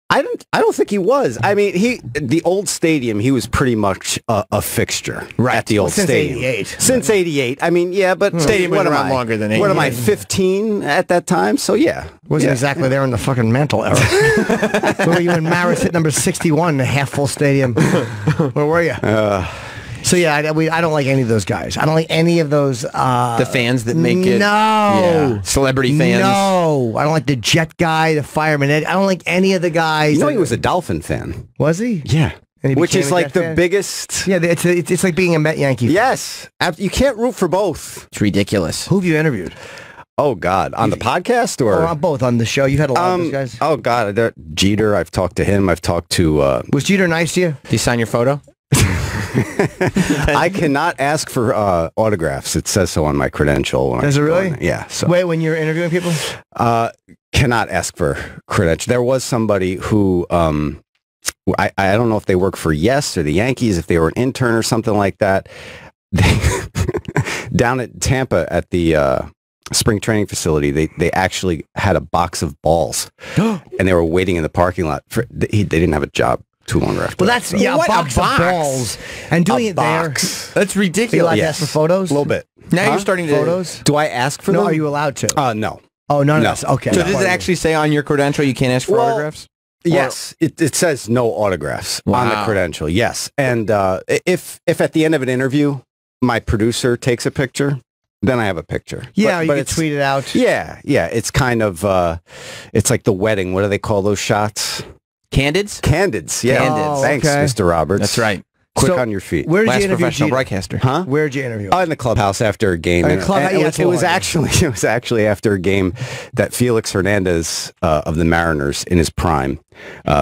I don't think he was. I mean, the old stadium, he was pretty much a fixture at the old stadium. Since 88. I mean, yeah, but stadium was around longer than 88. What am I, 15 at that time? So yeah. Wasn't exactly there in the fucking Mantle era. Where were you in Maris at number 61, a half full stadium? Where were you? So yeah, I don't like any of those guys. I don't like any of those. The fans that make it. No. Yeah. Celebrity fans. No. I don't like the jet guy, the fireman. I don't like any of the guys. He was a Dolphin fan. Was he? Yeah. Which is like the biggest. Yeah, it's like being a Met Yankee fan. Yes. You can't root for both. It's ridiculous. Who have you interviewed? Oh, God. On the podcast or? On both. On the show. You've had a lot of those guys. Oh, God. Jeter, I've talked to him. I've talked to... Was Jeter nice to you? Did he sign your photo? I cannot ask for autographs. It says so on my credential. Does it really? Yeah. So. Wait, when you're interviewing people? Cannot ask for credentials. There was somebody who... I don't know if they work for Yes or the Yankees, if they were an intern or something like that. Down at Tampa at the... spring training facility, they actually had a box of balls and they were waiting in the parking lot they didn't have a job too long after. Well, that's a box of balls and doing it there. That's ridiculous. Are you allowed to ask for photos? A little bit. Now you're starting to photos. Do I ask for them? No, are you allowed to? No. Oh, no. Okay. So does it actually say on your credential you can't ask for autographs? Yes, it says no autographs on the credential. Yes, and if at the end of an interview my producer takes a picture, then I have a picture. Yeah, you can tweet it out. Yeah. It's kind of, it's like the wedding. What do they call those shots? Candids? Candids, yeah. Candids. Thanks, Okay. Mr. Roberts. That's right. Quick on your feet. Where did Last you interview professional Jeter? broadcaster. Huh? Where did you interview? In the clubhouse after a game. It was actually after a game that Felix Hernandez of the Mariners in his prime,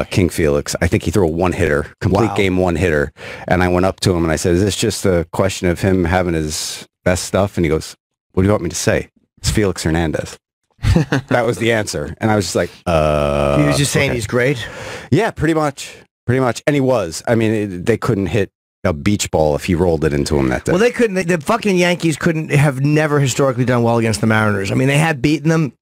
King Felix, I think he threw a one-hitter, complete game one-hitter. And I went up to him and I said, is this just a question of him having his best stuff? And he goes, what do you want me to say? It's Felix Hernandez. That was the answer. And I was just like, He was just saying he's great? Yeah, pretty much. And he was. I mean, they couldn't hit a beach ball if he rolled it into him that day. Well, they couldn't. The fucking Yankees have never historically done well against the Mariners. I mean, they have beaten them.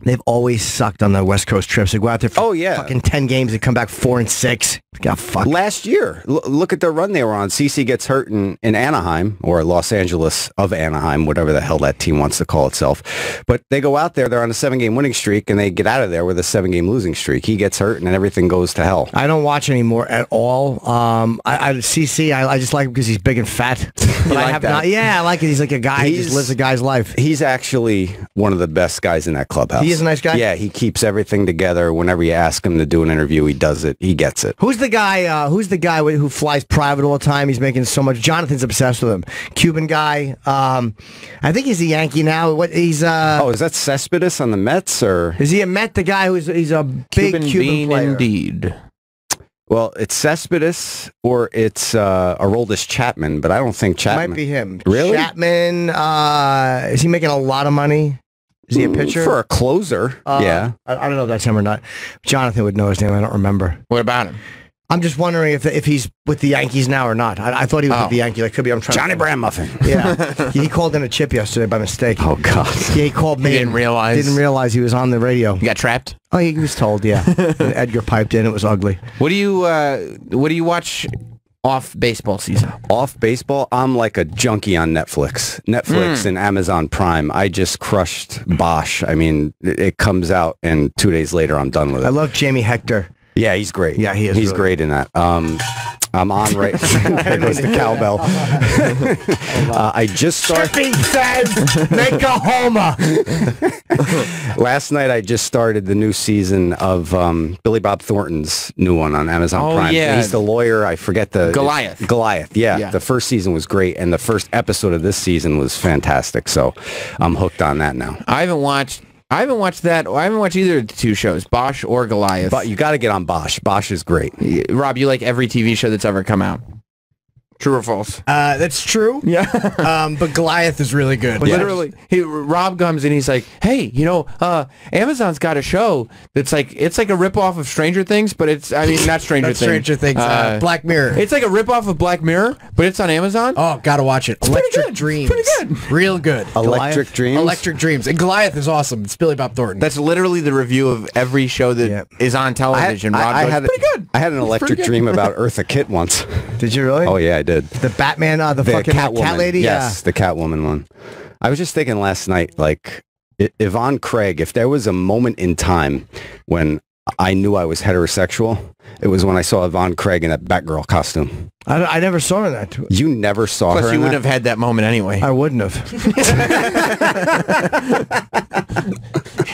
They've always sucked on the West Coast trips. They go out there for fucking 10 games and come back 4-6. God, fuck. Last year, look at the run they were on. CeCe gets hurt in Anaheim, or Los Angeles of Anaheim, whatever the hell that team wants to call itself. But they go out there, they're on a 7-game winning streak, and they get out of there with a 7-game losing streak. He gets hurt, and then everything goes to hell. I don't watch anymore at all. CeCe, I just like him because he's big and fat. But I like it. He's like a guy. He just lives a guy's life. He's actually one of the best guys in that clubhouse. He is a nice guy? Yeah, he keeps everything together. Whenever you ask him to do an interview, he does it. He gets it. Who's the guy who flies private all the time? He's making so much. Jonathan's obsessed with him. Cuban guy. I think he's a Yankee now. Is that Cespedes on the Mets, or is he a Met? The guy he's a big Cuban player. Indeed. Well, it's Cespedes or it's Aroldis Chapman, but I don't think Chapman. Might be him. Really? Chapman, is he making a lot of money? Is he a pitcher? For a closer, yeah. I don't know if that's him or not. Jonathan would know his name. I don't remember. What about him? I'm just wondering if he's with the Yankees now or not. I thought he was with the Yankees. I could be. I'm trying. Johnny Brand Muffin. Yeah, he called in a chip yesterday by mistake. Oh God. Yeah, he called me. He didn't realize. Didn't realize he was on the radio. You got trapped? Oh, he was told. Yeah. And Edgar piped in. It was ugly. What do you watch off baseball season? Off baseball, I'm like a junkie on Netflix. And Amazon Prime. I just crushed Bosch. I mean, it comes out and 2 days later I'm done with it. I love Jamie Hector. Yeah, he's great. Yeah, he is. He's really great in that. I'm on right. There goes the cowbell. I just started. Chippy says, make a homer. Last night, I just started the new season of Billy Bob Thornton's new one on Amazon Prime. Yeah. He's the lawyer. I forget the Goliath. Goliath. Yeah. The first season was great, and the first episode of this season was fantastic. So I'm hooked on that now. I haven't watched that. I haven't watched either of the two shows, Bosch or Goliath. But you got to get on Bosch. Bosch is great. Rob, you like every TV show that's ever come out. True or false? That's true. Yeah. But Goliath is really good. Literally, Rob comes and he's like, "Hey, Amazon's got a show that's like it's like a ripoff of Stranger Things, but it's not Stranger Things. Stranger Things. Black Mirror. It's like a ripoff of Black Mirror, but it's on Amazon. Oh, gotta watch it. Electric Dreams. Pretty good. Real good. Electric Dreams. Electric Dreams. And Goliath is awesome. It's Billy Bob Thornton. That's literally the review of every show that is on television. Rob goes, pretty good. I had an electric dream about Eartha Kitt once. Did you really? Oh yeah, I did. The Batman, the fucking cat lady? Yes, the Catwoman one. I was just thinking last night, like, Yvonne Craig, if there was a moment in time when I knew I was heterosexual, it was when I saw Yvonne Craig in that Batgirl costume. I never saw her in that. You never saw her Plus, in you that? wouldn't have had that moment anyway. I wouldn't have.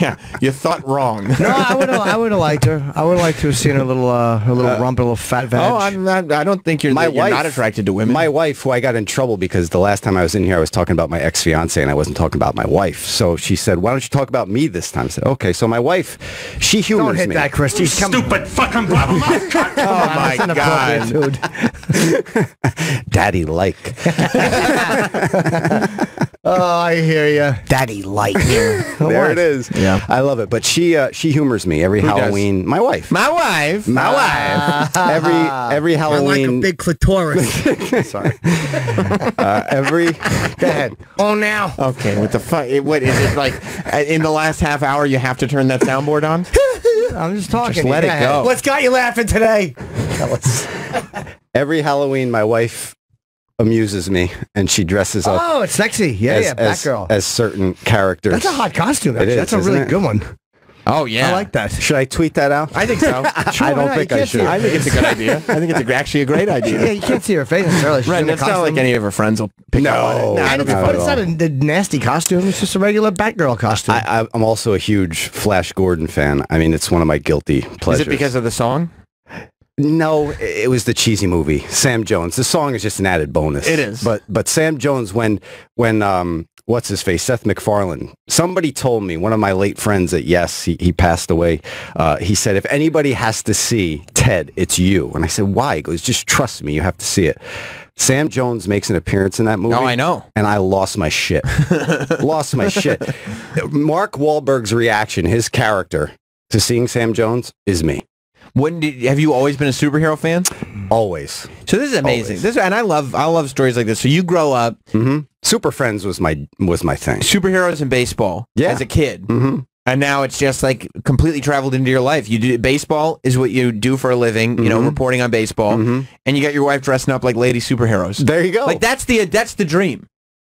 Yeah, you thought wrong. No, I would have liked her. I would like to have seen her little rump, her little fat vag. Oh, I'm not. I don't think you're not attracted to women. My wife, who I got in trouble because the last time I was in here, I was talking about my ex-fiance and I wasn't talking about my wife. So she said, "Why don't you talk about me this time?" I said, "Okay." So my wife, she humors me. Don't hit that, Christy. Stupid fucking blah, blah, blah. Oh my God, dude. Daddy like. Oh, I hear you. Daddy like. There it is. Yeah, I love it. But she humors me every Halloween. Does? My wife. Every Halloween. I like a big clitoris. Sorry. Go ahead. Oh, now. Okay. What the fuck? What is it like? In the last half hour, you have to turn that soundboard on. I'm just talking. Just let it go. What's got you laughing today? Every Halloween, my wife amuses me, and she dresses up. Oh, it's sexy. Yeah, Batgirl. As certain characters. That's a hot costume. It is, that's a really good one. Oh, yeah. I like that. Should I tweet that out? I think so. I don't think I should. I think it's a good idea. I think it's actually a great idea. Yeah, you can't see her face necessarily. Right, it's not like any of her friends will pick up on it. No, it's not a nasty costume. It's just a regular Batgirl costume. I'm also a huge Flash Gordon fan. I mean, it's one of my guilty pleasures. Is it because of the song? No, it was the cheesy movie, Sam Jones. The song is just an added bonus. It is. But Sam Jones, when what's his face, Seth MacFarlane, somebody told me, one of my late friends at Yes, he passed away, he said, if anybody has to see Ted, it's you. And I said, why? He goes, just trust me, you have to see it. Sam Jones makes an appearance in that movie. Oh, I know. And I lost my shit. Lost my shit. Mark Wahlberg's reaction, his character, to seeing Sam Jones is me. Have you always been a superhero fan? Always. So this is amazing. And I love stories like this. So you grow up. Mm-hmm. Super Friends was my thing. Superheroes in baseball as a kid. Mm-hmm. And now it's just like completely traveled into your life. You do baseball is what you do for a living, you know, reporting on baseball. And you got your wife dressing up like lady superheroes. There you go. Like that's the dream.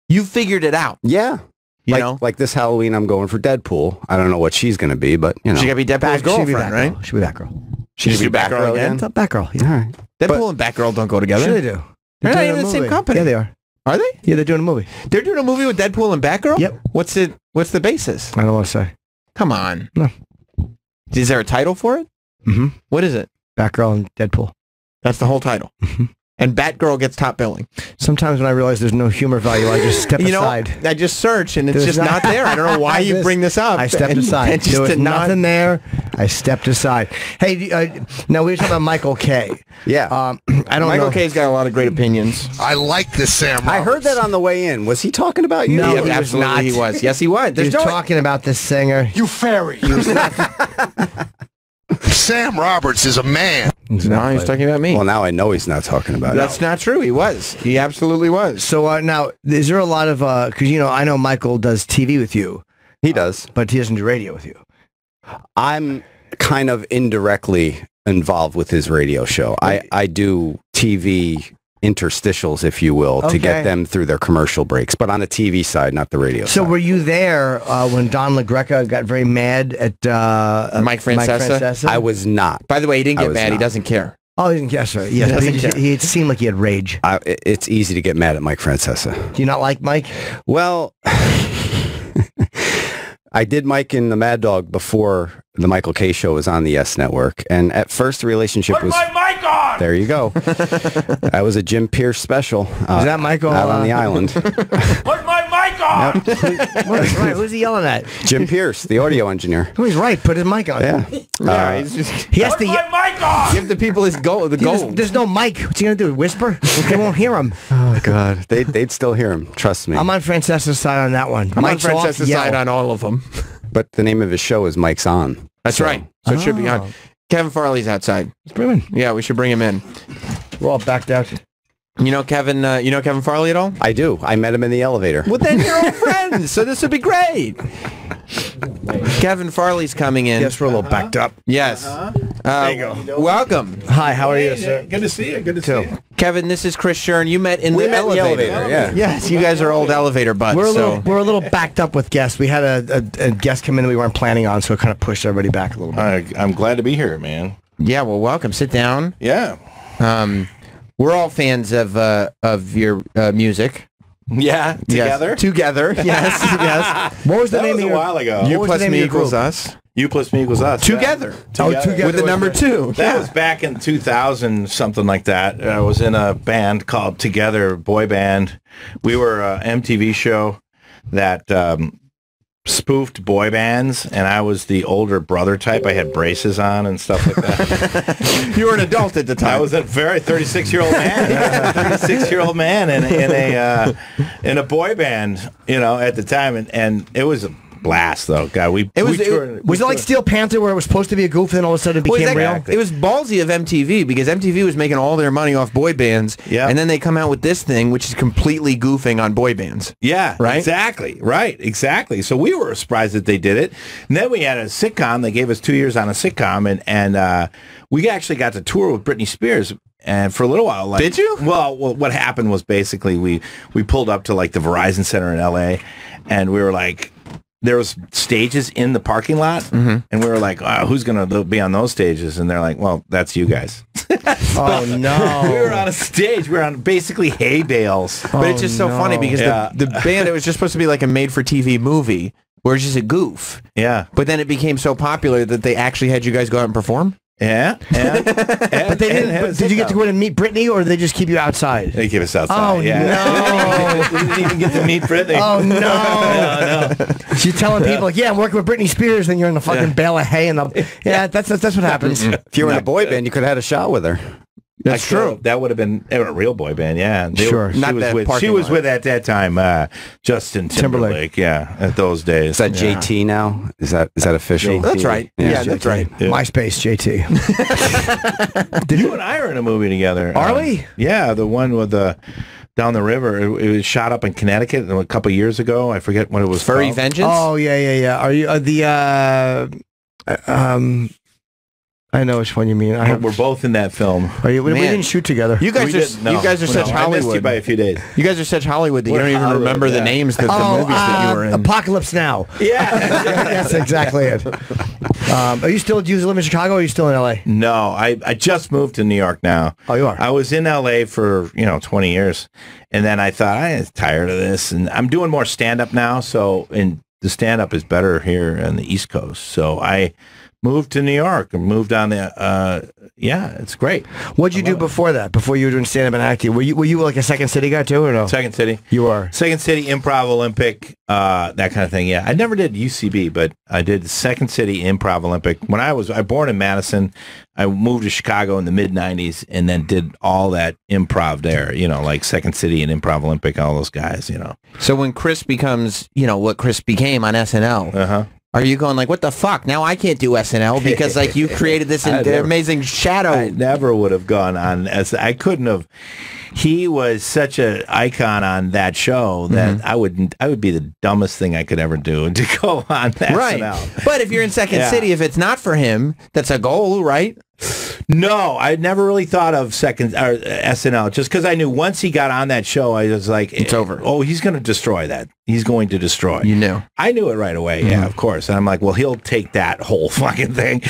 You figured it out. Yeah. You know? Like this Halloween, I'm going for Deadpool. I don't know what she's going to be, but, you know. She got to be Deadpool's girlfriend, right? She'll be Batgirl. She'll be Batgirl again? It's not Batgirl. Yeah. All right. Deadpool and Batgirl don't go together. Sure they do. They're not even the same company. Yeah, they are. Are they? Yeah, they're doing a movie. They're doing a movie with Deadpool and Batgirl? Yep. What's the basis? I don't want to say. Come on. No. Is there a title for it? Mm-hmm. What is it? Batgirl and Deadpool. That's the whole title. and Batgirl gets top billing. Sometimes when I realize there's no humor value, I just step aside. I just search, and it's just not there. I don't know why you bring this up. I stepped aside. There was nothing there. I stepped aside. Hey, now we were talking about Michael K. Yeah. I don't know. Michael K's got a lot of great opinions. I like this Sam Roberts. I heard that on the way in. Was he talking about you? No, Yeah, he was absolutely not. he was. Yes, he was. He was talking about this singer. You fairy. Sam Roberts is a man. No, he's talking about me. Well, now I know he's not talking about That's not true. He was. He absolutely was. So now, is there a lot of, because, I know Michael does TV with you. He does. But he doesn't do radio with you. I'm kind of indirectly involved with his radio show. I do TV interstitials, if you will, to get them through their commercial breaks, but on the TV side, not the radio So side. were you there when Don LaGreca got very mad at Mike Francesa? I was not. By the way, he didn't get mad. He doesn't care. Oh, he didn't care, sir. Yes, but he seemed like he had rage. It's easy to get mad at Mike Francesa. Do you not like Mike? Well, I did Mike in the Mad Dog before the Michael K show was on the Yes Network, and at first the relationship was. Put my mic on! There you go. That was a Jim Pierce special. Is that Michael out on the island? Put my mic on! Right, who's he yelling at? Jim Pierce, the audio engineer. Oh, he's right. Put his mic on. Yeah. He has Put to. my mic on! Give the people his goal. The goal. There's no mic. What's he gonna do? Whisper? They won't hear him. Oh God, they'd still hear him. Trust me. I'm on Francesa's side on that one. I'm Mike's on off, Francesa's yell. side on all of them. But the name of his show is Mike's On. That's right. So it should be on. Kevin Farley's outside. Let's bring him in. Yeah, we should bring him in. We're all backed out. You know Kevin Farley at all? I do. I met him in the elevator. Well, then you're all friends, so this would be great. Kevin Farley's coming in. Yes, we're a little backed up. Yes. There you go. Welcome. Hi, how are you, sir? Good to see you. Good to see you. Kevin, this is Chris Shern. You met in We the met in the elevator. elevator, yeah. Yes, you guys are old elevator butts. We're a little backed up with guests. We had a guest come in that we weren't planning on, so it kind of pushed everybody back a little bit. I'm glad to be here, man. Yeah, well, welcome. Sit down. Yeah. We're all fans of your music. Yeah. Together. Yes. Together. Yes. Yes. What was the That name was of a your? while ago. You was plus the name me of your equals group? us. You plus me equals us. Together. Oh, together With the number 2. That was back in 2000, something like that. I was in a band called Together, boy band. We were an MTV show that spoofed boy bands, and I was the older brother type. I had braces on and stuff like that. You were an adult at the time. I was a very 36-year-old man, 36-year-old man in a boy band, at the time, and it was a blast though. God, was it like Steel Panther where it was supposed to be a goof and then all of a sudden it became real? It was ballsy of MTV because MTV was making all their money off boy bands, and then they come out with this thing which is completely goofing on boy bands. Yeah, right? Exactly, right, exactly. So we were surprised that they did it. And then we had a sitcom. They gave us 2 years on a sitcom, and we actually got to tour with Britney Spears. And for a little while, did you? Well, what happened was basically we pulled up to like the Verizon Center in LA, and we were like, there was stages in the parking lot, and we were like, who's going to be on those stages? And they're like, well, that's you guys. Oh, no. We were on a stage. We were on basically hay bales. But it's just so funny because the band, it was just supposed to be like a made-for-TV movie where it's just a goof. Yeah. But then it became so popular that they actually had you guys go out and perform? Yeah. But they didn't. But did you get to go in and meet Britney, or did they just keep you outside? They keep us outside. Oh no! We didn't even get to meet Britney. Oh no! She's telling people, "Yeah, I'm working with Britney Spears," and you're in the fucking bale of hay, and that's what happens. If you were in a boy band, you could have had a shot with her. That's true. That would have been a real boy band, yeah. Sure. She was with at that time Justin Timberlake. Yeah, at those days. Is that JT now? Is that official? JT. That's right. Yeah, that's right. Yeah. MySpace, JT. You and I are in a movie together. Are we? Yeah, the one with the down the river. It was shot up in Connecticut a couple years ago. I forget what it was. Furry called. Vengeance? Oh yeah. Are you I know which one you mean. We're both in that film. We didn't shoot together. You guys are such I missed you Hollywood. by a few days. You guys are such Hollywood that you We're don't even Hollywood, remember the yeah. names that the movies that you were in. Apocalypse Now. Yeah. That's exactly it. Are you still, do you live in Chicago or are you still in LA? No, I just moved to New York now. Oh, you are? I was in LA for, 20 years. And then I thought, I'm tired of this. And I'm doing more stand-up now. And the stand-up is better here on the East Coast. So I moved to New York and moved on the. Yeah, it's great. What'd you do before that? Before you were doing stand-up and acting? Were you like a Second City guy too, or no? Second City. You are. Second City, Improv Olympic, that kind of thing. Yeah, I never did UCB, but I did Second City Improv Olympic. When I was born in Madison, I moved to Chicago in the mid-'90s and then did all that improv there, like Second City and Improv Olympic, all those guys, So when Chris becomes, what Chris became on SNL, are you going like, what the fuck? Now I can't do SNL because like you created this amazing shadow. I never would have gone on I couldn't have. He was such an icon on that show that I would be the dumbest thing I could ever do to go on SNL. But if you're in Second City, if it's not for him, that's a goal, right? No, I never really thought of SNL just because I knew once he got on that show, I was like, it's over. Oh, he's going to destroy that. He's going to destroy. You knew. I knew it right away. Yeah, of course. And I'm like, well, he'll take that whole fucking thing.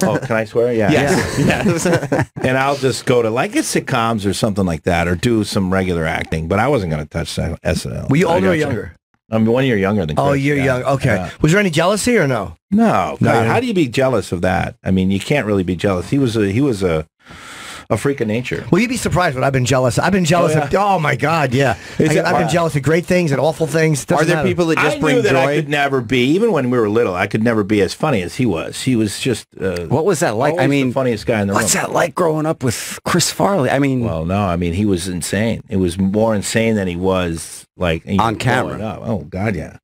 Oh, can I swear? Yeah. Yes. And I'll just go to like sitcoms or something like that or do some regular acting. But I wasn't going to touch SNL. Were you older or younger? I'm 1 year younger than Chris. Oh, you're young. Okay. Yeah. Was there any jealousy or no? No. God, how do you be jealous of that? I mean, you can't really be jealous. He was a freak of nature. Well, you'd be surprised what I've been jealous. I've been jealous of. Oh my God, yeah. I've been jealous of great things and awful things. Are there people that just bring joy? I joy? could never be, even when we were little, I could never be as funny as he was. He was just. What was that like? I mean, the funniest guy in the room. What's that like growing up with Chris Farley? I mean, well, no, I mean he was insane. It was more insane than he was like on camera. Oh God, yeah.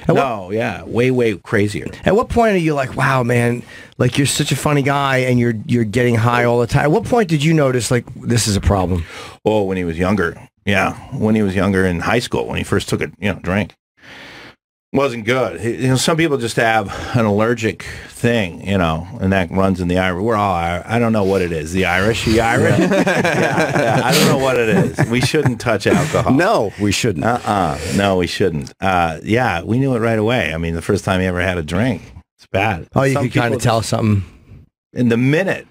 Way crazier. At what point are you like, wow, man, like you're such a funny guy and you're getting high all the time? At what point did you notice like this is a problem? Oh, when he was younger. Yeah, when he was younger in high school, when he first took a drink. Wasn't good. Some people just have an allergic thing, and that runs in the Irish. We're all I don't know what it is. The Irish? The Irish? Yeah, I don't know what it is. We shouldn't touch alcohol. No, we shouldn't. No, we shouldn't. Yeah, we knew it right away. I mean, the first time he ever had a drink, it's bad. Oh, you could kind of tell something. In the minute.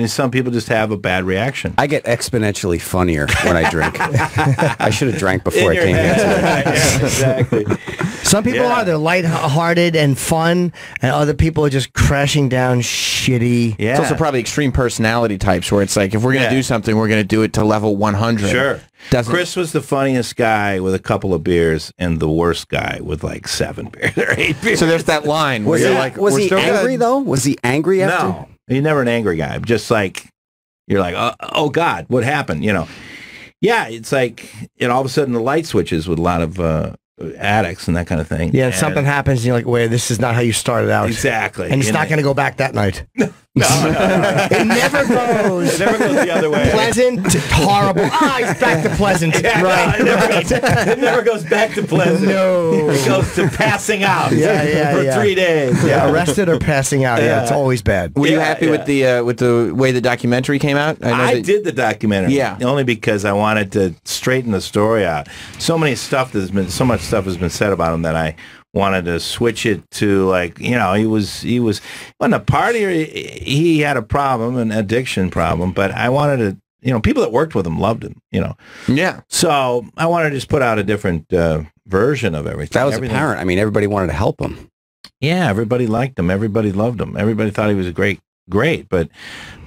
Some people just have a bad reaction. I get exponentially funnier when I drink. I should have drank before I came here today. Yeah, exactly. Some people are. They're lighthearted and fun, and other people are just crashing down shitty. Yeah. It's also probably extreme personality types where it's like, if we're going to do something, we're going to do it to level 100. Sure. Chris was the funniest guy with a couple of beers and the worst guy with like 7 beers or 8 beers. So there's that line where you're like, was he angry though? Was he angry after? No. He's never an angry guy. Just like, you're like, oh God, what happened? Yeah, it's like, all of a sudden the light switches with a lot of addicts and that kind of thing. Yeah, and something happens and you're like, wait, this is not how you started out. Exactly. And it's not going to go back that night. No. It never goes. It never goes the other way. Pleasant to horrible. It's back to pleasant. Yeah, right. It never goes back to pleasant. No. It goes to passing out. For 3 days. Yeah, arrested or passing out. Yeah, it's always bad. Were you happy with the way the documentary came out? I did the documentary. Yeah. Only because I wanted to straighten the story out. So much stuff has been said about him that I wanted to switch it to like, he wasn't a partier. He had a problem, an addiction problem, but I wanted to, people that worked with him loved him, Yeah. So I wanted to just put out a different version of everything. That was apparent. I mean, everybody wanted to help him. Yeah, everybody liked him. Everybody loved him. Everybody thought he was great. But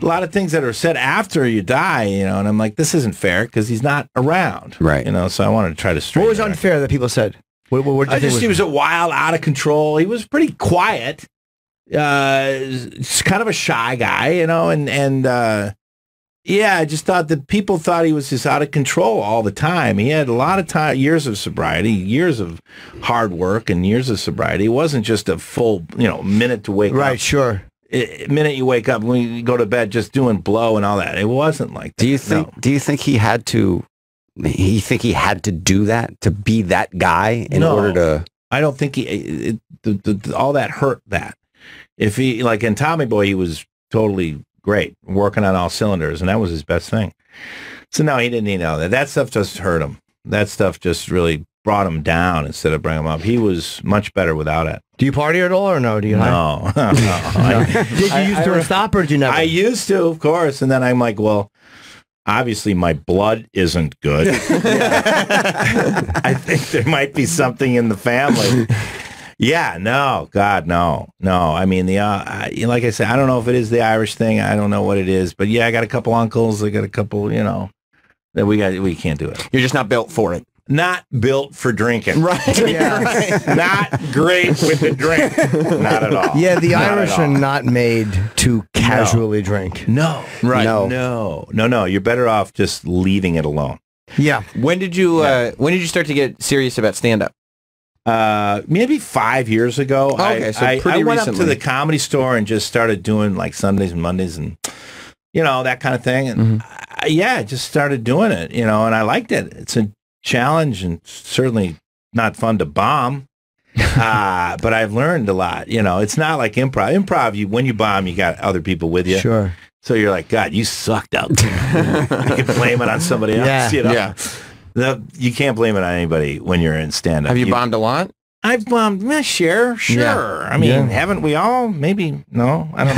a lot of things that are said after you die, and I'm like, this isn't fair because he's not around. Right. So I wanted to try to straighten What was unfair that people said? What he was a wild, out of control. He was pretty quiet. Just kind of a shy guy, and I just thought that people thought he was just out of control all the time. He had a lot of years of sobriety, years of hard work, and years of sobriety. It wasn't just a full, minute to wake up. Right, sure. Minute you wake up, when you go to bed, just doing blow and all that. It wasn't like that. Do you think he had to? He had to do that to be that guy in order to. I don't think all that hurt that. If he in Tommy Boy, he was totally great, working on all cylinders, and that was his best thing. So no, he didn't need all that. That stuff just hurt him. That stuff just really brought him down instead of bringing him up. He was much better without it. Do you party at all or no? Do you? No. Did you used to stop or did you never? I used to, of course, and then I'm like, well. Obviously, my blood isn't good. I think there might be something in the family. Yeah, no, God, no. I mean, like I said, I don't know if it is the Irish thing. I don't know what it is, but yeah, I got a couple uncles. I got a couple, that we can't do it. You're just not built for it. Not built for drinking. Right. Yeah. Not great with the drink. Not at all. Yeah, the Irish are not made to casually drink. No. Right. No. You're better off just leaving it alone. Yeah. When did you start to get serious about stand-up? Maybe 5 years ago. Oh, okay, so I pretty went recently. up to the Comedy Store and just started doing like Sundays and Mondays and that kind of thing. And I just started doing it, and I liked it. It's a challenge and certainly not fun to bomb. But I've learned a lot. It's not like improv. Improv, when you bomb, you got other people with you. Sure. So you're like, God, you sucked out there. You can blame it on somebody else. Yeah. You can't blame it on anybody when you're in stand-up. Have you bombed a lot? I've bombed. Sure. Yeah. I mean, haven't we all? Maybe. No, I don't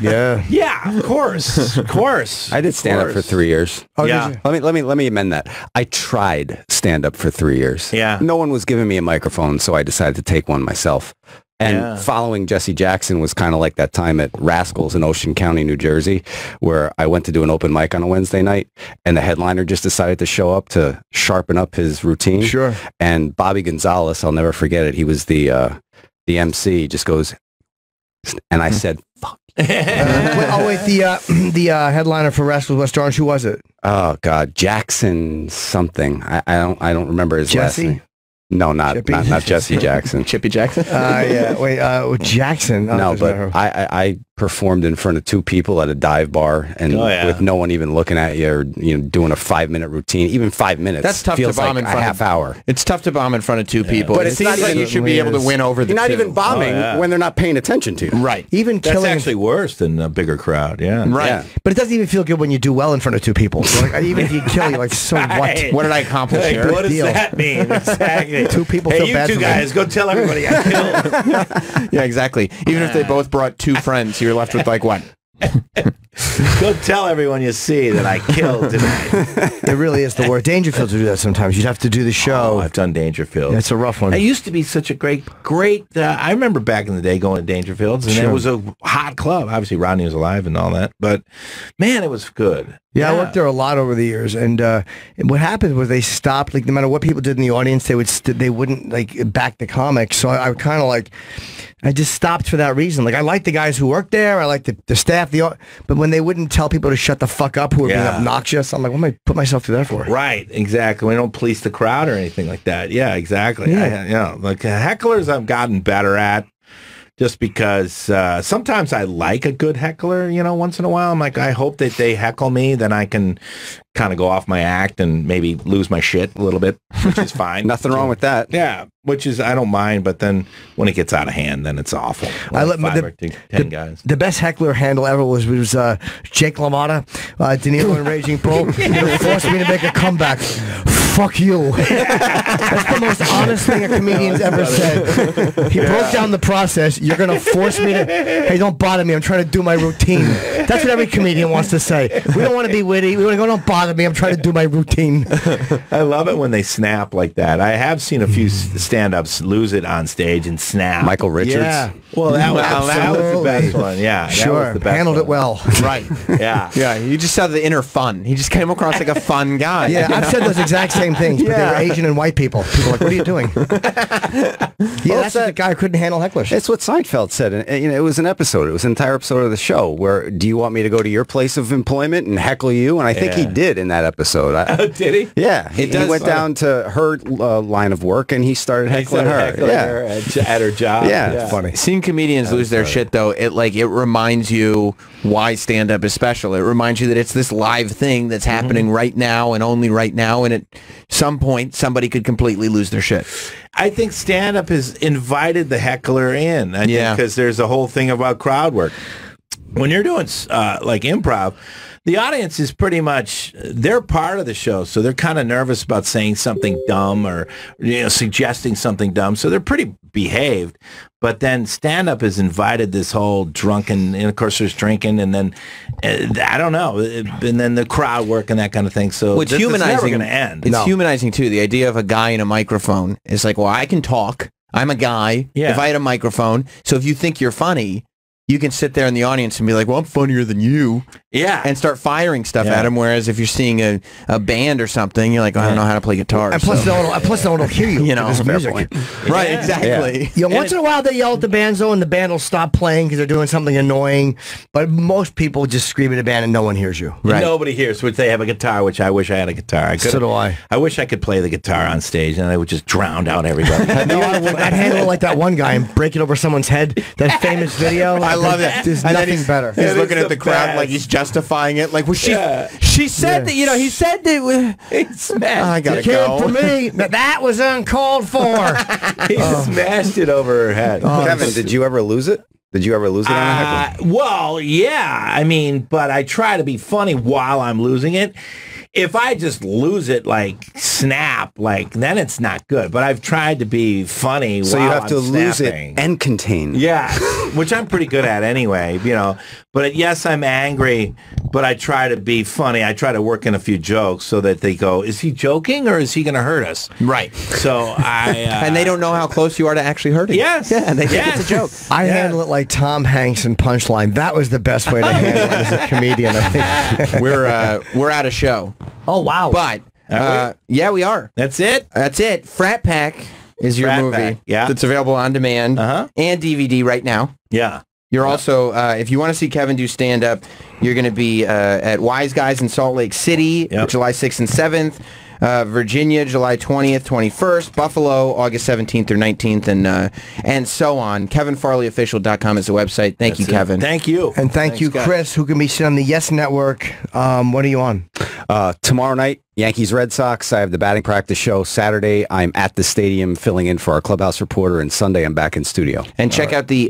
know. Yeah. Of course. I did stand up for 3 years. Oh, Yeah. did you? Let me amend that. I tried stand up for 3 years. Yeah. No one was giving me a microphone, so I decided to take one myself. And following Jesse Jackson was kind of like that time at Rascals in Ocean County, New Jersey, where I went to do an open mic on a Wednesday night, and the headliner just decided to show up to sharpen up his routine. Sure. And Bobby Gonzalez, I'll never forget it. He was the MC. Just goes, and I said, "Fuck." Wait, the headliner for Rascals West Orange. Who was it? Oh God, Jackson something. I don't remember his last Jesse? name. No, not Jesse Jackson. Chippy Jackson? Jackson. No, but I performed in front of 2 people at a dive bar and with no one even looking at you or doing a 5-minute routine. Even 5 minutes. That's tough feels to bomb like in front a half hour. It's tough to bomb in front of 2 people. But it it's seems not like even- you should be able to win over the You're not 2. even bombing when they're not paying attention to you. Right. Even That's killing. actually worse than a bigger crowd. Yeah. Right. Yeah. But it doesn't even feel good when you do well in front of 2 people. So like, even if you kill, you're like, so what? Right. What did I accomplish Like, here? what does Deal. that mean? Exactly. 2 people Hey, feel you bad 2 for me. guys, go tell everybody I killed. Yeah, exactly. Even if they both brought 2 friends, you're left with like what? Go tell everyone you see that I killed tonight. It really is the word. Dangerfields would do that sometimes. You'd have to do the show. Oh, I've done Dangerfield. That's a rough one. It used to be such a great. I remember back in the day going to Dangerfields, and Sure. it was a hot club. Obviously, Rodney was alive and all that, but man, it was good. Yeah, I worked there a lot over the years, and what happened was they stopped. Like no matter what people did in the audience, they wouldn't like back the comics. So I kind of like. I just stopped for that reason. Like I liked the guys who worked there. I liked the staff. But when they wouldn't tell people to shut the fuck up who were being obnoxious, I'm like, what am I put myself through that for? Right, exactly. We don't police the crowd or anything like that. Yeah, exactly. Yeah. Like hecklers, I've gotten better at. Just because sometimes I like a good heckler, once in a while. I'm like, I hope that they heckle me, then I can kind of go off my act and maybe lose my shit a little bit, which is fine. Nothing wrong with that. Yeah, which is, I don't mind, but then when it gets out of hand, then it's awful. I let 5 or 10 guys. The best heckler handle ever was Jake LaMotta, De Niro and Raging Bull. He forced me to make a comeback. Fuck you. That's the most honest thing a comedian's ever said. He broke down the process. You're going to force me to, hey, don't bother me. I'm trying to do my routine. That's what every comedian wants to say. We don't want to be witty. We want to go, don't bother me. I'm trying to do my routine. I love it when they snap like that. I have seen a few stand-ups lose it on stage and snap. Michael Richards. Yeah. Well, that was the best one. Yeah, Sure. that was the best Handled one. it well. Right. Yeah. Yeah, you just saw the inner fun. He just came across like a fun guy. Yeah, I've said those exact same things, but they were Asian and white people. People are like, what are you doing? That's the guy who couldn't handle hecklers. It's what Seinfeld said. And, it was an episode. It was an entire episode of the show where, do you want me to go to your place of employment and heckle you? And I think he did in that episode. Did he? Yeah. He went down to her line of work and he started heckling her. At her job. Yeah. It's funny. Seeing comedians lose their shit, though, it reminds you why stand-up is special. It reminds you that it's this live thing that's happening right now and only right now, and at some point, somebody could completely lose their shit. I think stand-up has invited the heckler in. I think because there's a whole thing about crowd work. When you're doing like improv, the audience is pretty much, they're part of the show, so they're kind of nervous about saying something dumb or suggesting something dumb, so they're pretty behaved. But then stand-up has invited this whole drunken, and of course there's drinking, and then, I don't know, and then the crowd work and that kind of thing, so It's it's humanizing. never going to end. It's humanizing, too. The idea of a guy in a microphone is like, well, I can talk. I'm a guy. Yeah. If I had a microphone, so if you think you're funny, you can sit there in the audience and be like, well, I'm funnier than you. Yeah. And start firing stuff at them. Whereas if you're seeing a band or something, you're like, I don't know how to play guitar. And plus, no one will hear you. You know, music. Right, exactly. You know, once in a while they yell at the bands though, and the band will stop playing because they're doing something annoying. But most people just scream at a band and no one hears you. Right. Nobody hears, which they have a guitar, which I wish I had a guitar. So do I. I wish I could play the guitar on stage, and I would just drown out everybody. I'd handle it like that one guy and break it over someone's head. That famous video. I love it. There's nothing better. He's looking at the crowd like he's justifying it. Like, well, she said that, you know, he said that. He smashed I gotta go. For me, that was uncalled for. He smashed it over her head. Kevin, did you ever lose it? Did you ever lose it on a heckle? Well, yeah. I mean, but I try to be funny while I'm losing it. If I just lose it, like snap, like then it's not good. But I've tried to be funny. So while you have I'm to lose snapping. it and contain. Yeah, which I'm pretty good at anyway. You know, but yes, I'm angry, but I try to be funny. I try to work in a few jokes so that they go, "Is he joking or is he going to hurt us?" Right. So I and they don't know how close you are to actually hurting. Yes. Yeah, they think it's a joke. I handle it like Tom Hanks in Punchline. That was the best way to handle it as a comedian, I think. We're at a show. Oh, wow. But, yeah, we are. That's it? That's it. Frat Pack is your Frat movie. Pack, yeah. That's available on demand and DVD right now. Yeah. You're also, if you want to see Kevin do stand-up, you're going to be at Wise Guys in Salt Lake City, July 6th and 7th. Virginia, July 20th, 21st, Buffalo, August 17th through 19th, and so on. KevinFarleyOfficial.com is the website. Thank you, Kevin. Thank you. And thank you, Chris, who can be seen on the Yes Network. What are you on? Tomorrow night, Yankees Red Sox. I have the batting practice show. Saturday, I'm at the stadium filling in for our clubhouse reporter, and Sunday I'm back in studio. And check out the